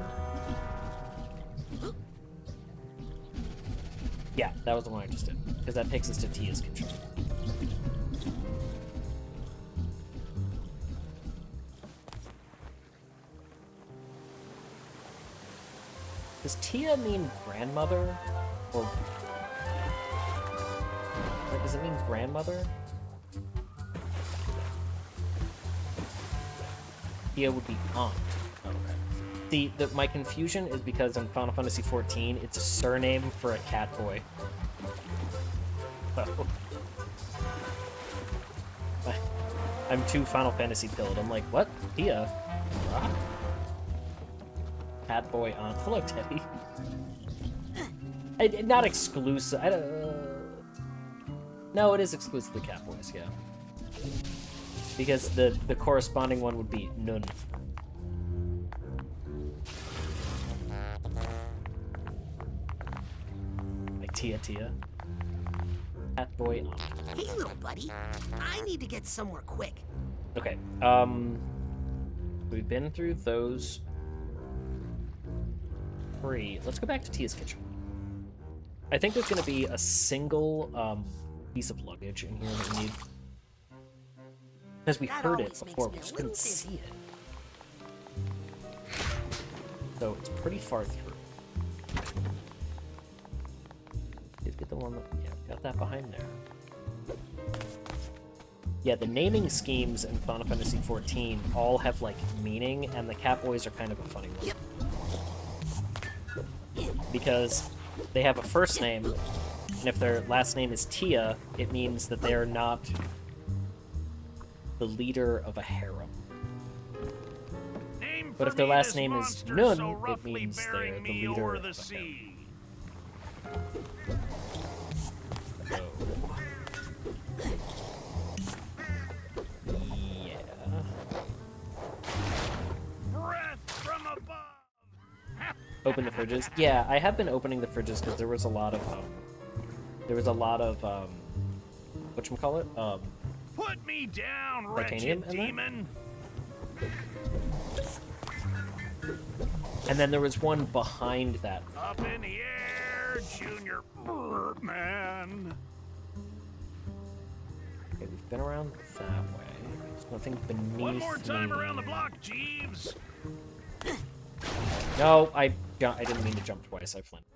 Yeah, that was the one I just did. Because that takes us to Tia's kitchen. Does Tia mean grandmother? Or... Like, does it mean grandmother? Tia would be aunt. Oh, okay. See, my confusion is because in Final Fantasy XIV, it's a surname for a cat boy. So... I'm too Final Fantasy pilled. I'm like, what? Tia? Ah. Cat boy aunt. Hello, Teddy. Not exclusive. No, it is exclusively cat boys, yeah. Because the corresponding one would be Nun. Like Tia. Cat boy aunt. Hey, little buddy. I need to get somewhere quick. Okay, we've been through those 3. Let's go back to Tia's kitchen. I think there's gonna be a single, piece of luggage in here that we need. Because we heard it before, we just couldn't see it. So it's pretty far through. Did get the one that, yeah, got that behind there. Yeah, the naming schemes in Final Fantasy XIV all have, like, meaning, and the Catboys are kind of a funny one. Because they have a first name, and if their last name is Tia, it means that they are not the leader of a harem. But if their last name is Nun, it means they're the leader of a harem. Open the fridges. Yeah, I have been opening the fridges because there was a lot of whatchamacallit? Put me down, Titanium wretched demon. And then there was one behind that. Up in the air, Junior man. Okay, we've been around that way. There's nothing beneath One more time me. around the block, Jeeves. No, I didn't mean to jump twice. I flinched.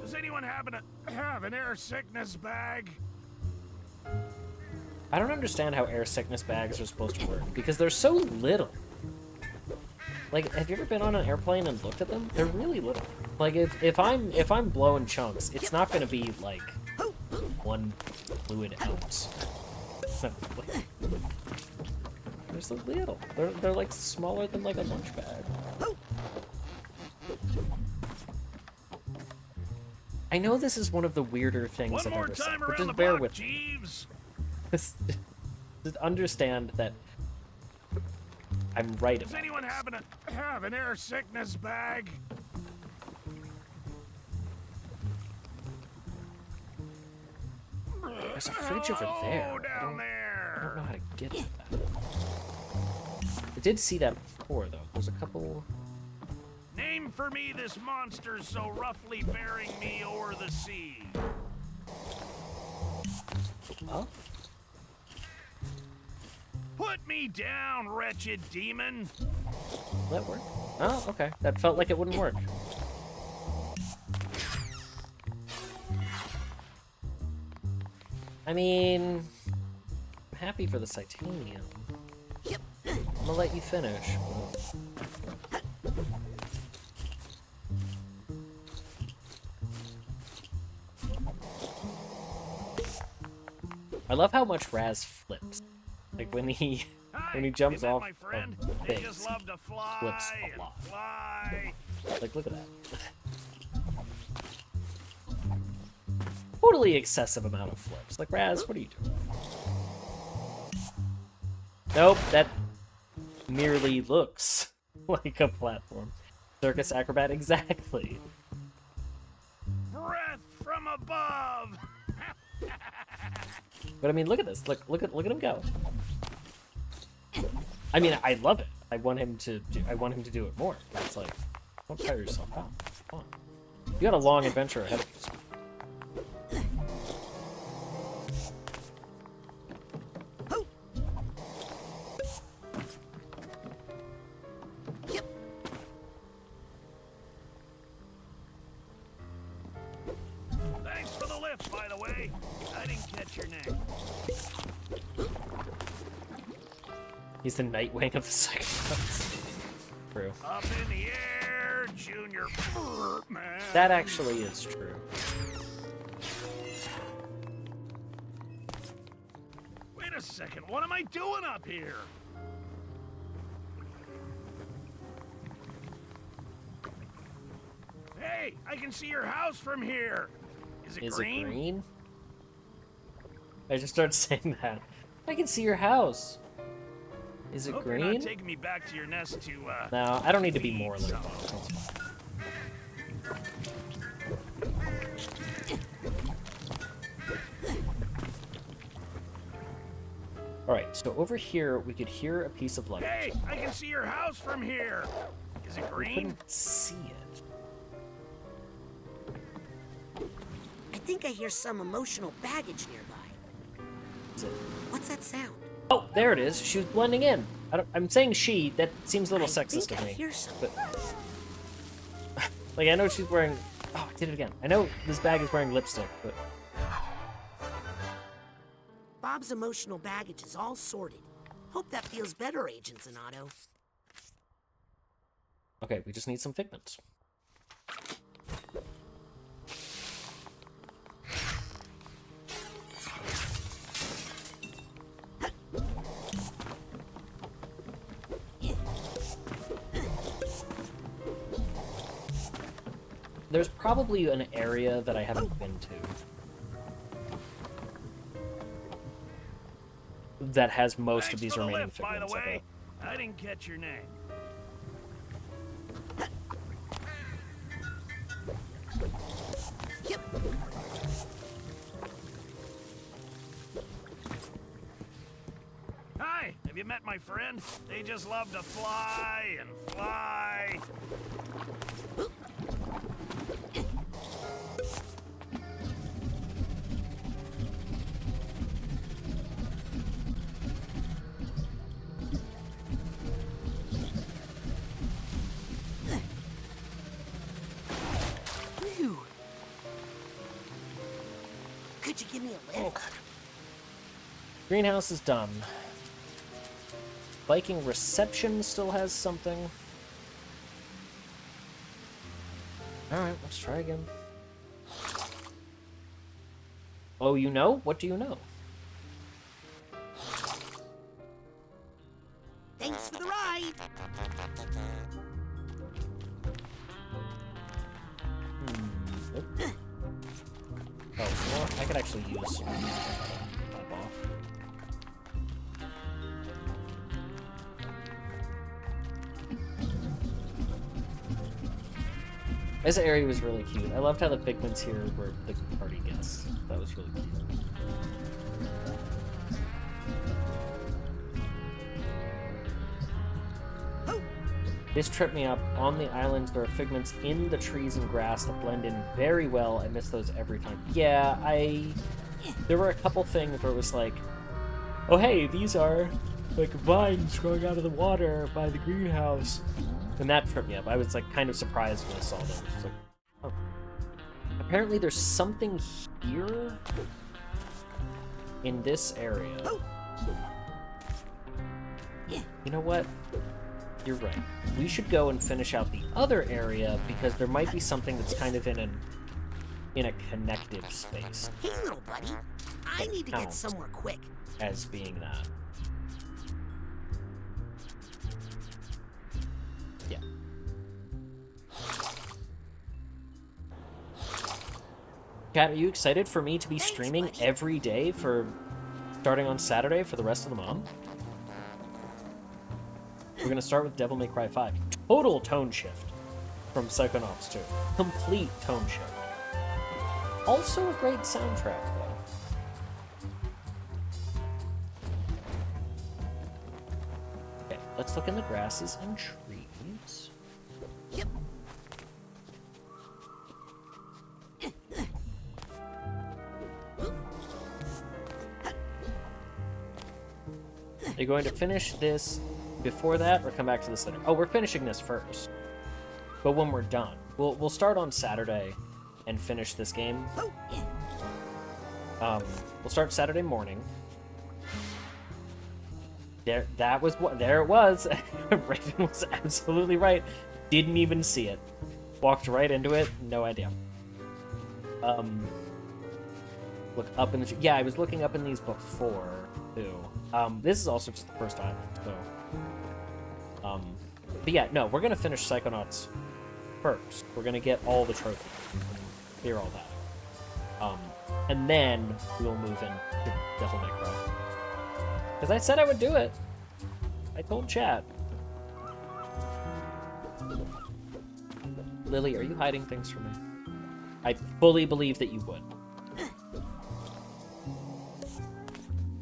Does anyone happen to have an air sickness bag? I don't understand how air sickness bags are supposed to work because they're so little. Like, have you ever been on an airplane and looked at them? They're really little. Like, if I'm blowing chunks, it's not gonna be like 1 fluid ounce. They're so little. They're like smaller than like a lunch bag. I know this is one of the weirder things I've ever said, but just bear with me. Just understand that I'm right about Does anyone happen to have an air sickness bag? There's a fridge over there. I don't know how to get to that. I did see that before, though. There's a couple... Name for me this monster so roughly bearing me o'er the sea. Oh? Put me down, wretched demon. Will that work? Oh, okay. That felt like it wouldn't work. I mean... I'm happy for the Psychonauts. I'm gonna let you finish, but... I love how much Raz flips. Like when he jumps off of things, flips a lot. Like look at that. Totally excessive amount of flips. Like Raz, what are you doing? Nope, that merely looks like a platform. Circus acrobat, exactly. Breath from above. But I mean, look at this. Look at him go. I mean, I love it. I want him to do it more. It's like, don't tire yourself out. Come on. You got a long adventure ahead of you. Thanks for the lift, by the way. I didn't catch your name. He's the Nightwing of the Psychonauts. True. Up in the air, Junior man. That actually is true. Wait a second, what am I doing up here? Hey, I can see your house from here. Is it green? It green? I just started saying that. I can see your house. Is it green? You're not taking me back to your nest to, No, I don't need to be more literal. Alright, so over here we could hear a piece of luggage. Hey, I can see your house from here. Is it I green? couldn't see it. I think I hear some emotional baggage nearby. Is it? What's that sound? Oh, there it is. She was blending in. I'm saying she. That seems a little sexist I of me. hear something. But like, I know she's wearing. Oh, I did it again. I know this bag is wearing lipstick, but Bob's emotional baggage is all sorted. Hope that feels better, Agent Zanotto. okay, we just need some figments. There's probably an area that I haven't been to that has most of these for the remaining lift, by the figments. way. I didn't catch your name. Hi, have you met my friend? They just love to fly and fly. Phew. Could you give me a lift? Greenhouse is done. Viking reception still has something. Alright, let's try again. Oh, you know? What do you know? Thanks for the ride. Nope. Oh, well, I could actually use pop off. This area was really cute. I loved how the pigments here were the party guests. That was really cute. This tripped me up. On the islands, there are figments in the trees and grass that blend in very well. I miss those every time. Yeah, there were a couple things where it was like, oh hey, these are like vines growing out of the water by the greenhouse. And that tripped me up. I was like kind of surprised when I saw them. It's like, oh. Apparently there's something here in this area. You know what? You're right. We should go and finish out the other area because there might be something that's kind of in a connective space. Hey, little buddy. I need to get somewhere quick. As being that. Yeah. Kat, are you excited for me to be streaming every day starting on Saturday for the rest of the month? We're going to start with Devil May Cry 5. Total tone shift from Psychonauts 2. Complete tone shift. Also a great soundtrack, though. Okay, let's look in the grasses and trees. Yep. Are you going to finish this before that, or come back to this later? Oh, we're finishing this first. But when we're done, we'll start on Saturday and finish this game. We'll start Saturday morning. There it was. Raven was absolutely right. Didn't even see it. Walked right into it. No idea. Look up in the... Yeah, I was looking up in these before, too. This is also just the first island, so... But yeah, no, we're gonna finish Psychonauts first. We're gonna get all the trophies. Clear all that. And then we'll move into Devil May Cry. Because I said I would do it. I told chat. Lily, are you hiding things from me? I fully believe that you would.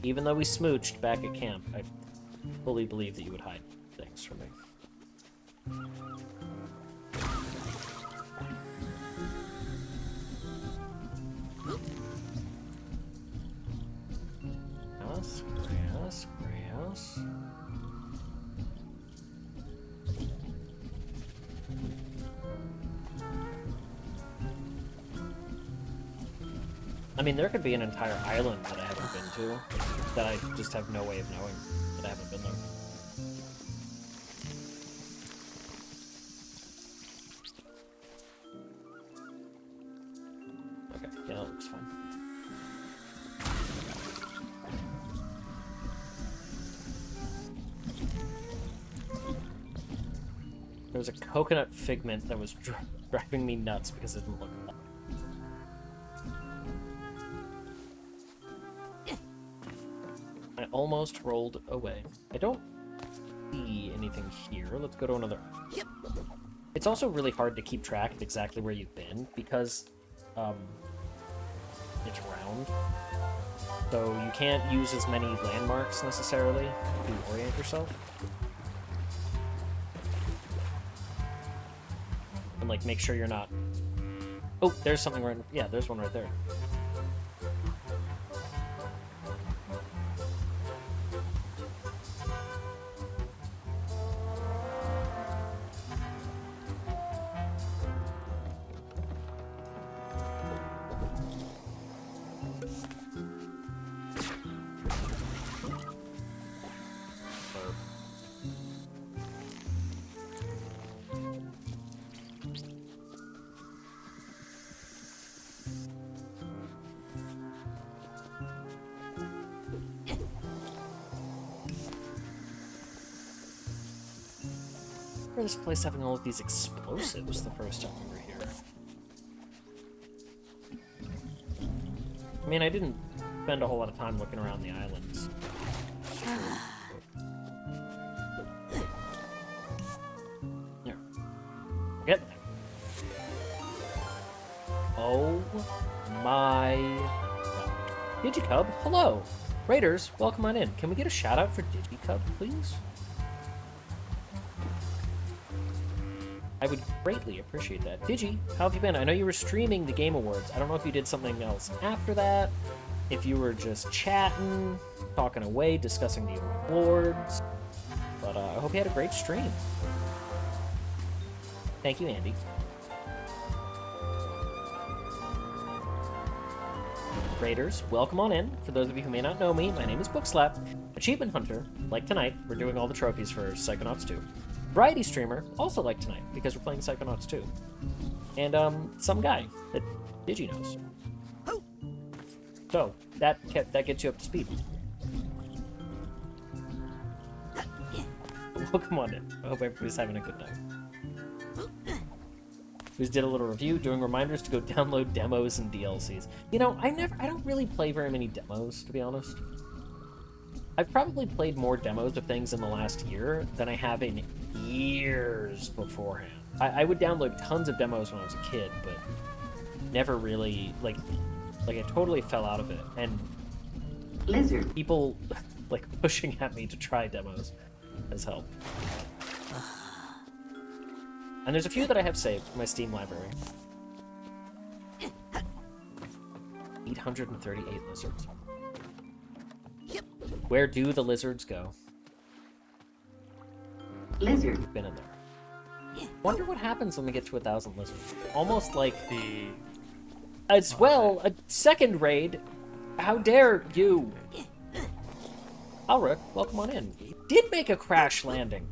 Even though we smooched back at camp, I fully believe that you would hide things from me. Grass. I mean, there could be an entire island that I haven't been to, that I just have no way of knowing that I haven't been there. Okay, yeah, that looks fine. There was a coconut figment that was driving me nuts because it didn't look enough. I almost rolled away. I don't see anything here. Let's go to another. Yep. It's also really hard to keep track of exactly where you've been because, it's round. So you can't use as many landmarks necessarily to orient yourself. And like make sure you're not... Oh, there's something right... Yeah, there's one right there. This place having all of these explosives the first time we were here. I mean, I didn't spend a whole lot of time looking around the islands. Here. Get there. Oh my god. Digicub, hello! Raiders, welcome on in. Can we get a shout out for Digicub, please? I would greatly appreciate that. Digi, how have you been? I know you were streaming the Game Awards. I don't know if you did something else after that, if you were just chatting, talking away, discussing the awards, but I hope you had a great stream. Thank you, Andy. Raiders, welcome on in. For those of you who may not know me, my name is Bookslap, Achievement Hunter. Like tonight, we're doing all the trophies for Psychonauts 2. Variety streamer, also like tonight, because we're playing Psychonauts 2. And, some guy that Digi knows. So, that gets you up to speed. Welcome on in. I hope everybody's having a good night. We just did a little review, doing reminders to go download demos and DLCs. You know, I don't really play very many demos, to be honest. I've probably played more demos of things in the last year than I have in years beforehand. I would download tons of demos when I was a kid, but never really, like I totally fell out of it. And Lizard. People, like, pushing at me to try demos has helped. And there's a few that I have saved for my Steam library. 838 lizards. Where do the lizards go? Lizard. Been in there. Wonder what happens when we get to 1,000 lizards. Almost like the... As well, a second raid. How dare you? Alric, welcome on in. You did make a crash landing.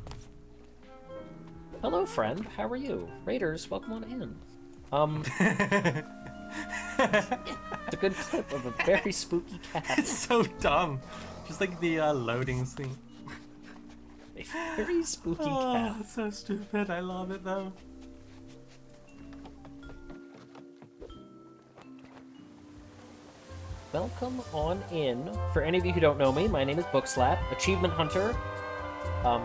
Hello, friend. How are you? Raiders, welcome on in. It's a good clip of a very spooky cat. It's so dumb. Just like the loading scene. A very spooky cat. It's so stupid. I love it though. Welcome on in. For any of you who don't know me, my name is Bookslap, Achievement Hunter.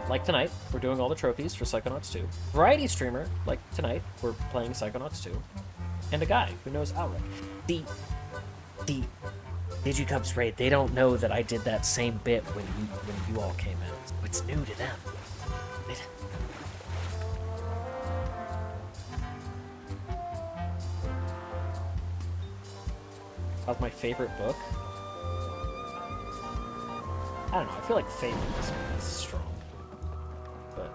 Like tonight, we're doing all the trophies for Psychonauts 2. Variety streamer, like tonight, we're playing Psychonauts 2. And a guy who knows Alric. The Digicub's raid, they don't know that I did that same bit when you all came in. It's new to them. How's my favorite book? I don't know, I feel like favorite is strong. But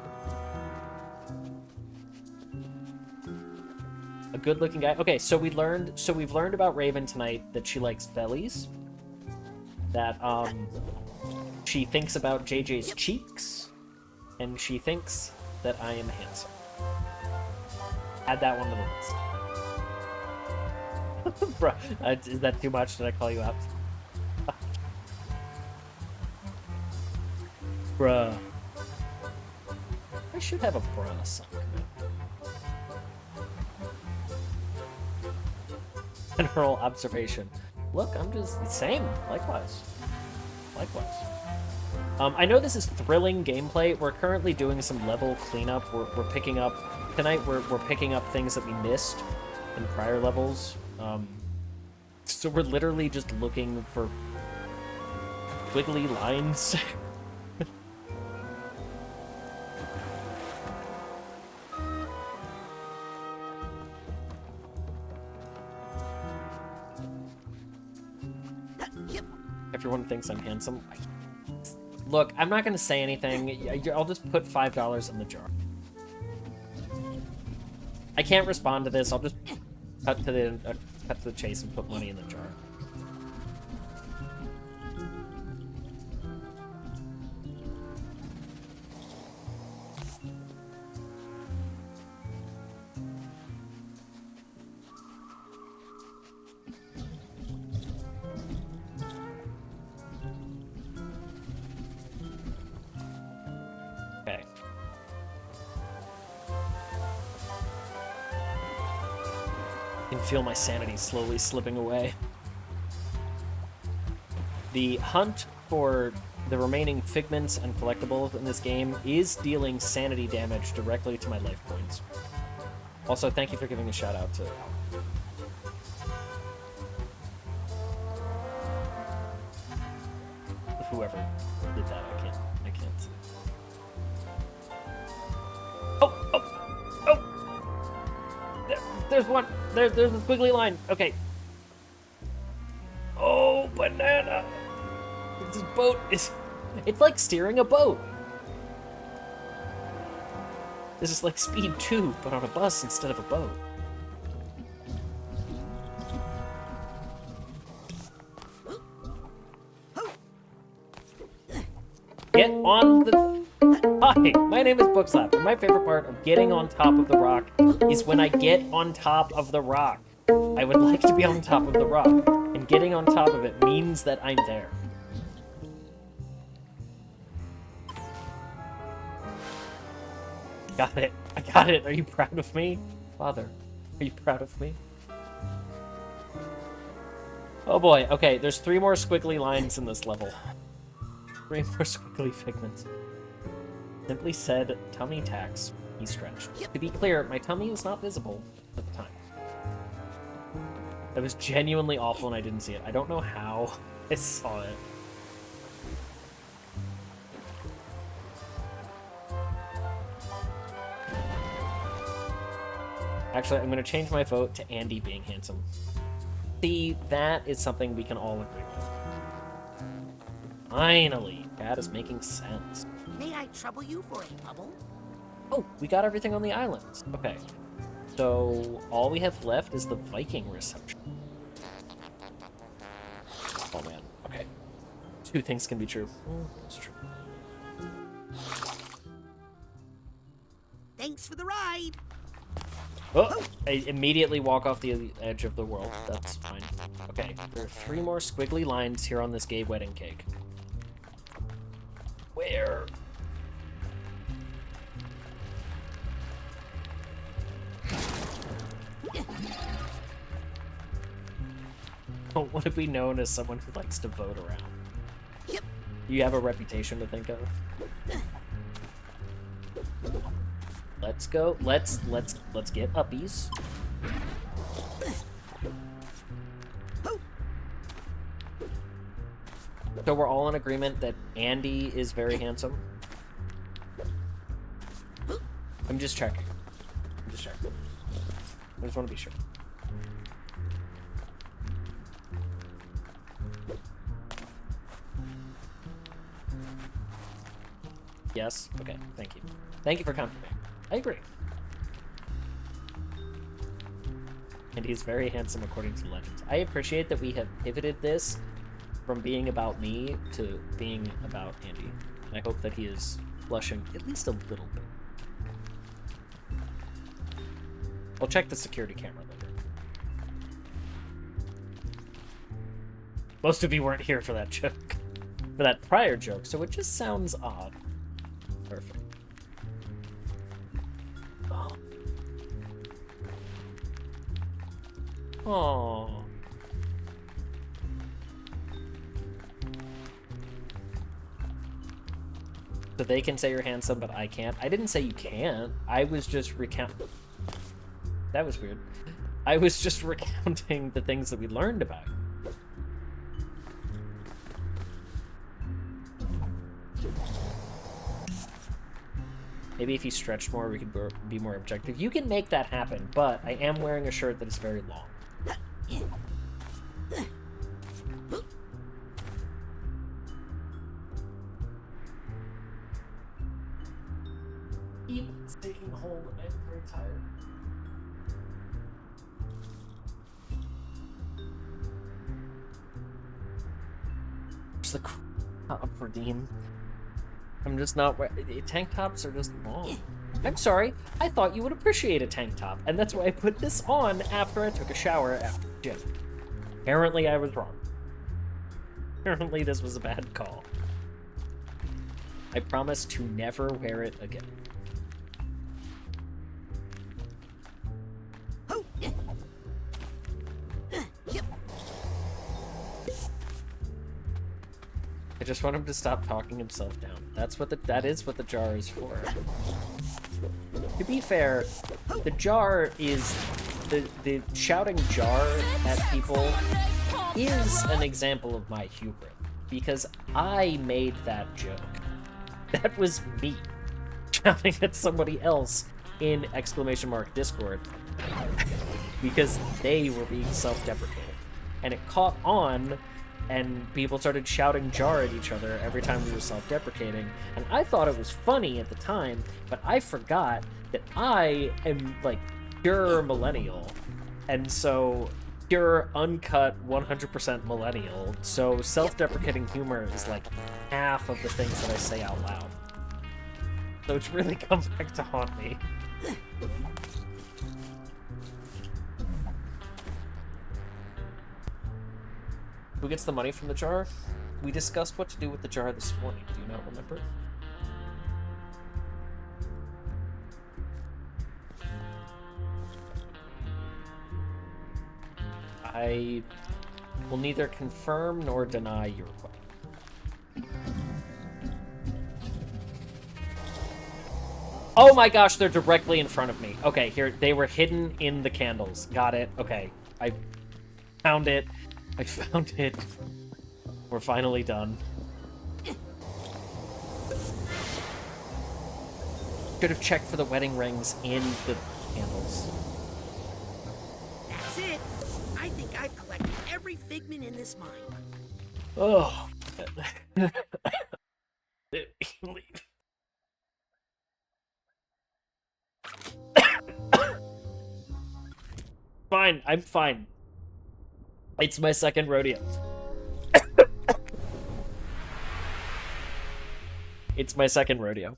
a good looking guy. Okay, so we've learned about Raven tonight that she likes bellies. That she thinks about JJ's cheeks, and she thinks that I am handsome. Add that one to the list. Bruh, is that too much? Did I call you out? Bruh. I should have a bruh song. General observation. Look, I'm just... Same. Likewise. Likewise. I know this is thrilling gameplay. We're currently doing some level cleanup. We're picking up... Tonight, we're picking up things that we missed in prior levels. So we're literally just looking for wiggly lines. Everyone thinks I'm handsome. Look, I'm not gonna say anything. I'll just put $5 in the jar. I can't respond to this. I'll just cut to the chase and put money in the jar. Okay. I can feel my sanity slowly slipping away. The hunt for the remaining figments and collectibles in this game is dealing sanity damage directly to my life points. Also, thank you for giving a shout out to whoever did that. I can't see. There's one. There's a squiggly line. Okay. Oh, banana. This boat is... It's like steering a boat. This is like Speed 2, but on a bus instead of a boat. Get on the... Hi, my name is Bookslap, and my favorite part of getting on top of the rock is when I get on top of the rock. I would like to be on top of the rock, and getting on top of it means that I'm there. Got it. I got it. Are you proud of me? Father, are you proud of me? Oh boy. Okay, there's 3 more squiggly lines in this level. 3 more squiggly figments. Simply said, tummy tax. He stretched. To be clear, my tummy was not visible at the time. That was genuinely awful and I didn't see it. I don't know how I saw it. Actually, I'm going to change my vote to Andy being handsome. See, that is something we can all agree with. Finally, that is making sense. May I trouble you for a bubble? Oh, we got everything on the islands. Okay. So, all we have left is the Viking reception. Oh, man. Okay. 2 things can be true. That's true. Thanks for the ride. Oh! I immediately walk off the edge of the world. That's fine. Okay. There are 3 more squiggly lines here on this gay wedding cake. Where? Don't want to be known as someone who likes to vote around. Yep. You have a reputation to think of. Let's go. Let's get uppies. So we're all in agreement that Andy is very handsome. I'm just checking. I just want to be sure. Yes? Okay, thank you. Thank you for confirming. I agree. And he's very handsome according to legends. I appreciate that we have pivoted this from being about me to being about Andy. I hope that he is blushing at least a little bit. I'll check the security camera later. Most of you weren't here for that joke. For that prior joke, so it just sounds odd. Perfect. Oh. So they can say you're handsome, but I can't. I didn't say you can't. I was just That was weird. I was just recounting the things that we learned about you. Maybe if he stretched more, we could be more objective. You can make that happen, but I am wearing a shirt that is very long. It's taking hold. I'm very tired. Where's the crop, Redeem? I'm just not tank tops are just long. I'm sorry. I thought you would appreciate a tank top, and that's why I put this on after I took a shower after gym. Apparently, I was wrong. Apparently, this was a bad call. I promise to never wear it again. I just want him to stop talking himself down. That is what the jar is for. To be fair, the jar is the shouting jar at people is an example of my hubris, because I made that joke. That was me shouting at somebody else in !Discord because they were being self-deprecating, and it caught on. And people started shouting jar at each other every time we were self-deprecating. And I thought it was funny at the time, but I forgot that I am, like, pure millennial. And so, pure, uncut, 100% millennial. So self-deprecating humor is, like, half of the things that I say out loud. So it's really come back to haunt me. Who gets the money from the jar? We discussed what to do with the jar this morning. Do you not remember? I will neither confirm nor deny your question. Oh my gosh, they're directly in front of me. Okay, here, they were hidden in the candles. Got it. Okay, I found it. I found it. We're finally done. Should have checked for the wedding rings in the candles. That's it. I think I've collected every figment in this mine. Oh. Leave. Fine, I'm fine. It's my second rodeo. It's my second rodeo.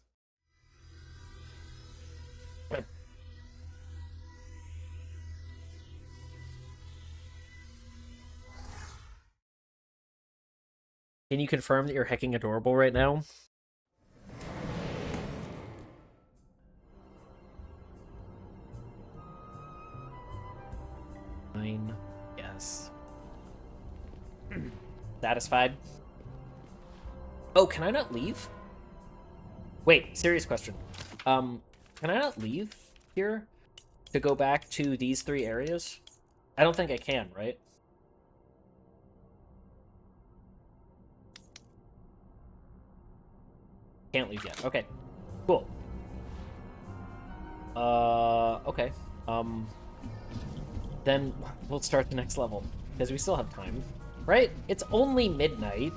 Can you confirm that you're hecking adorable right now? Fine. Yes. Satisfied? Oh, can I not leave? Wait, serious question. Can I not leave here to go back to these 3 areas? I don't think I can, right? Can't leave yet. Okay. Cool. Okay. Then we'll start the next level, because we still have time. Right? It's only midnight.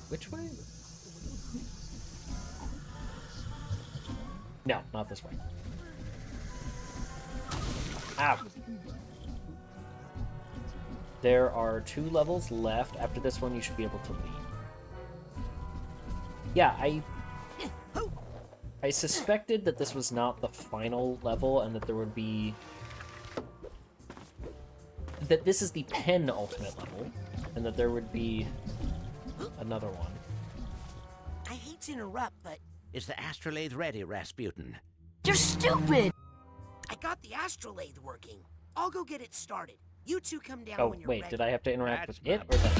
Which way? No, not this way. Ow. There are 2 levels left. After this one, you should be able to leave. Yeah, I suspected that this was not the final level, and that there would be... that this is the penultimate level, and that there would be another one. I hate to interrupt, but... Is the astrolabe ready, Rasputin? You're stupid! I got the astrolabe working. I'll go get it started. You 2 come down Oh, when you're wait, ready. did I have to interact That's with it, my or them?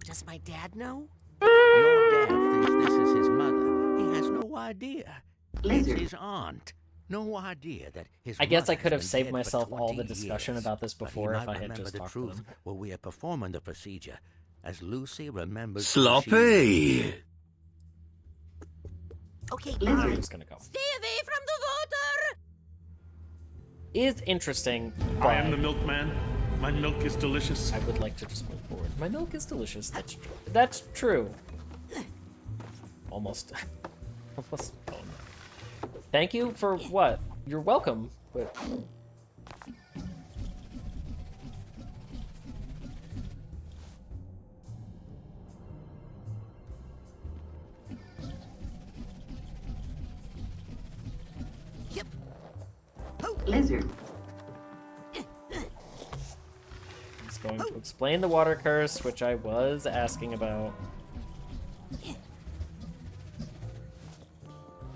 Does my dad know? Your dad thinks this is his mother. He has no idea. Laser. It's his aunt. No idea that his I guess I mother could have has been saved dead for myself all the 20 discussion years. about this But he before if might I had remember just the talked to truth them. while we are performing the procedure. as Lucy remembers. Sloppy! Okay, I'm bye. just gonna go. Stay away from the water! Is interesting, I am the but milkman. My milk is delicious. I would like to just move forward. My milk is delicious. That's true. Almost. Almost. Oh, no. Thank you for what? You're welcome, but. Lizard. It's going to explain the water curse, which I was asking about.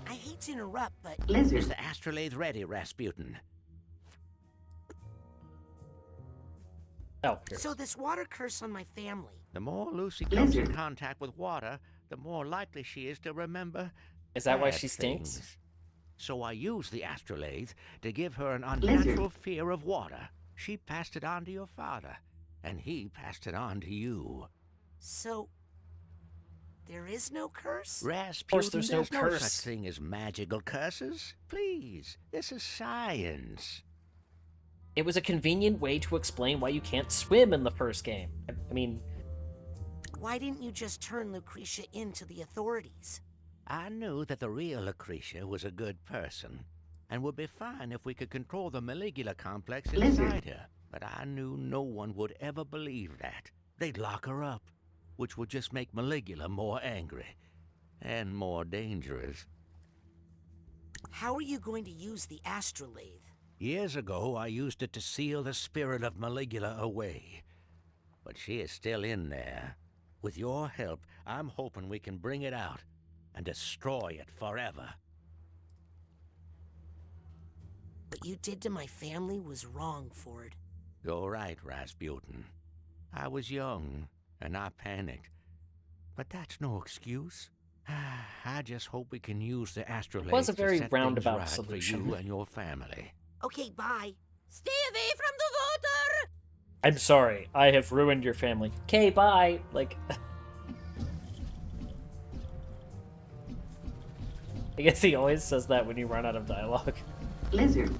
I hate to interrupt, but Is Lizard. the astrolabe ready, Rasputin? Oh, here. so this water curse on my family. The more Lucy comes in Lizard. contact with water, the more likely she is to remember. Is that why bad she stinks? things. So I used the astrolabe to give her an unnatural fear of water. She passed it on to your father, and he passed it on to you. So there is no curse? Rasputin, there's no no curse. such thing as magical curses. Please, this is science. It was a convenient way to explain why you can't swim in the first game. I mean, Why didn't you just turn Lucretia in to the authorities? I knew that the real Lucretia was a good person, and would be fine if we could control the Maligula complex inside her. But I knew no one would ever believe that. They'd lock her up, which would just make Maligula more angry and more dangerous. How are you going to use the astrolabe? Years ago, I used it to seal the spirit of Maligula away. But she is still in there. With your help, I'm hoping we can bring it out and destroy it forever. What you did to my family was wrong, Ford. You're right, Rasputin. I was young, and I panicked. But that's no excuse. I just hope we can use the astrolabe was a very to set roundabout things right solution. for you and your family. Okay, bye. Stay away from the water! I'm sorry, I have ruined your family. Okay, bye. Like, I guess he always says that when you run out of dialogue. Lizard.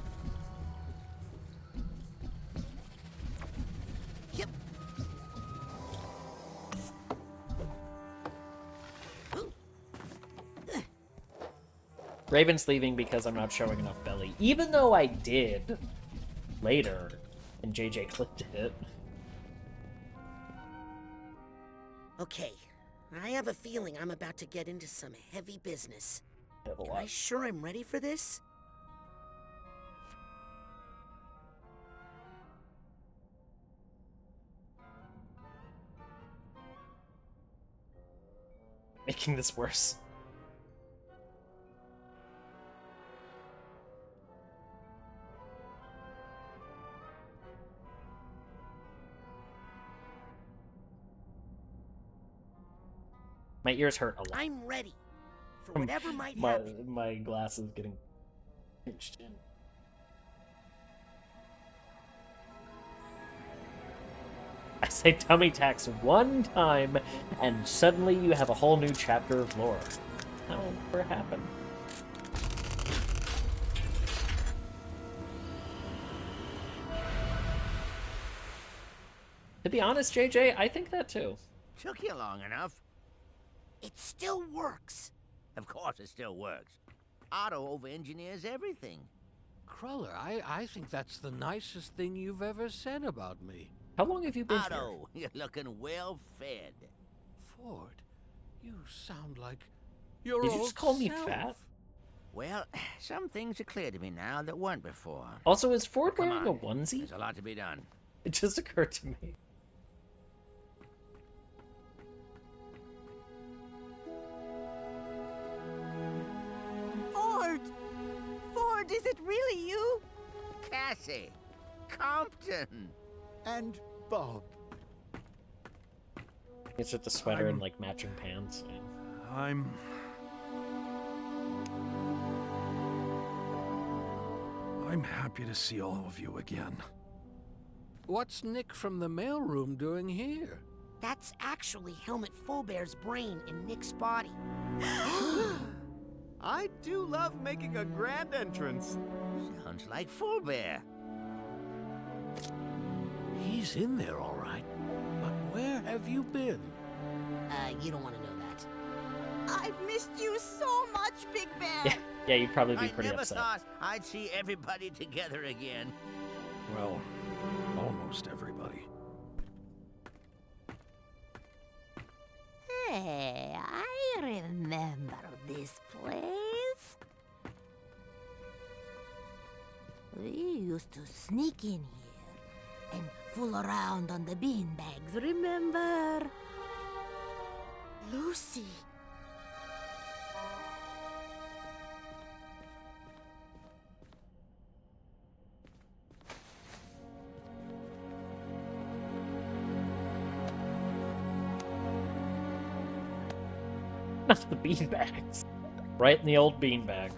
Yep. Raven's leaving because I'm not showing enough belly, even though I did later, and JJ clipped it. Okay, I have a feeling I'm about to get into some heavy business. I have a Am lot. I sure I'm ready for this? Making this worse. My ears hurt a lot. I'm ready for whatever might happen. My glass is getting pinched in. I say tummy tax one time, and suddenly you have a whole new chapter of lore. How ever happened? To be honest, JJ, I think that too. Took you long enough. It still works. Of course it still works. Otto over-engineers everything. Cruller, I think that's the nicest thing you've ever said about me. How long have you been here? Otto, you're looking well fed. Ford, you sound like your Did you old just call me self. fat? Well, some things are clear to me now that weren't before. Also, is Ford Come wearing on. a onesie? There's a lot to be done. It just occurred to me. Ford! Ford, is it really you? Cassie! Compton! And Bob. It's with the sweater and like matching pants. I'm happy to see all of you again. What's Nick from the mailroom doing here? That's actually Helmet Fullbear's brain in Nick's body. I do love making a grand entrance. Sounds like Fullbear. He's in there, all right. But where have you been? You don't want to know that. I've missed you so much, Big Bear. Yeah, you'd probably be I pretty never upset. thought I'd see everybody together again. Well, almost everybody. Hey, I remember this place. We used to sneak in here and fool around on the beanbags, remember? Lucy. Not the beanbags. Right in the old beanbag.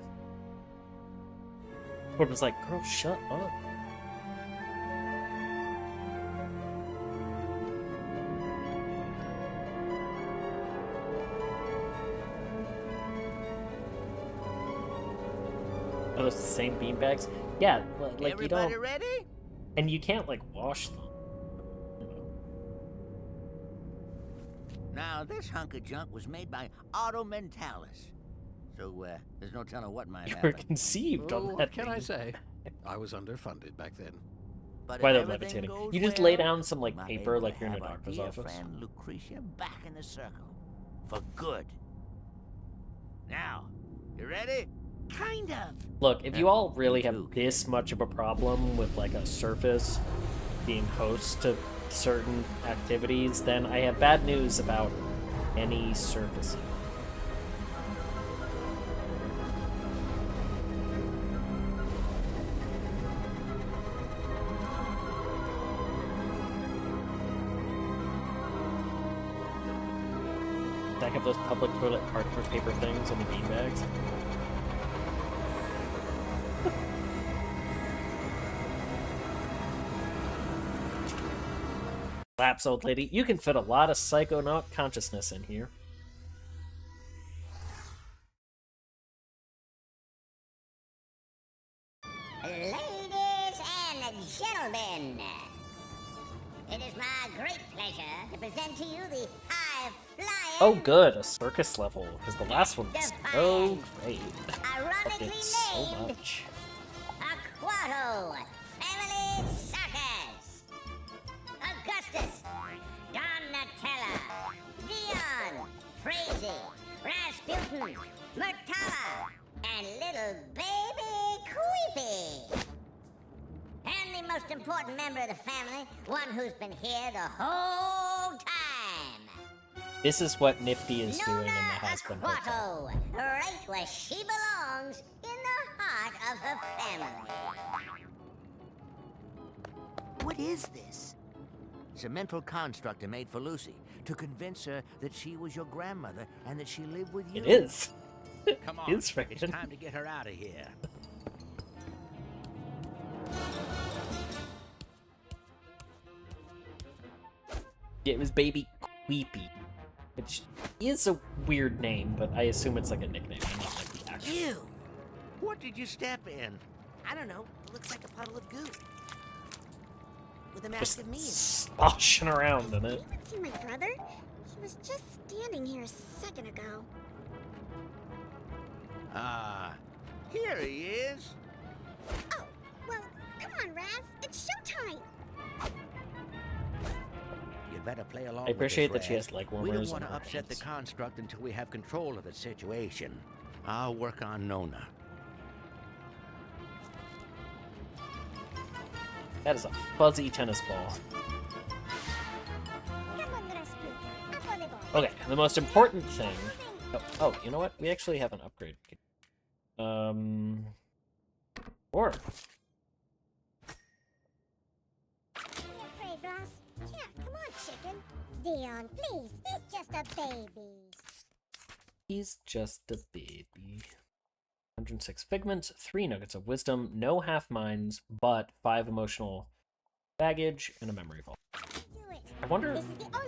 But was like, girl, shut up. Are those the same beanbags? Yeah, like Everybody you don't... ready? And you can't, like, wash them. Now, this hunk of junk was made by Auto Mentalis. So, there's no telling what might You were happen. conceived Oh, on what that can I thing. say? I was underfunded back then. But Why if they're everything levitating. goes You just well, lay down some, like, might paper able to like you're in a have our doctor's dear office. friend Lucretia back in the circle. For good. Now, you ready? Kind of. Look, if you all really Me have too, this much of a problem with, like, a surface being host to certain activities, then I have bad news about any surfacing. Stack up those public toilet parchment paper things on the beanbags. Laps, old lady. You can fit a lot of Psychonaut consciousness in here. Ladies and gentlemen, it is my great pleasure to present to you the high-flying... Oh, good, a circus level, because the last one was so great. Ironically Loved it so named much. Aquato Family Circus. Augustus, Donatella, Dion, Frazee, Rasputin, Murtala, and little baby Queepy. And the most important member of the family, one who's been here the whole time. This is what Nifty is doing in the Nona Has-Been Hotel. Aquato, right where she belongs, in the heart of her family. What is this? It's a mental construct I made for Lucy to convince her that she was your grandmother and that she lived with you. It is. Come on, It's right. it's time to get her out of here. It was Baby Queepy, which is a weird name, but I assume it's like a nickname, not like the actual. Ew. What did you step in? I don't know. It looks like a puddle of goo. With a Just massive mean. sloshing around in it. Anyone see my brother? He was just standing here a second ago. Ah, here he is. Oh, well, come on, Raz. It's showtime. You'd better play along I appreciate with that this, she Raz. has leg We warmers don't on want to her upset the pants. construct until we have control of the situation. I'll work on Nona. That is a fuzzy tennis ball. Come on, Rasputin. Up on the ball. Okay, the most important thing... Oh, you know what? We actually have an upgrade. Or... Be afraid, boss. Yeah, come on, chicken. Dion, please. He's just a baby. He's just a baby. 106 figments, 3 nuggets of wisdom, no half minds, but 5 emotional baggage, and a memory vault. Do I wonder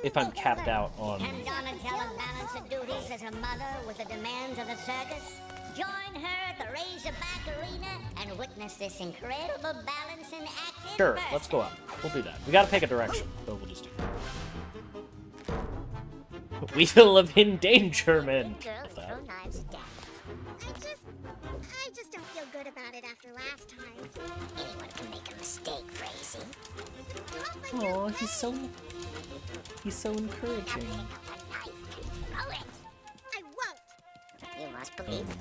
if I'm capped out on... Can Donatella balance her duties as a mother with the demands of the circus? Join her at the Razorback Arena and witness this incredible balancing act in Sure, person. let's go up. We'll do that. We gotta pick a direction, so we'll just do that. Wheel of Endangerment! Girls throw knives at dad. I just don't feel good about it after last time. Anyone can make a mistake, Crazy. Oh, he's so encouraging. Throw it. I won't. You must believe it.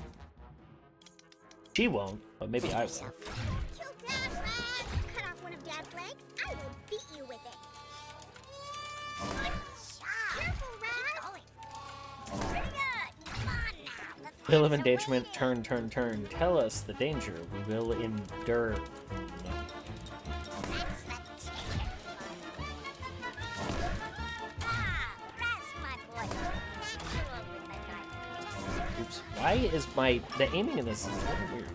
She won't, but maybe I will. Kill Dad, Raz! Cut off one of Dad's legs. I will beat you with it. Careful, Raz! Pretty good. Come on now. Wheel of Endangerment, turn. Tell us the danger we will endure. Oops. Why is the aiming in this is a little weird?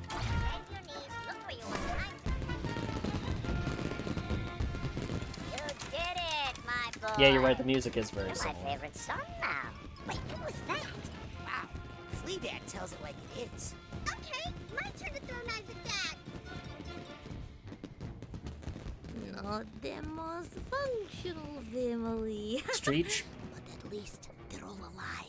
Yeah, you're right, the music is very similar. My favorite song now. Wait, what was that? Wow, Flea Dad tells it like it is. Okay, my turn to throw knives at Dad. Not the most functional family. Streech? But at least they're all alive.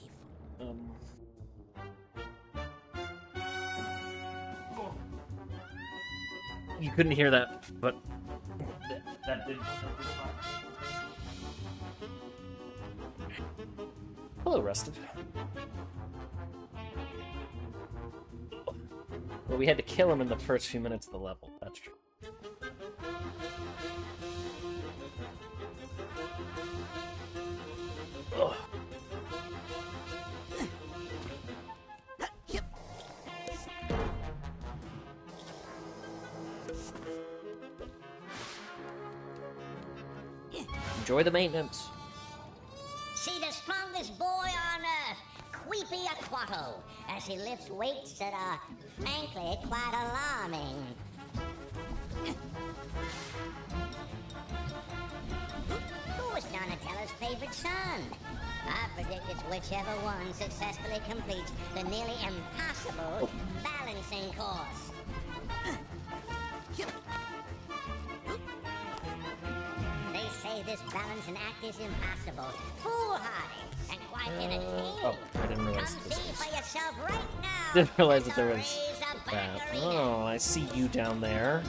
You couldn't hear that, but that did. Hello, Rusted. Well, we had to kill him in the first few minutes of the level. That's true. Ugh. Enjoy the maintenance. See the strongest boy on earth, Queepy Aquato, as he lifts weights that are, frankly, quite alarming. Who was Donatella's favorite son? I predict it's whichever one successfully completes the nearly impossible balancing course. They say this balancing act is impossible, foolhardy, and quite entertaining. Oh, I didn't realize Come this see was... for yourself right now. Didn't realize that there was that. Oh, I see you down there.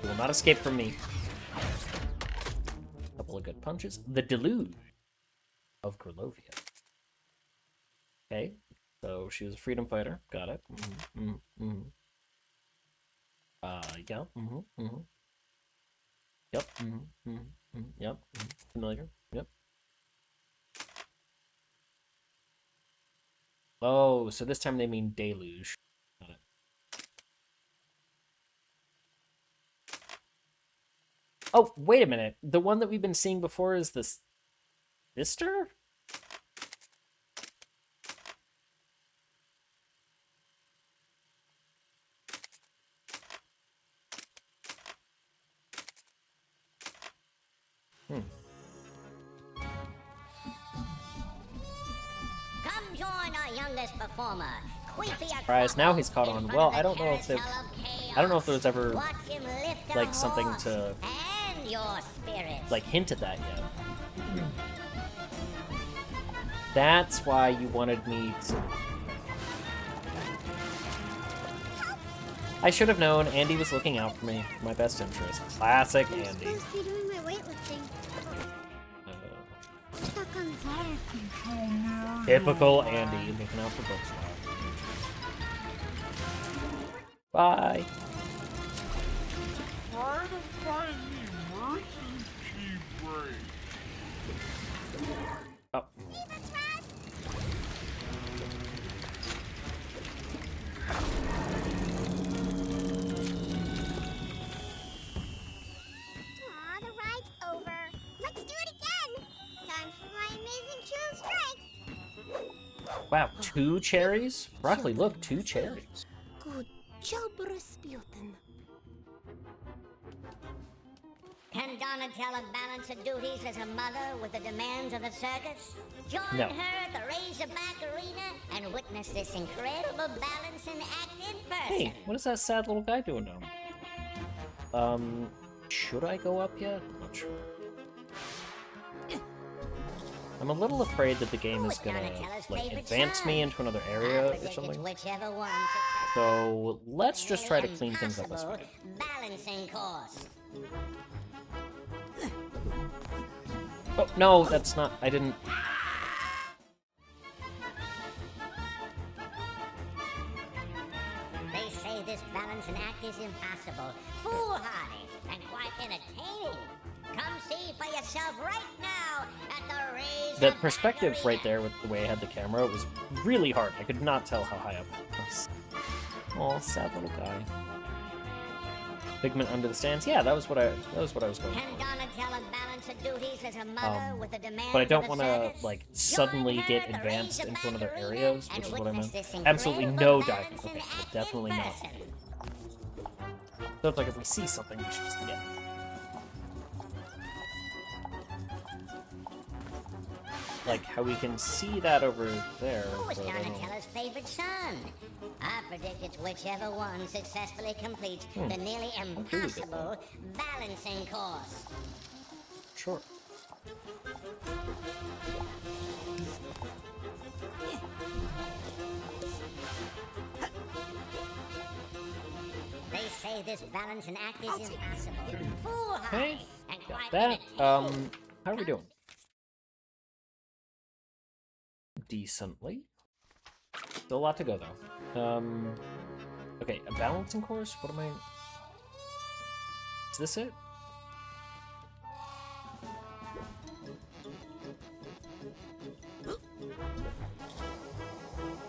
You will not escape from me. Couple of good punches. The Deluge of Gurlovia. Okay, so she was a freedom fighter. Got it. Yeah. Yep. Yep. Familiar. Yep. Oh, so this time they mean deluge. Got it. Oh, wait a minute. The one that we've been seeing before is the sister? Come join our youngest performer, Queepy Surprise, now he's caught on. Well, I don't know if there was ever like something to and your spirit. like hint at that yet. That's why you wanted me to... I should have known. Andy was looking out for me. My best interest. Classic Andy. I'm supposed to be doing my weightlifting. Stuck on that. Typical Andy looking out for Bookslap. Bye. Try to find the emergency brake. Oh. Aw, the ride's over. Let's do it again. Time for my amazing chew strength. Wow, 2 cherries? Broccoli, look, 2 cherries. Good job, Rasputin. Can Can Donatella balance her duties as a mother with the demands of the circus? Join No. her at the Razorback Arena and witness this incredible balancing act in person. Hey, what is that sad little guy doing now? Should I go up yet? I'm not sure. I'm a little afraid that the game is gonna, like, advance me into another area or something. Whichever one So, let's just try to clean things up as we go. balancing course. Oh, no, that's not... I didn't... They say this balancing act is impossible, foolhardy, and quite entertaining. Come see for yourself right now at the Razorback The perspective Arena. right there with the way I had the camera was really hard. I could not tell how high up it was. Oh, sad little guy. Figment under the stands. Yeah, that was what I was going for. Can Donatella balance her duties as a mother with the demands But I don't of want the to, circus? like, suddenly Join her get at the advanced into Razorback another Arena areas, and which is what I witness meant. this Absolutely incredible no diving. balancing Okay, act definitely in not. person. So it's like if we see something, we should just get it. Like how we can see that over there. Who's but I don't- Donatella's favorite son? I predict it's whichever one successfully completes the nearly I'm pretty good at impossible balancing course. Sure. They say this balancing act is impossible, foolhardy, Okay. and Got quite that. entertaining. How are we doing? Decently. Still a lot to go though. Okay, a balancing course? What am I... Is this it?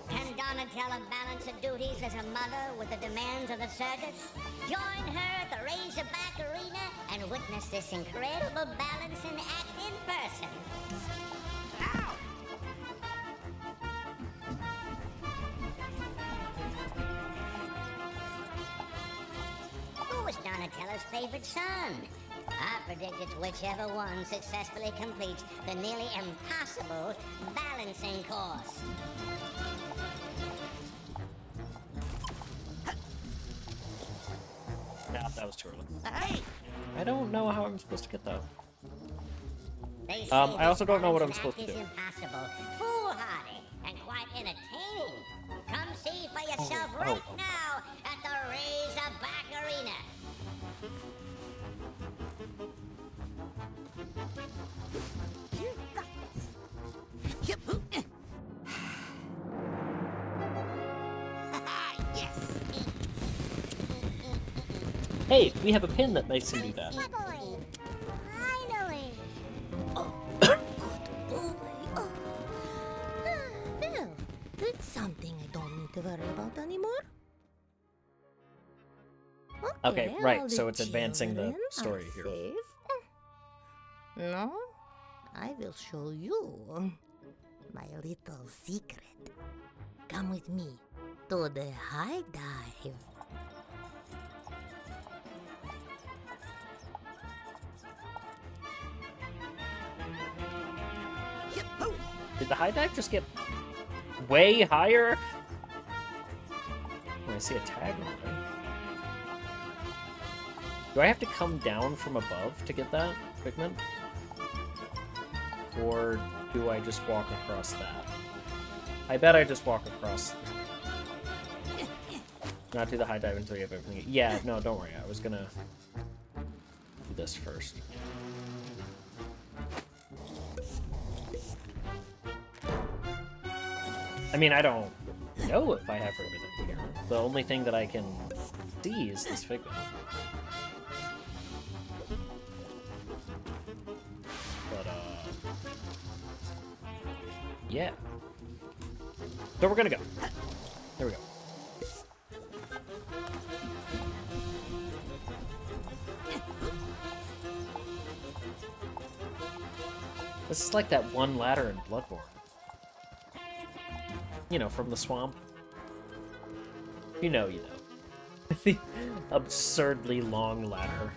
Can Donatella balance her duties as a mother with the demands of the circus? Join her at the Razorback Arena and witness this incredible balancing act in person. Ow! Who is Donatella's favorite son? I predict it's whichever one successfully completes the nearly impossible balancing course. Nah, that was too early. Hey! I don't know how I'm supposed to get that. They say I also this don't know what I'm balancing supposed to act do. is impossible, foolhardy, and quite entertaining. Come see for yourself right oh. now at the Razorback Arena. Yes. Hey, we have a pin that makes him do that. Finally! Oh, well, that's something I don't need to worry about anymore. Okay, right, all so the it's advancing the children story are here. safe. No, I will show you my little secret. Come with me to the high dive. Did the high dive just get way higher? Oh, I see a tag on there. Do I have to come down from above to get that figment? Or do I just walk across that? I bet I just walk across. Not do the high dive until you have everything. Yeah, no, don't worry. I was gonna do this first. I mean, I don't know if I have everything here. The only thing that I can see is this figment. But, yeah. So we're gonna go. Here we go. This is like that one ladder in Bloodborne. You know, from the swamp. You know, you know. The absurdly long ladder.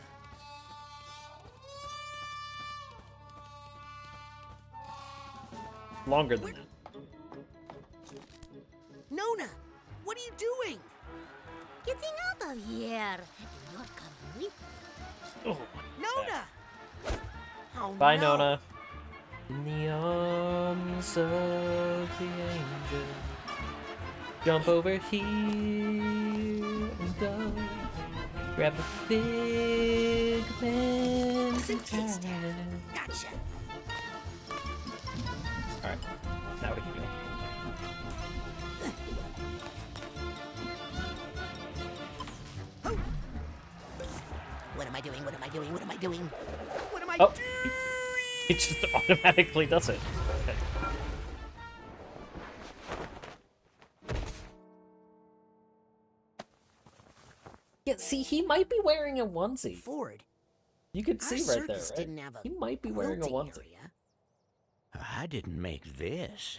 Longer than that. Nona, what are you doing? Getting out of here. You're coming with me. Oh, Nona! Oh, bye, no. Nona. In the arms of the angel. Jump over here and go. Grab the big man. Suitcase tag. Gotcha. Alright, now we can go. What am I doing? What am I doing? What am I doing? What am I Oh, doing? it just automatically does it. Okay. Yeah, see, he might be wearing a onesie. Ford. You could see Our right there, circus right? didn't have a He might be wearing a quilting onesie. area. I didn't make this.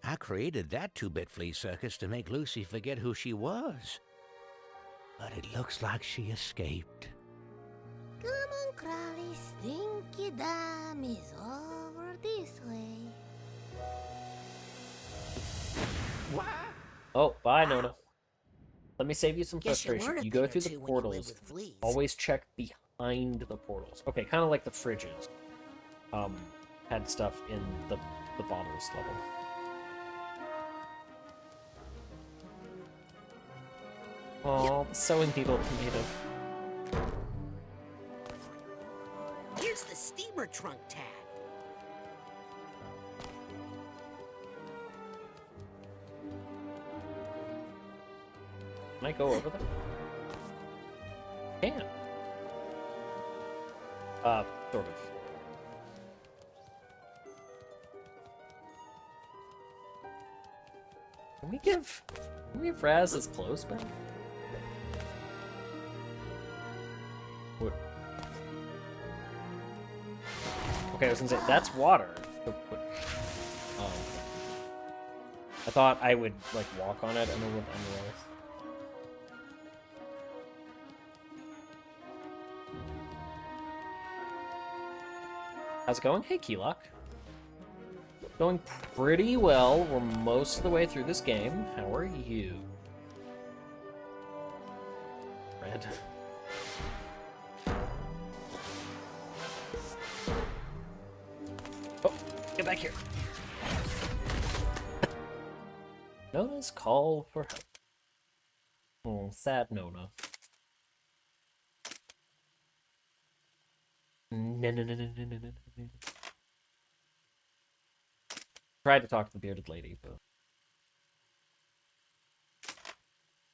I created that two-bit flea circus to make Lucy forget who she was. But it looks like she escaped. Come on, Crowley. Stinky Dam is over this way. Oh, bye, Nona. Let me save you some Guess you'll frustration. learn a You go thing or through the two when you live portals. with fleas. Always check behind the portals. Okay, kind of like the fridges. Had stuff in the bottles level. Oh, the sewing needle tomato. Here's the steamer trunk tag. Can I go over there? Can. Sort of. Can we give Raz his clothes back? What? Okay, I was gonna say, that's water. I thought I would, like, walk on it and then with underwear. How's it going? Hey, Keylock. Going pretty well. We're most of the way through this game. How are you? Red. Oh, get back here. Nona's call for help. Oh, sad Nona. No. Tried to talk to the bearded lady, but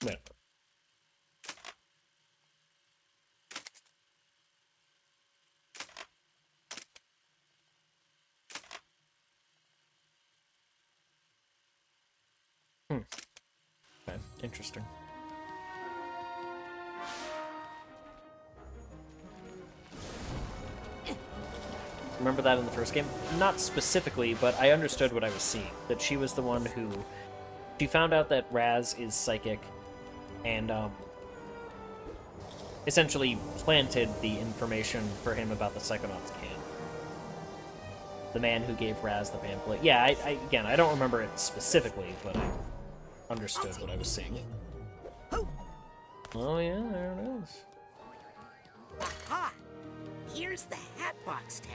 whatever. Okay, interesting. Remember that in the first game? Not specifically, but I understood what I was seeing. That she was the one who... She found out that Raz is psychic, and, essentially planted the information for him about the Psychonauts camp. The man who gave Raz the pamphlet. Yeah, again, I don't remember it specifically, but I understood what I was seeing. Oh yeah, there it is. Aha! Here's the Hatbox tag.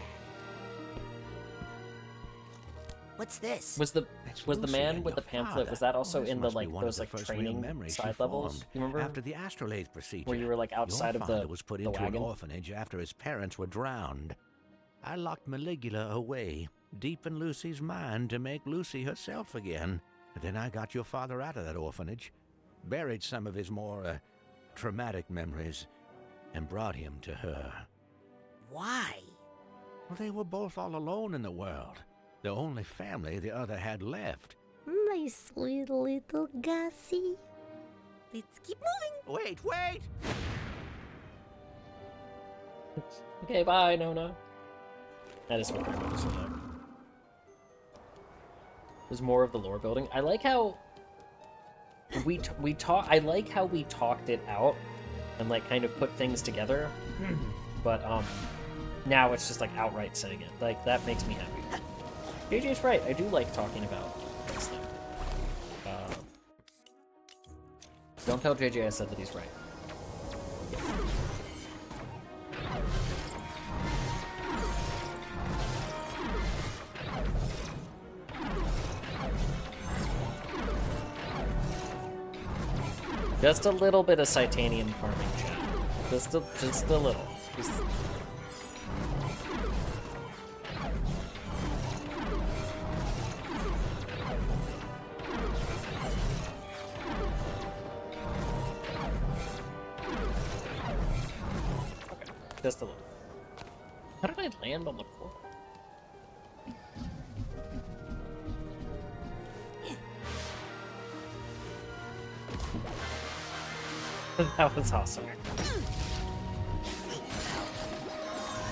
What's this? Was the man with the pamphlet, was that also in the, like, those, like, training side levels? You remember? After the astrolabe procedure, where you were, like, outside your of the father was put into wagon? an orphanage after his parents were drowned. I locked Maligula away, deep in Lucy's mind, to make Lucy herself again. And then I got your father out of that orphanage, buried some of his more, traumatic memories, and brought him to her. Why? Well, they were both all alone in the world. The only family the other had left. My sweet little Gussie. Let's keep moving. Wait! Okay, bye, Nona. That is what they're going to say. There's more of the lore building. I like how we talk. I like how we talked it out and, like, kind of put things together. But now it's just like outright saying it. Like, that makes me happy. JJ's right. I do like talking about this thing. Don't tell JJ I said that he's right. Just a little bit of Psychonauts farming, chat. Just a little. Just... Okay, just a little. How did I land on the floor? That was awesome.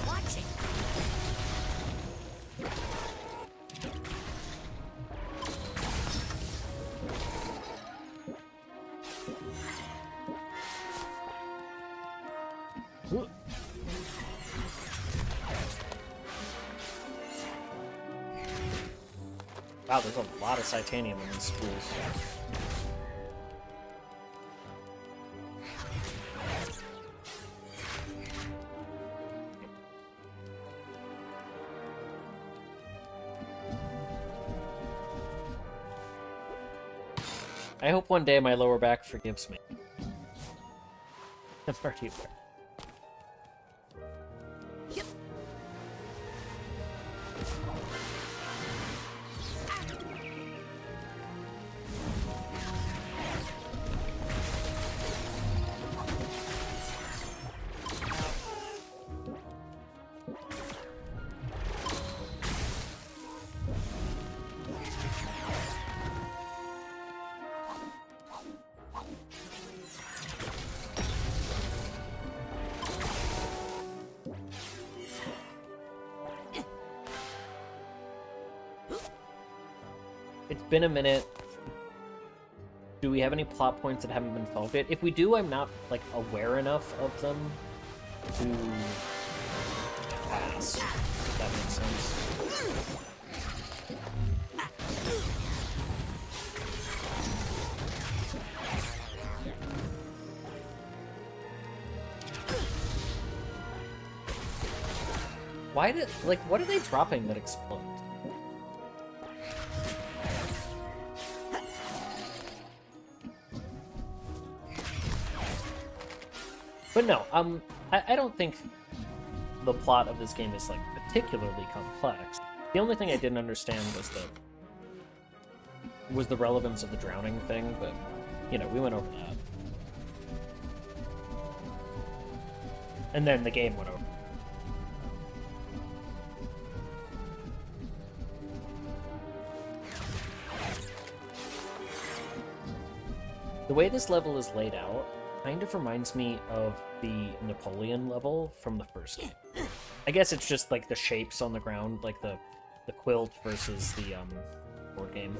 Watch it. Wow, there's a lot of Psychonauts in these spools. I hope one day my lower back forgives me. I'm already aware. Yep. It's been a minute. Do we have any plot points that haven't been solved yet? If we do, I'm not, like, aware enough of them to pass, if that makes sense. Why did, like, what are they dropping that explodes? But no, I don't think the plot of this game is, like, particularly complex. The only thing I didn't understand was the relevance of the drowning thing, but, you know, we went over that. And then the game went over. The way this level is laid out kind of reminds me of the Napoleon level from the first game. I guess it's just like the shapes on the ground, like the quilt versus the board game.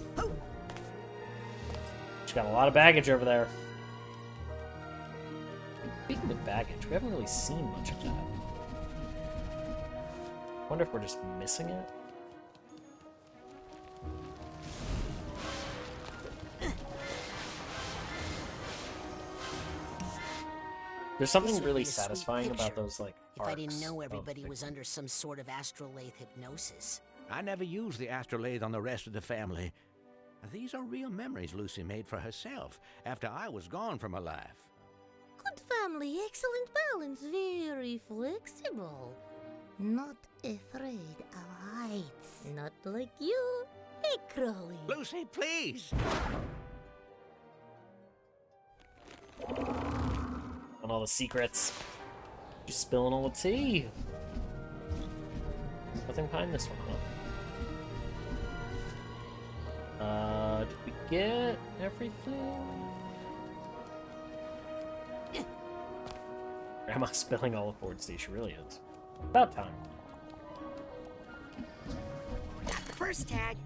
She's got a lot of baggage over there. Speaking of baggage, we haven't really seen much of that. Wonder if we're just missing it? There's something really satisfying about those, like, if I didn't know arcs everybody of was under some sort of astrolabe hypnosis. I never used the astrolabe on the rest of the family. These are real memories Lucy made for herself after I was gone from her life. Good family, excellent balance, very flexible. Not afraid of heights. Not like you, hey, Crowley. Lucy, please! And all the secrets. Just spilling all the tea. Nothing behind this one, huh? Did we get everything? Grandma's spilling all the Ford's tea, she really is. About time. Got the first tag.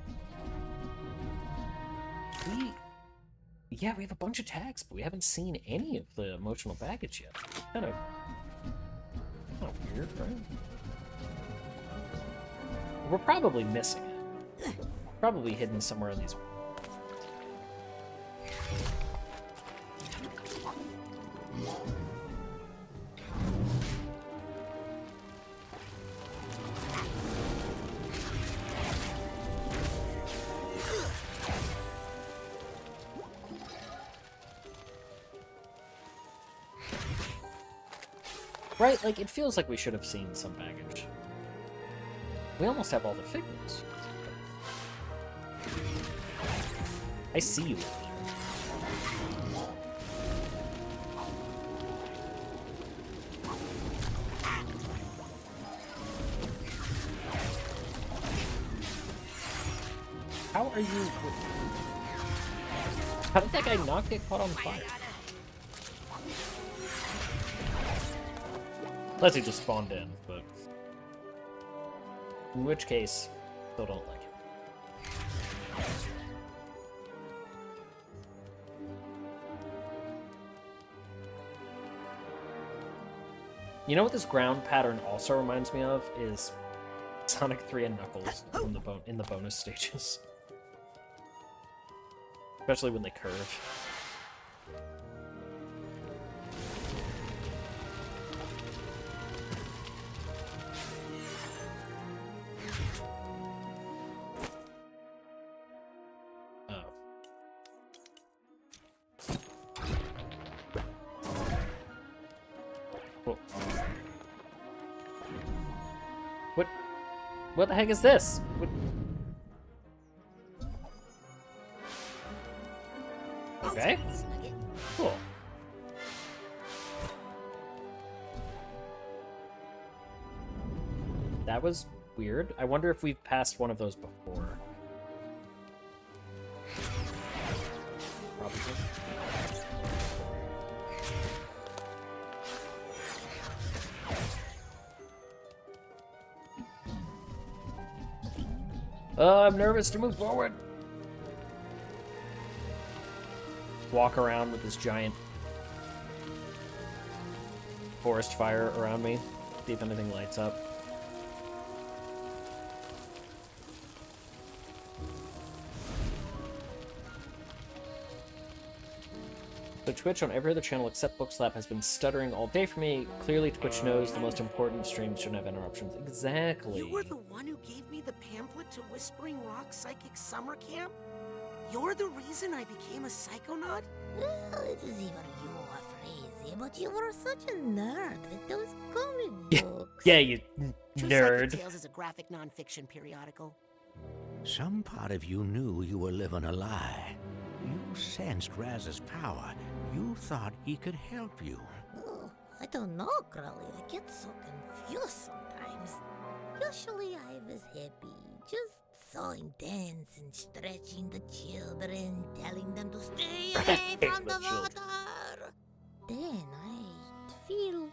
Yeah, we have a bunch of tags, but we haven't seen any of the emotional baggage yet. Kind of weird, right? We're probably missing it. Probably hidden somewhere in these. Right? Like, it feels like we should have seen some baggage. We almost have all the figures. I see you. How are you... How did that guy not get caught on fire? Unless he just spawned in, but... In which case, still don't like it. You know what this ground pattern also reminds me of is Sonic 3 and Knuckles in the bonus stages. Especially when they curve. What the heck is this? What? Okay. Cool. That was weird. I wonder if we've passed one of those before. Probably. I'm nervous to move forward. Walk around with this giant forest fire around me. See if anything lights up. So Twitch on every other channel except Bookslap has been stuttering all day for me. Clearly Twitch knows the most important streams shouldn't have interruptions. Exactly. You were the one who gave me the pamphlet to Whispering Rock Psychic Summer Camp? You're the reason I became a Psychonaut? Well, it is either you or Crazy, but you were such a nerd with those comic books. Yeah, you True nerd. Psychic Tales is a graphic non-fiction periodical. Some part of you knew you were living a lie. You sensed Raz's power. You thought he could help you. Oh, I don't know, Crowley. I get so confused sometimes. Usually I was happy, just so intense and stretching the children, telling them to stay away from the water. Then I feel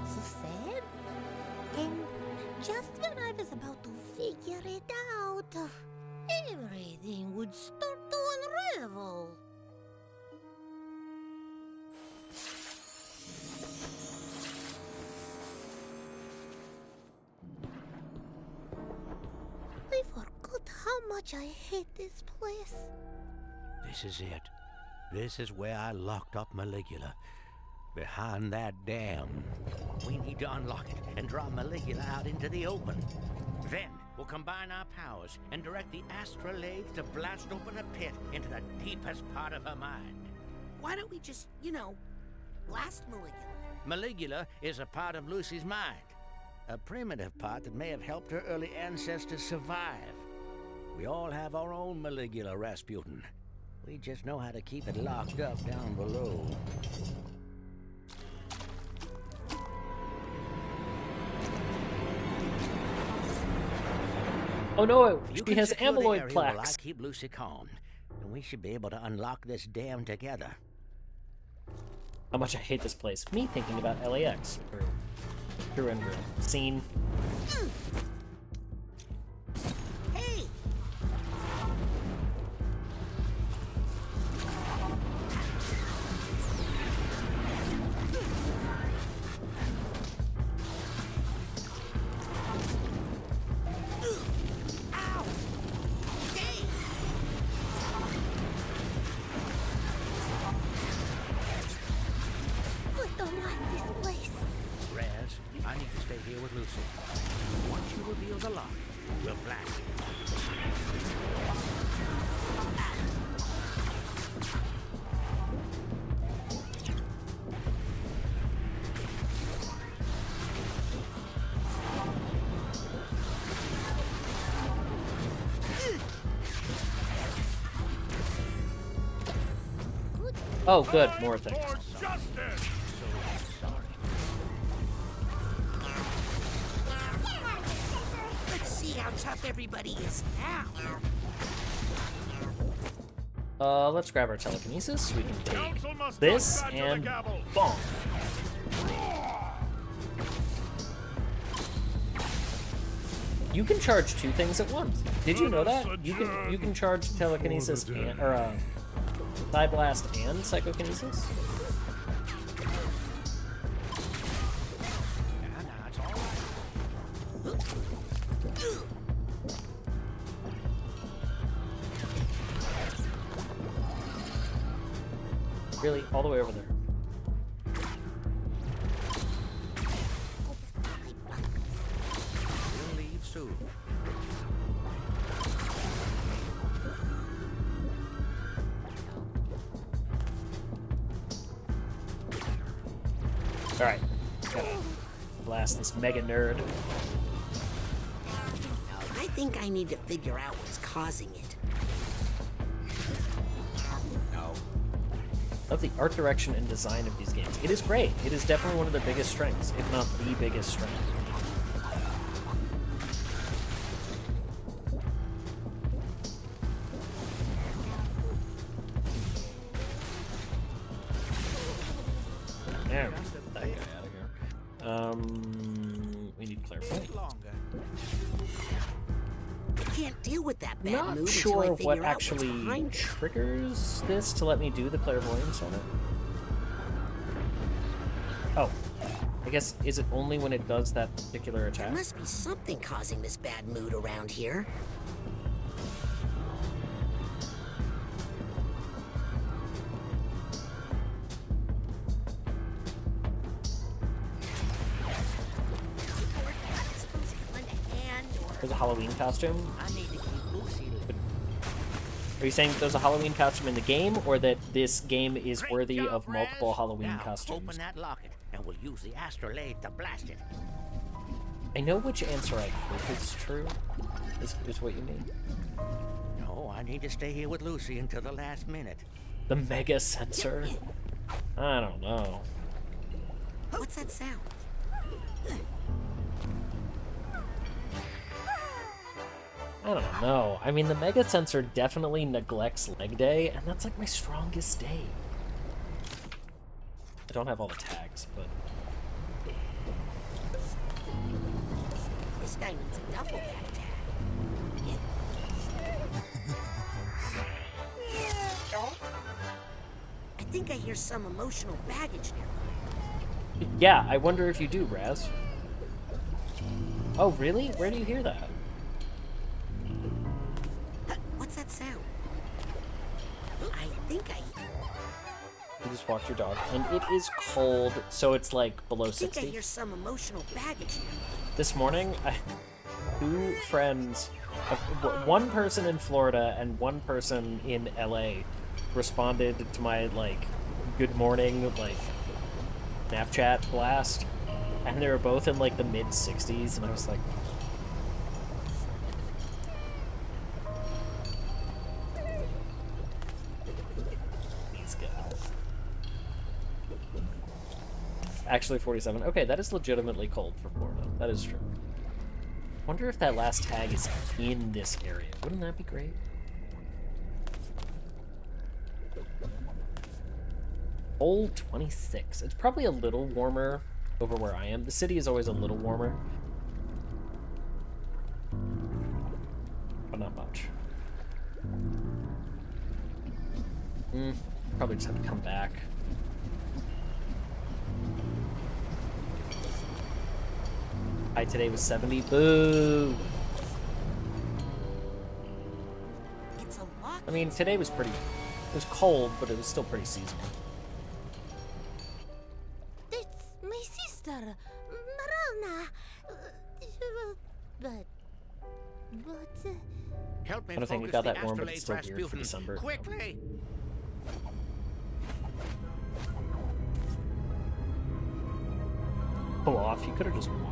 so sad. And just when I was about to figure it out, everything would start to unravel. I forgot how much I hate this place. This is it. This is where I locked up Maligula. Behind that dam. We need to unlock it and draw Maligula out into the open. Then we'll combine our powers and direct the astrolabe to blast open a pit into the deepest part of her mind. Why don't we just, blast Maligula? Maligula is a part of Lucy's mind. A primitive part that may have helped her early ancestors survive. We all have our own Maligula, Rasputin. We just know how to keep it locked up down below. Oh no, You she can has secure the amyloid area while I plaques. keep Lucy calm, and we should be able to unlock this dam together. How much I hate this place. Me thinking about LAX. Through and through. Scene. Hey! here with Lucy. Once you reveal the lock, we'll blast it. Oh, good. More things. Let's see how tough everybody is now. Let's grab our telekinesis. We can take this and bonk. You can charge two things at once. Did you know that? You can charge telekinesis and, or Thigh Blast and Psychokinesis? Really? All the way over there. We'll leave soon. Alright. Gotta blast this mega nerd. I think I need to figure out what's causing it. Love the art direction and design of these games. It is great. It is definitely one of their biggest strengths, if not the biggest strength. There, get that guy out of here. We need clairvoyance. I can't deal with that bad Not mood sure until I figure what out actually what's behind it. triggers this to let me do the clairvoyance on it. Oh, I guess, is it only when it does that particular attack? There must be something causing this bad mood around here. There's a Halloween costume? I need to keep Lucy. Are you saying that there's a Halloween costume in the game, or that this game is worthy of multiple Halloween Now, costumes? open that locket, and we'll use the astrolabe to blast it. I know which answer I hope is true, is what you mean. No, I need to stay here with Lucy until the last minute. The mega sensor? I don't know. What's that sound? I don't know. I mean, the mega sensor definitely neglects leg day, and that's like my strongest day. I don't have all the tags, but... This guy needs a duffel bag tag. I think I hear some emotional baggage now. Yeah, I wonder if you do, Raz. Oh, really? Where do you hear that? What's that sound? I think I... You just walked your dog, and it is cold, so it's like below I think 60. I hear some emotional baggage now. This morning, two friends, one person in Florida and one person in LA responded to my, like, good morning, like, Snapchat blast, and they were both in, like, the mid-60s, and I was like... These guys. Actually 47. Okay, that is legitimately cold for Florida. That is true. Wonder if that last tag is in this area. Wouldn't that be great? Hole 26. It's probably a little warmer over where I am. The city is always a little warmer. But not much. Probably just have to come back. High today was 70. Boo! It's a lock. I mean, today was pretty... It was cold, but it was still pretty seasonal. It's my sister, Marana. Help me I don't think it focus got the that warm, but it's astrolabe still weird for Rasputin. December. Quickly! Pull off. You could have just walked.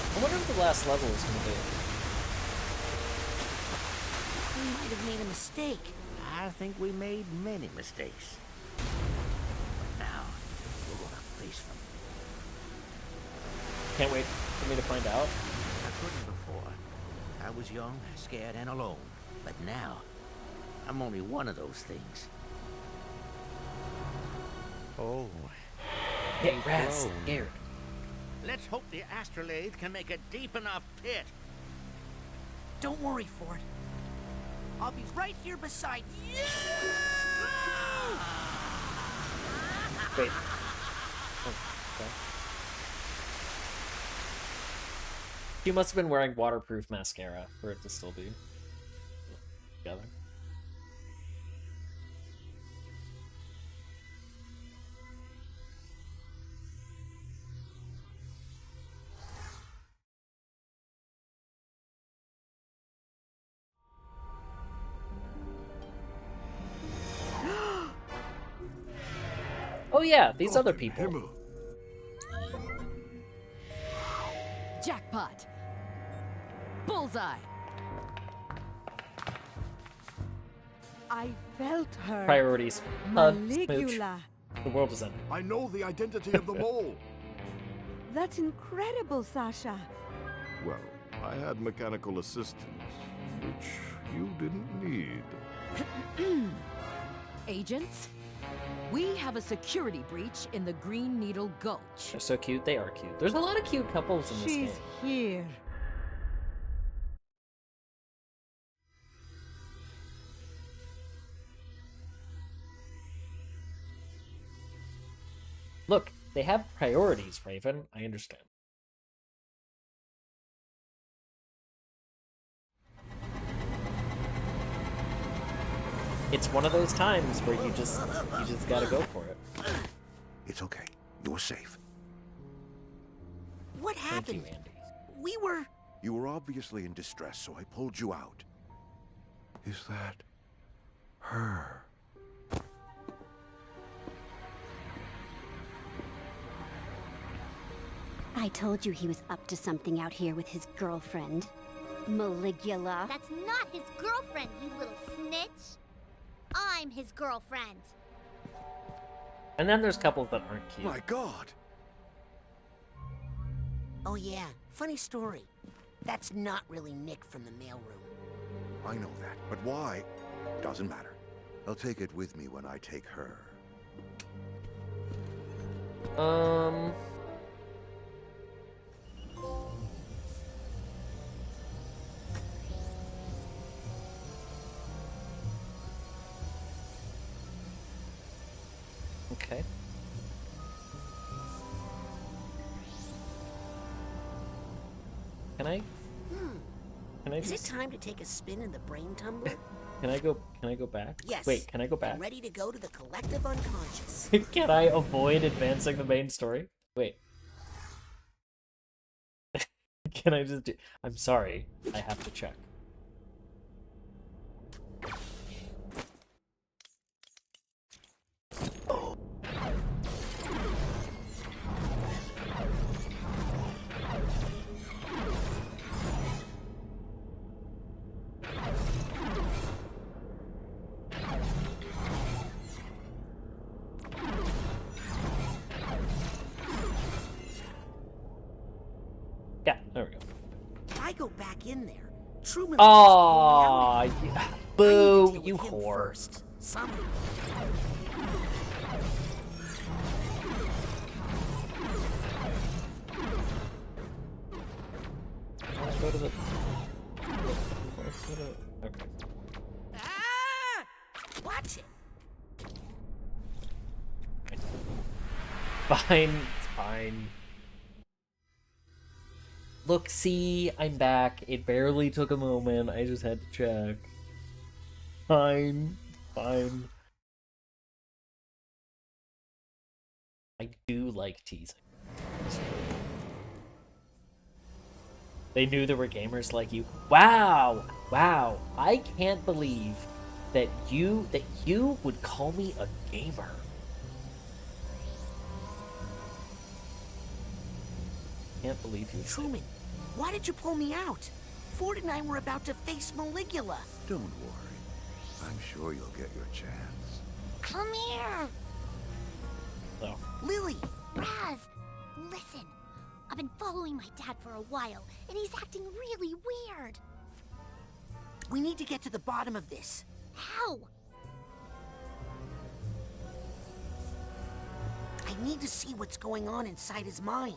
I wonder what the last level is going to be. We might have made a mistake. I think we made many mistakes. But now, we're gonna face them. Can't wait for me to find out. I couldn't before. I was young, scared, and alone. But now, I'm only one of those things. Oh. Get rest, scared. Let's hope the astrolabe can make a deep enough pit. Don't worry, Ford. I'll be right here beside you. Wait. Oh, okay. She must have been wearing waterproof mascara for it to still be together. Oh yeah, these other people. Jackpot. Bullseye. I felt her. Priorities. Maligula. The world is ending. I know the identity of the mole. That's incredible, Sasha. Well, I had mechanical assistance, which you didn't need. Agents, we have a security breach in the Green Needle Gulch. They're so cute. They are cute. There's a lot of cute couples in this game. She's here. Look, they have priorities, Raven. I understand. It's one of those times where you just gotta go for it. It's okay. You're safe. What happened? Thank you, Andy. We were... You were obviously in distress, so I pulled you out. Is that her? I told you he was up to something out here with his girlfriend. Maligula. That's not his girlfriend, you little snitch. I'm his girlfriend. And then there's couples that aren't cute. My God! Oh yeah, funny story. That's not really Nick from the mailroom. I know that, but why? Doesn't matter. I'll take it with me when I take her. Okay. Can I? Can I Is it just... time to take a spin in the brain tumbler? Can I go back? Yes. Wait, can I go back? I'm ready to go to the collective unconscious. Can I avoid advancing the main story? Wait. Can I just do... I'm sorry. I have to check. Yeah, there we go. If I go back in there, Truman. Aw, yeah. Boo, you whore. First, somehow. Let's go to the Okay. Ah! Watch it. Fine, it's fine. Look, see, I'm back. It barely took a moment. I just had to check. Fine, fine. I do like teasing. They knew there were gamers like you. Wow! Wow! I can't believe that you would call me a gamer. Can't believe you. Truman, why did you pull me out? Ford and I were about to face Maligula. Don't worry. I'm sure you'll get your chance. Come here! Oh. Lily! Raz, listen. I've been following my dad for a while, and he's acting really weird. We need to get to the bottom of this. How? I need to see what's going on inside his mind.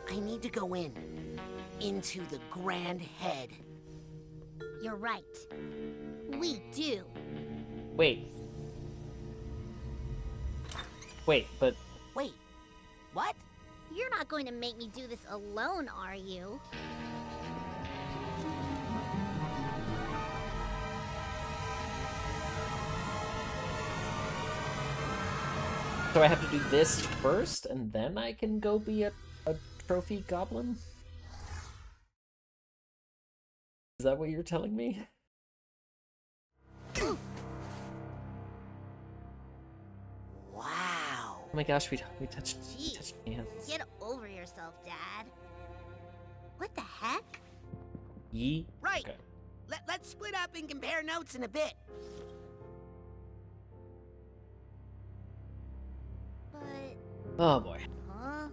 I need to go into the Grand Head. You're right. We do. Wait, but... Wait, what? You're not going to make me do this alone, are you? So I have to do this first, and then I can go be a trophy goblin? Is that what you're telling me? Wow. Oh my gosh, we touched hands. Get over yourself, Dad. What the heck? Yee? Right. Okay. Let's split up and compare notes in a bit. But... Oh boy. Huh?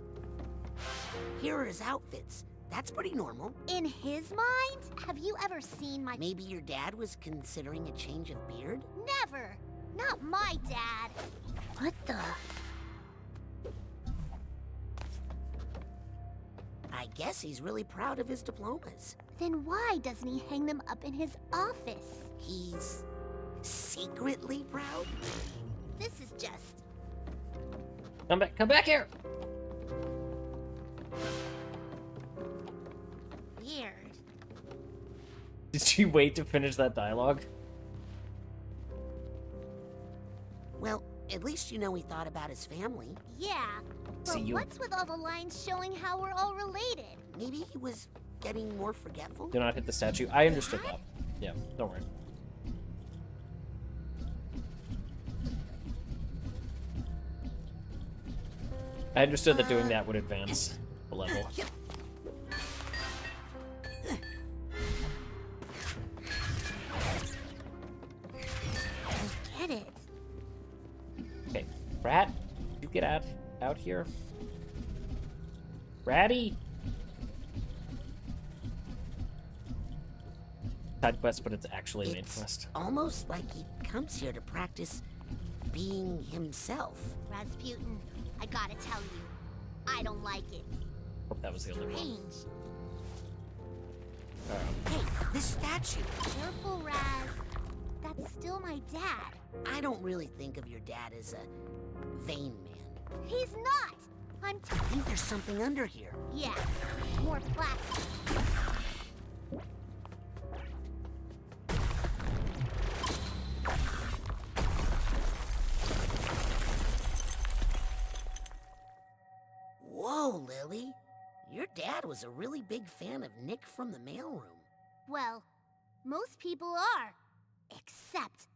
Here are his outfits. That's pretty normal. In his mind? Have you ever seen my... Maybe your dad was considering a change of beard? Never! Not my dad! What the... I guess he's really proud of his diplomas. Then why doesn't he hang them up in his office? He's secretly proud? This is just... Come back here! weird. Did she wait to finish that dialogue? Well, at least you know he thought about his family. Yeah, but See, what's with all the lines showing how we're all related? Maybe he was getting more forgetful? Do not hit the statue. I understood that. Yeah, don't worry. I understood that doing that would advance the level. I get it. Okay, Rat, you get out here. Ratty! Side quest, but it's actually main quest. Almost like he comes here to practice being himself. Rasputin, I gotta tell you, I don't like it. Hope that was the only one. Strange. Hey, this statue. Careful, Raz. That's still my dad. I don't really think of your dad as a vain man. He's not! I think there's something under here. Yeah, more plastic. Whoa, Lily. Your dad was a really big fan of Nick from the mailroom. Well, most people are. Except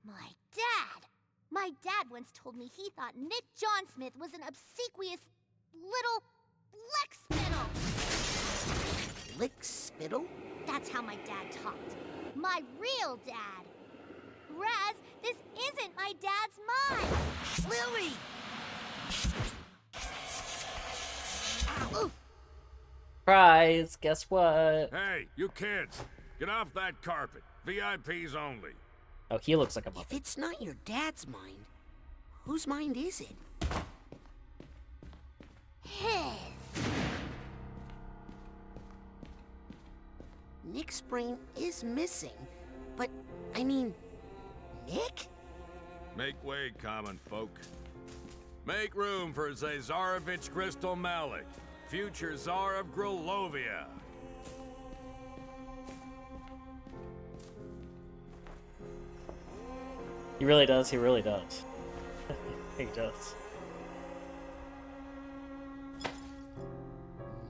my dad. My dad once told me he thought Nick John Smith was an obsequious little lick-spittle. Lick-spittle? That's how my dad talked. My real dad. Raz, this isn't my dad's mind. Lily! Oof. Surprise! Guess what? Hey, you kids! Get off that carpet. VIPs only. Oh, he looks like a If muppet. it's not your dad's mind, whose mind is it? His. Nick's brain is missing, but, I mean, Nick? Make way, common folk. Make room for Zazarovich Crystal Malik, future Tsar of Grilovia. He really does, he really does. He does.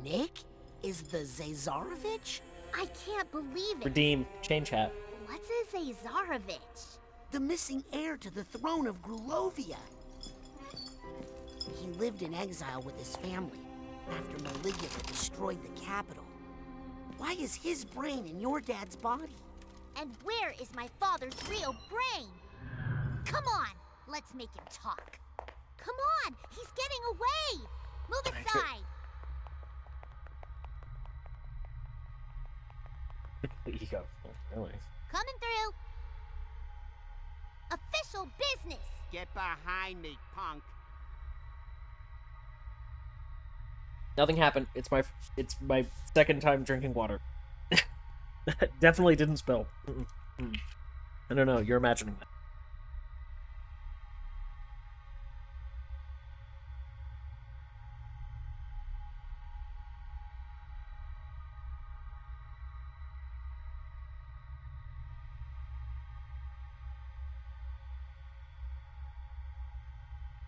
Nick is the Zazarovich? I can't believe it. Redeem. Change hat. What's a Zazarovich? The missing heir to the throne of Grilovia. He lived in exile with his family after Maligula destroyed the capital. Why is his brain in your dad's body? And where is my father's real brain? Come on, let's make him talk. Come on, he's getting away. Move aside. Ego. Really? Coming through. Official business. Get behind me, punk. Nothing happened. It's my second time drinking water. Definitely didn't spill. I don't know. You're imagining that.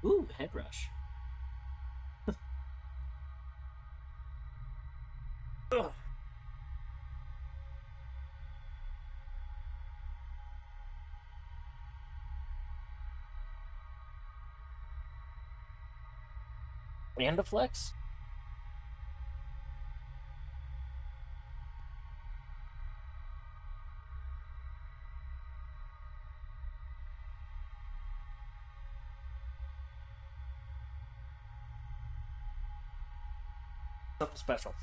Ooh, head rush. Ugh. And a flex? Something special.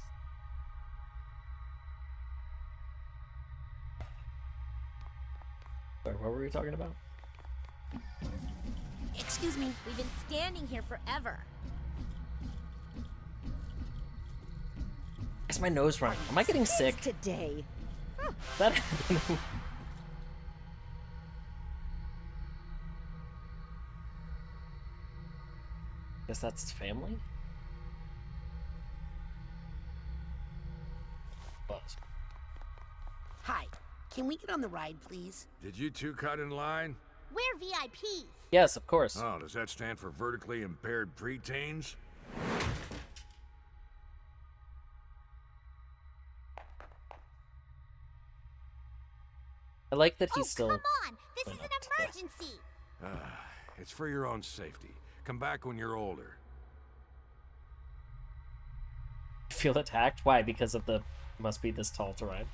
Sorry, what were we talking about? Excuse me, we've been standing here forever. Is my nose running? Am I getting sick? Today. That. Guess that's his family? Buzz. Hi, can we get on the ride, please? Did you two cut in line? We're VIPs. Yes, of course. Oh, does that stand for vertically impaired preteens? I like that he's still. Come on, this is an emergency. It's for your own safety. Come back when you're older. Feel attacked? Why? Because of the. Must be this tall to ride.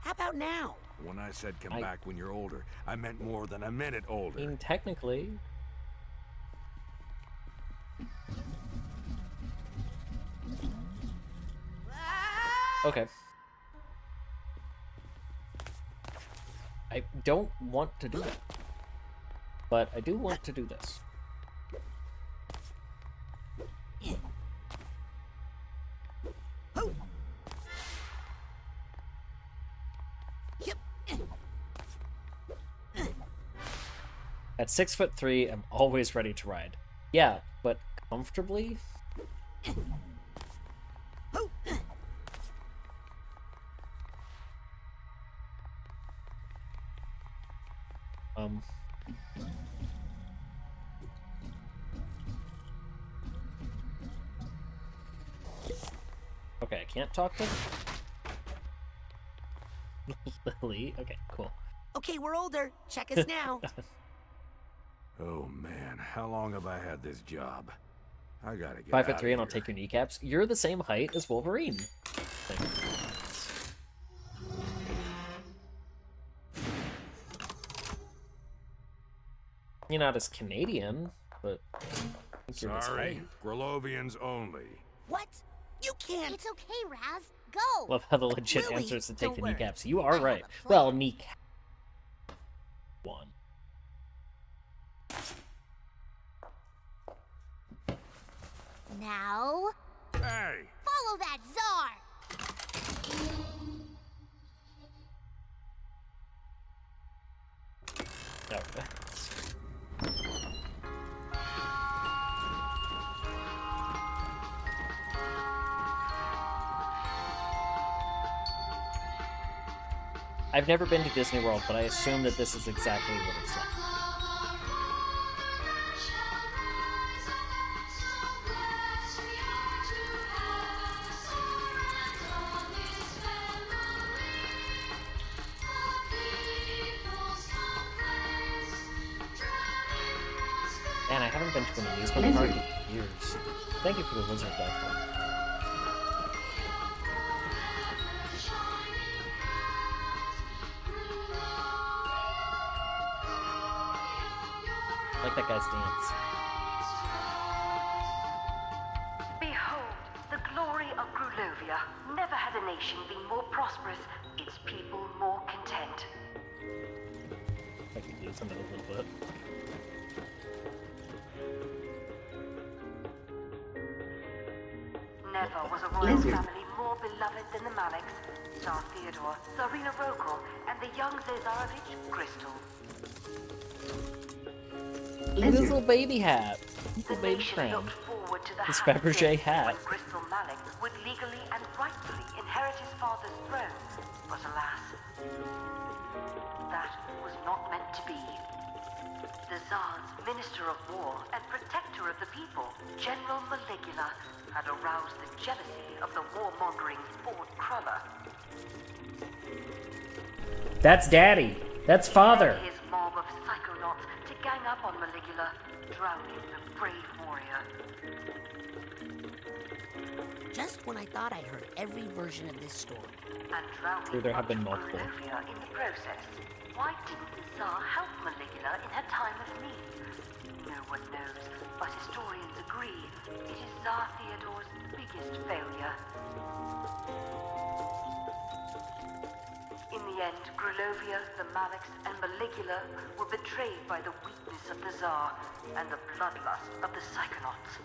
How about now? When I said come back when you're older, I meant more than a minute older. I mean, technically. Okay. I don't want to do that. But I do want to do this. At 6'3", I'm always ready to ride. Yeah, but comfortably? Okay, I can't talk to Lily. Okay, cool. Okay, we're older. Check us now. Oh man, how long have I had this job? I gotta get 5'3", and I'll take your kneecaps. You're the same height as Wolverine. You're not as Canadian, but I think you're this Sorry, height. Grilovians only. What? You can't. It's okay, Raz. Go. Love how the legit Lily, answer is to take don't the worry. kneecaps. You are right. Well, kneecap. One. now. Hey! Follow that czar! Okay. I've never been to Disney World, but I assume that this is exactly what it's like. Man, I haven't been to an amusement park in years. Thank you for the lizard, though. I like that guy's dance. Behold, the glory of Grulovia. Never had a nation been more prosperous, its people more content. I could use him in a little bit. Never was a royal family more beloved than the Maliks, Tsar Theodore, Tsarina Rokal, and the young Zazarovich Crystal. Little baby hat. Little baby friend. His Fabergé hat. When Crystal Malik would legally and rightfully inherit his father's throne, but alas, that was not meant to be. The Tsar's Minister of War and Protector of the People, General Maligula, had aroused the jealousy of the warmongering Ford Cruller. That's Daddy. That's Father. His mob of Psychonauts to gang up on Maligula, drowning the brave warrior. Just when I thought I'd heard every version of this story. And drowning True, there have been multiple. Grulovia in the process. Why didn't the Tsar help Maligula in her time of need? No one knows, but historians agree it is Tsar Theodore's biggest failure. In the end, Grulovia, the Maliks, and Maligula were betrayed by the weakness of the Tsar and the bloodlust of the Psychonauts.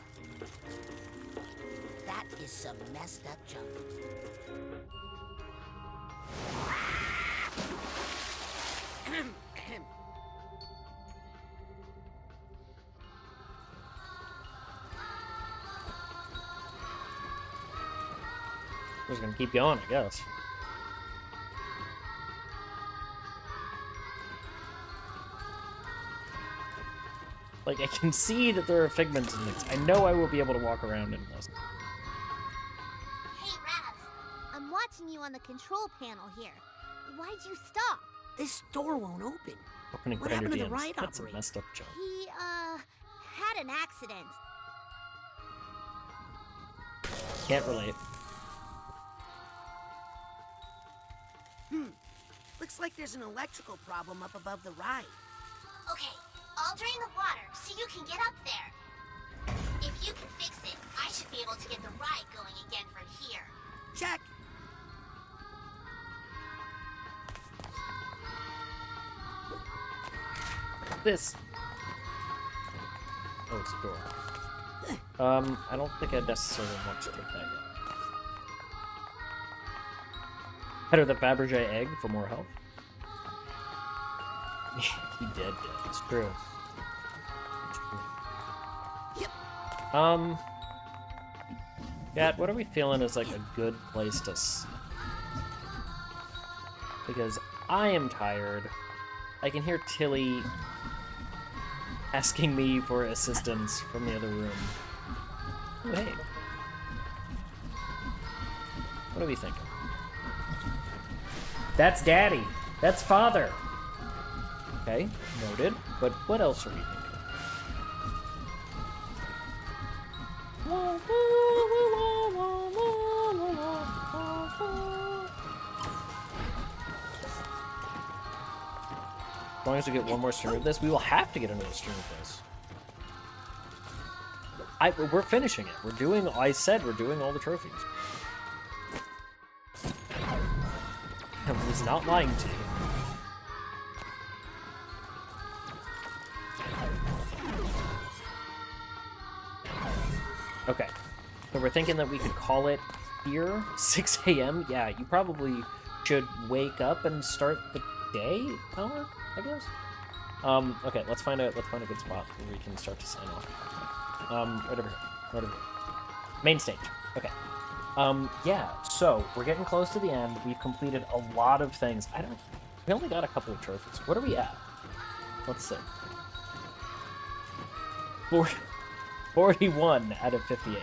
That is some messed up junk. We're just gonna keep going, I guess. Like, I can see that there are figments in this. I know I will be able to walk around in this. Hey, Raz. I'm watching you on the control panel here. Why'd you stop? This door won't open. Opening What grinder happened to the DMs. ride That's a operator? messed up joke. He, had an accident. Can't relate. Looks like there's an electrical problem up above the ride. Okay, I'll drain the water so you can get up there. If you can fix it, I should be able to get the ride going again from here. Check. This. Oh, it's a door. I don't think I necessarily want to take that yet. Better the Fabergé egg for more health. He dead. It's true. It's true. Yep. Gat, what are we feeling is like a good place to because I am tired. I can hear Tilly asking me for assistance from the other room. Oh, hey. What are we thinking? That's Daddy. That's Father. Okay, noted. But what else are we thinking? As long as we get one more stream of this, we will have to get another stream of this. We're finishing it. We're doing, I said we're doing all the trophies. I was not lying to you. Okay, So we're thinking that we could call it here, 6 a.m. Yeah, you probably should wake up and start the day, Alec, I guess. Okay, let's find a good spot where we can start to sign off. Right over here. Right over here. Main stage. Okay. Yeah, so we're getting close to the end. We've completed a lot of things. We only got a couple of trophies. What are we at? Let's see. 41 out of 58.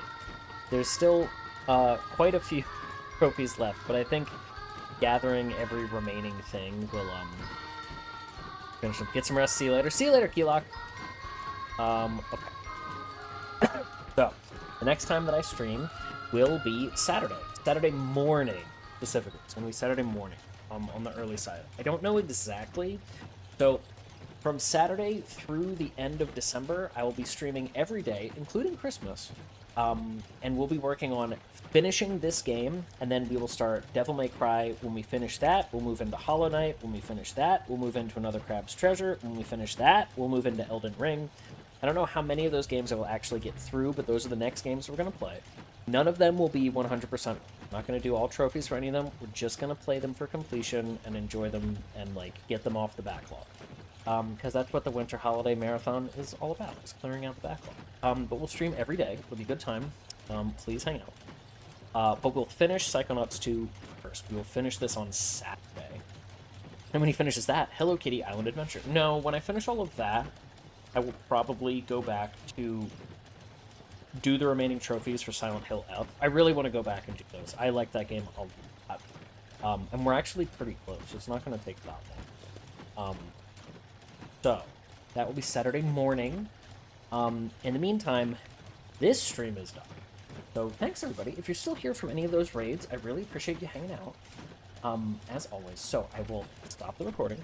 There's still quite a few trophies left, but I think gathering every remaining thing will finish them. Get some rest. See you later. See you later, Keylok. Okay. So the next time that I stream will be Saturday morning specifically. It's gonna be Saturday morning on the early side. I don't know exactly. So from Saturday through the end of December, I will be streaming every day, including Christmas. And we'll be working on finishing this game, and then we will start Devil May Cry. When we finish that, we'll move into Hollow Knight. When we finish that, we'll move into Another Crab's Treasure. When we finish that, we'll move into Elden Ring. I don't know how many of those games I will actually get through, but those are the next games we're going to play. None of them will be 100%. I'm not going to do all trophies for any of them. We're just going to play them for completion and enjoy them and, like, get them off the backlog. Because that's what the Winter Holiday Marathon is all about, is clearing out the backlog. But we'll stream every day. It'll be a good time. Please hang out. But we'll finish Psychonauts 2 first. We will finish this on Saturday. And when he finishes that, Hello Kitty Island Adventure. No, when I finish all of that, I will probably go back to do the remaining trophies for Silent Hill F. I really want to go back and do those. I like that game a lot. And we're actually pretty close. It's not going to take that long. So, that will be Saturday morning. In the meantime, this stream is done. So, thanks everybody. If you're still here from any of those raids, I really appreciate you hanging out. As always. So, I will stop the recording.